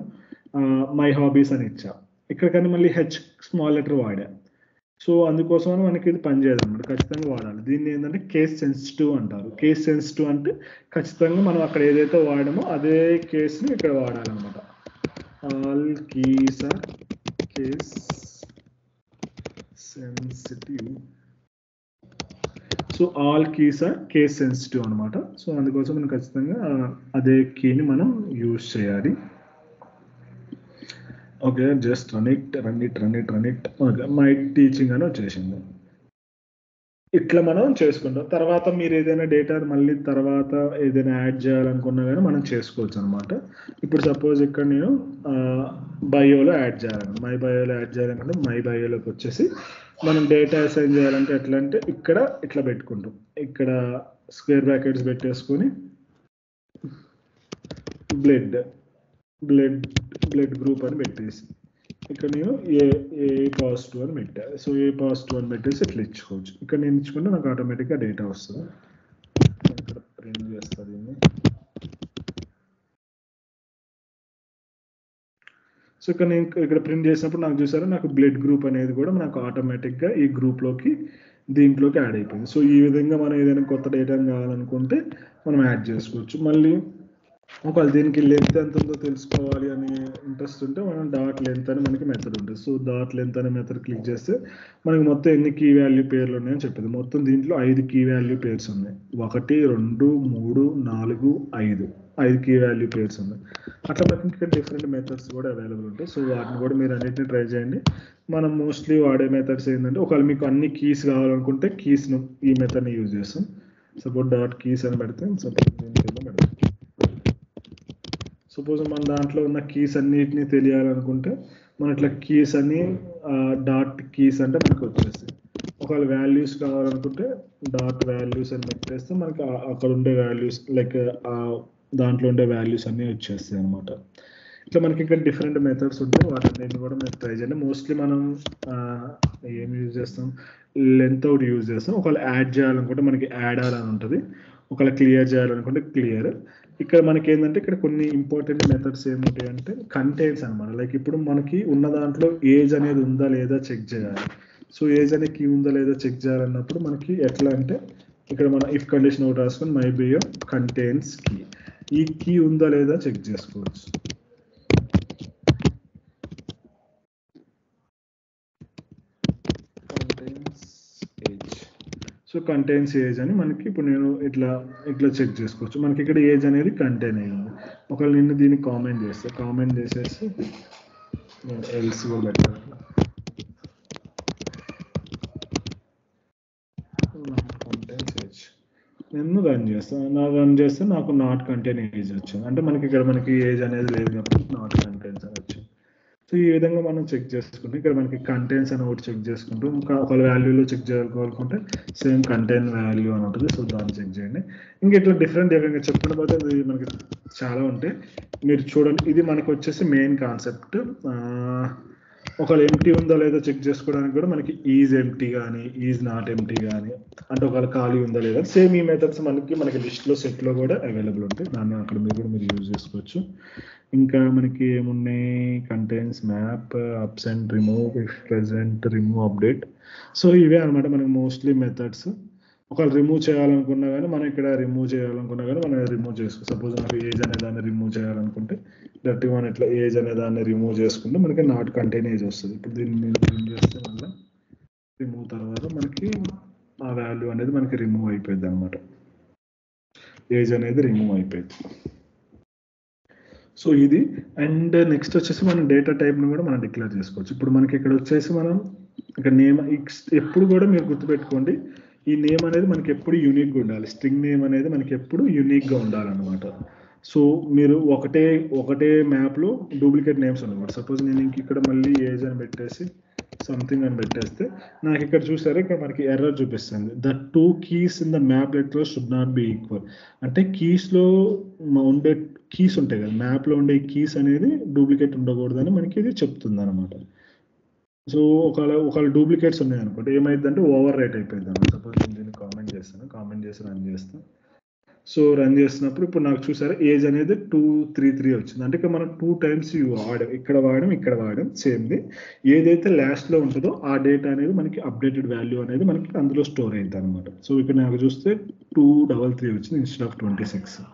మై హాబీస్ అని ఇచ్చా, ఇక్కడ కానీ మళ్ళీ హెచ్ స్మాల్ లెటర్ వాడా. సో అందుకోసం మనకి ఇది పనిచేయదు అనమాట. ఖచ్చితంగా వాడాలి. దీన్ని ఏంటంటే కేస్ సెన్సిటివ్ అంటారు. కేస్ సెన్సిటివ్ అంటే ఖచ్చితంగా మనం అక్కడ ఏదైతే వాడామో అదే కేసుని ఇక్కడ వాడాలన్నమాట. All keys are case sensitive. So all keys are case sensitive అనమాట. సో అందుకోసం మనం ఖచ్చితంగా అదే కీని మనం యూజ్ చేయాలి. Okay, just run it. Okay, my teaching అని వచ్చేసింది. ఇట్లా మనం చేసుకుంటాం. తర్వాత మీరు ఏదైనా డేటా మళ్ళీ తర్వాత ఏదైనా యాడ్ చేయాలనుకున్నా కానీ మనం చేసుకోవచ్చు అనమాట. ఇప్పుడు సపోజ్ ఇక్కడ నేను బయోలో యాడ్ చేయాలనుకుంటే, మై బయోలో యాడ్ చేయాలనుకుంటే మై బయోలోకి వచ్చేసి మనం డేటా అసైన్ చేయాలంటే ఎట్లా అంటే ఇక్కడ ఇట్లా పెట్టుకుంటాం. ఇక్కడ స్క్వేర్ బ్రాకెట్స్ పెట్టేసుకొని బ్లడ్ గ్రూప్ అని పెట్టేసి ఇక్కడ నేను ఏ పాజిటివ్ అని పెట్టాను. సో ఏ పాజిటివ్ అని పెట్టేసి ఇట్లా ఇచ్చుకోవచ్చు. ఇక్కడ నేను ఇచ్చుకుంటే నాకు ఆటోమేటిక్గా డేటా వస్తుంది. ఇక్కడ ప్రింట్ చేస్తుంది దీన్ని. సో ఇక్కడ నేను ఇక్కడ ప్రింట్ చేసినప్పుడు నాకు చూసారా, నాకు బ్లడ్ గ్రూప్ అనేది కూడా నాకు ఆటోమేటిక్గా ఈ గ్రూప్లోకి దీంట్లోకి యాడ్ అయిపోయింది. సో ఈ విధంగా మనం ఏదైనా కొత్త డేటాని కావాలనుకుంటే మనం యాడ్ చేసుకోవచ్చు. మళ్ళీ ఒకవేళ దీనికి లెంత్ ఎంత ఉందో తెలుసుకోవాలి అని ఇంట్రెస్ట్ ఉంటే మనం డాట్ లెంత్ అని మనకి మెథడ్ ఉంటుంది. సో డాట్ లెంత్ అనే మెథడ్ క్లిక్ చేస్తే మనకి మొత్తం ఎన్ని కీ వాల్యూ పేర్లు ఉన్నాయని చెప్పింది. మొత్తం దీంట్లో 5 కీ వాల్యూ పేర్స్ ఉన్నాయి. 1 2 3 4 5 కీ వాల్యూ పేర్స్ ఉన్నాయి. అట్లా మనకి ఇంకా డిఫరెంట్ మెథడ్స్ కూడా అవైలబుల్ ఉంటాయి. సో వాటిని కూడా మీరు అన్నిటిని ట్రై చేయండి. మనం మోస్ట్లీ వాడే మెథడ్స్ ఏంటంటే, ఒకవేళ మీకు అన్ని కీస్ కావాలనుకుంటే కీస్ను ఈ మెథడ్ని యూజ్ చేస్తాం. సపోజ్ డాట్ కీస్ అని పెడితే సపోజ్ దీని పెడతాం. సపోజ్ మన దాంట్లో ఉన్న కీస్ అన్నిటిని తెలియాలనుకుంటే మన ఇట్లా కీస్ అన్ని డాట్ కీస్ అంటే మనకు వచ్చేస్తాయి. ఒకవేళ వాల్యూస్ కావాలనుకుంటే డాట్ వాల్యూస్ అని పెట్టేస్తే మనకి అక్కడ ఉండే వాల్యూస్ లైక్ దాంట్లో ఉండే వాల్యూస్ అన్నీ వచ్చేస్తాయి అనమాట. ఇట్లా మనకి ఇక్కడ డిఫరెంట్ మెథడ్స్ ఉంటాయి. వాటిని కూడా మీరు ట్రై చేయండి. మోస్ట్లీ మనం ఏం యూజ్ చేస్తాం, లెంత్ అవుట్ యూజ్ చేస్తాం. ఒకవేళ యాడ్ చేయాలనుకుంటే మనకి యాడ్ అని ఉంటుంది. ఒకవేళ క్లియర్ చేయాలనుకుంటే క్లియర్. ఇక్కడ మనకి ఏంటంటే ఇక్కడ కొన్ని ఇంపార్టెంట్ మెథడ్స్ ఏముంటాయి అంటే కంటెంట్స్ అనమాట. లైక్ ఇప్పుడు మనకి ఉన్న దాంట్లో ఏజ్ అనేది ఉందా లేదా చెక్ చేయాలి. సో ఏజ్ అనే కీ ఉందా లేదా చెక్ చేయాలన్నప్పుడు మనకి ఎట్లా అంటే ఇక్కడ మన ఇఫ్ కండిషన్ ఒకటి రాసుకొని మై బయో కంటెంట్స్ కీ, ఈ కీ ఉందా లేదా చెక్ చేసుకోవచ్చు. సో కంటైన్స్ ఏజ్ అని మనకి ఇప్పుడు నేను ఇట్లా చెక్ చేసుకోవచ్చు. మనకి ఇక్కడ ఏజ్ అనేది కంటైన్ అయ్యింది. ఒకవేళ నిన్ను దీన్ని కామెంట్ చేసేసి నేను ఎల్స్ కూడా పెట్టాను. కంటైన్స్ ఏజ్ నేను రన్ చేస్తే నాకు నాట్ కంటైన్ ఏజ్ వచ్చింది. అంటే మనకి ఇక్కడ మనకి ఏజ్ అనేది లేదు కాబట్టి నాట్ కంటైన్స్ అని వచ్చింది. సో ఈ విధంగా మనం చెక్ చేసుకుంటే ఇక్కడ మనకి కంటెంట్స్ అని ఒకటి చెక్ చేసుకుంటూ ఇంకా ఒక వాల్యూలో చెక్ చేసుకోవాలనుకుంటే సేమ్ కంటెంట్ వాల్యూ అని ఉంటుంది. సో దాన్ని చెక్ చేయండి. ఇంకా ఇట్లా డిఫరెంట్ చెప్పుకుంటే పోతే మనకి చాలా ఉంటాయి. మీరు చూడండి, ఇది మనకు వచ్చేసి మెయిన్ కాన్సెప్ట్. ఒకవేళ ఎంటీ ఉందో లేదో చెక్ చేసుకోవడానికి కూడా మనకి ఈజ్ ఎంటీ కానీ ఈజ్ నాట్ ఎంటీ కానీ అంటే ఒకవేళ ఖాళీ ఉందా లేదా సేమ్ ఈ మెథడ్స్ మనకి లిస్ట్లో సెట్లో కూడా అవైలబుల్ ఉంటాయి. దాన్ని అక్కడ మీరు యూజ్ చేసుకోవచ్చు. ఇంకా మనకి ఏమున్నాయి, contents map, absent, remove, present, remove, update. So ఇవే అనమాట మనకి మోస్ట్లీ మెథడ్స్. ఒకవేళ రిమూవ్ చేయాలనుకున్నా కానీ మనం ఇక్కడ రిమూవ్ చేసుకో. సపోజ్ నాకు ఏజ్ అనే దాన్ని రిమూవ్ చేయాలనుకుంటే డైరెక్ట్గా మనం ఇట్లా ఏజ్ అనే దాన్ని రిమూవ్ చేసుకుంటే మనకి నాట్ కంటైన్ ఏజ్ వస్తుంది. ఇప్పుడు దీన్ని నేను ప్రింట్ చేస్తే మళ్ళీ రిమూవ్ తర్వాత మనకి ఆ వాల్యూ అనేది మనకి రిమూవ్ అయిపోయింది అనమాట. ఏజ్ అనేది రిమూవ్ అయిపోయింది. సో ఇది అండ్ నెక్స్ట్ వచ్చేసి మనం డేటా టైప్ను కూడా మనం డిక్లేర్ చేసుకోవచ్చు. ఇప్పుడు మనకి ఇక్కడ వచ్చేసి మనం ఇక్కడ నేమ్ ఎప్పుడు కూడా మీరు గుర్తుపెట్టుకోండి, ఈ నేమ్ అనేది మనకి ఎప్పుడు యూనిక్గా ఉండాలి. స్ట్రింగ్ నేమ్ అనేది మనకి ఎప్పుడు యూనిక్గా ఉండాలన్నమాట. సో మీరు ఒకటే మ్యాప్లో డూప్లికేట్ నేమ్స్ ఉండకూడదు. సపోజ్ నేను ఇక్కడ మళ్ళీ ఏజ్ అని పెట్టేసి సంథింగ్ అని పెట్టేస్తే నాకు ఇక్కడ చూసారా, ఇక్కడ మనకి ఎర్రర్ చూపిస్తుంది. The 2 keys in the map letter should not be equal. అంటే కీస్లో ఉండే కీస్ ఉంటాయి కదా, మ్యాప్లో ఉండే కీస్ అనేది డూప్లికేట్ ఉండకూడదని మనకి ఇది చెప్తుంది అనమాట. సో ఒకవేళ డూప్లికేట్స్ ఉన్నాయి అనుకోండి, ఏమైందంటే ఓవర్ రేట్ అయిపోయింది అనమాట. సపోజ్ నేను దీన్ని కామెంట్ చేసి రన్ చేస్తాను. సో రన్ చేస్తున్నప్పుడు ఇప్పుడు నాకు చూసారా ఏజ్ అనేది 233 వచ్చింది. అంటే ఇక్కడ మనం 2 టైమ్స్ వాడాం, ఇక్కడ వాడాం సేమ్ది. ఏదైతే లాస్ట్లో ఉంటుందో ఆ డేటా అనేది మనకి అప్డేటెడ్ వాల్యూ అనేది మనకి అందులో స్టోర్ అవుతుంది అనమాట. సో ఇక్కడ నాకు చూస్తే 233 వచ్చింది ఇన్స్టెడ్ ఆఫ్ 26.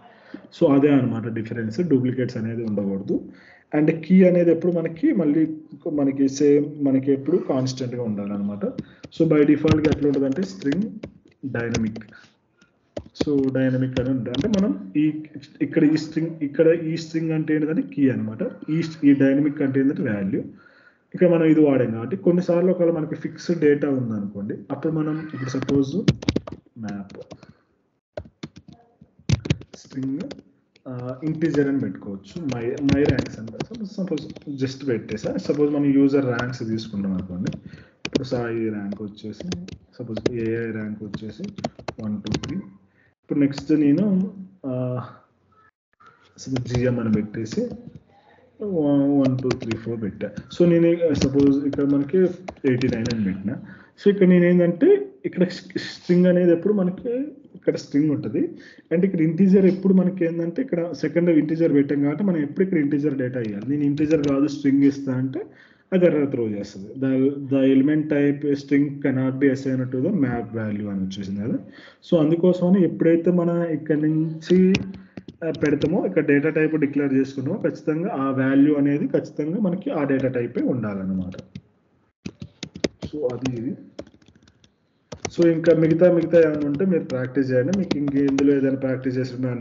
సో అదే అనమాట డిఫరెన్స్. డూప్లికేట్స్ అనేది ఉండకూడదు. అండ్ కీ అనేది ఎప్పుడు మనకి సేమ్ మనకి ఎప్పుడు కాన్స్టెంట్గా ఉండాలన్నమాట. సో బై డిఫాల్ట్గా ఎట్లా ఉంటుంది అంటే స్ట్రింగ్ డైనమిక్. సో డైనమిక్ అని ఉంటుంది. అంటే మనం ఇక్కడ ఈ స్ట్రింగ్ అంటే ఏంటంటే కీ అనమాట. ఈ డైనమిక్ అంటే ఏంటంటే వాల్యూ. ఇక్కడ మనం ఇది వాడాం కాబట్టి కొన్నిసార్లు ఒకవేళ మనకి ఫిక్స్డ్ డేటా ఉందనుకోండి, అప్పుడు మనం ఇప్పుడు సపోజ్ మ్యాప్ స్ట్రింగ్ ఇంటీజర్ అని పెట్టుకోవచ్చు. మై ర్యాంక్స్ అంటే సపోజ్ జస్ట్ పెట్టేసా. సపోజ్ మనం యూజర్ ర్యాంక్స్ తీసుకుంటాం అనుకోండి. ఇప్పుడు సాయి ర్యాంక్ వచ్చేసి సపోజ్ ఏఐ ర్యాంక్ వచ్చేసి 1 2 3. ఇప్పుడు నెక్స్ట్ నేను జిఎం అని పెట్టేసి 1 2 3 4 పెట్టా. సో నేను సపోజ్ ఇక్కడ మనకి 89 అని పెట్టినా. సో ఇక్కడ నేను ఏంటంటే ఇక్కడ స్ట్రింగ్ అనేది ఎప్పుడు మనకి ఇక్కడ స్ట్రింగ్ ఉంటుంది. అండ్ ఇక్కడ ఇంటీజర్ ఎప్పుడు మనకి ఏంటంటే ఇక్కడ సెకండ్ ఇంటీజర్ పెట్టాం కాబట్టి మనం ఎప్పుడు ఇక్కడ ఇంటీజర్ డేటా ఇవ్వాలి. నేను ఇంటీజర్ కాదు స్ట్రింగ్ ఇస్తా అంటే అది ఎర్రర్ త్రో చేస్తుంది. The element type string cannot be assigned to the map value అని వచ్చేసింది కదా. సో అందుకోసమని ఎప్పుడైతే మనం ఇక్కడ నుంచి పెడతామో, ఇక్కడ డేటా టైప్ డిక్లేర్ చేసుకున్నామో ఖచ్చితంగా ఆ వాల్యూ అనేది ఖచ్చితంగా మనకి ఆ డేటా టైపే ఉండాలన్నమాట. సో అది ఇది. సో ఇంకా మిగతా ఏమైనా ఉంటే మీరు ప్రాక్టీస్ చేయండి. మీకు ఇందులో ఏదైనా ప్రాక్టీస్ చేసిన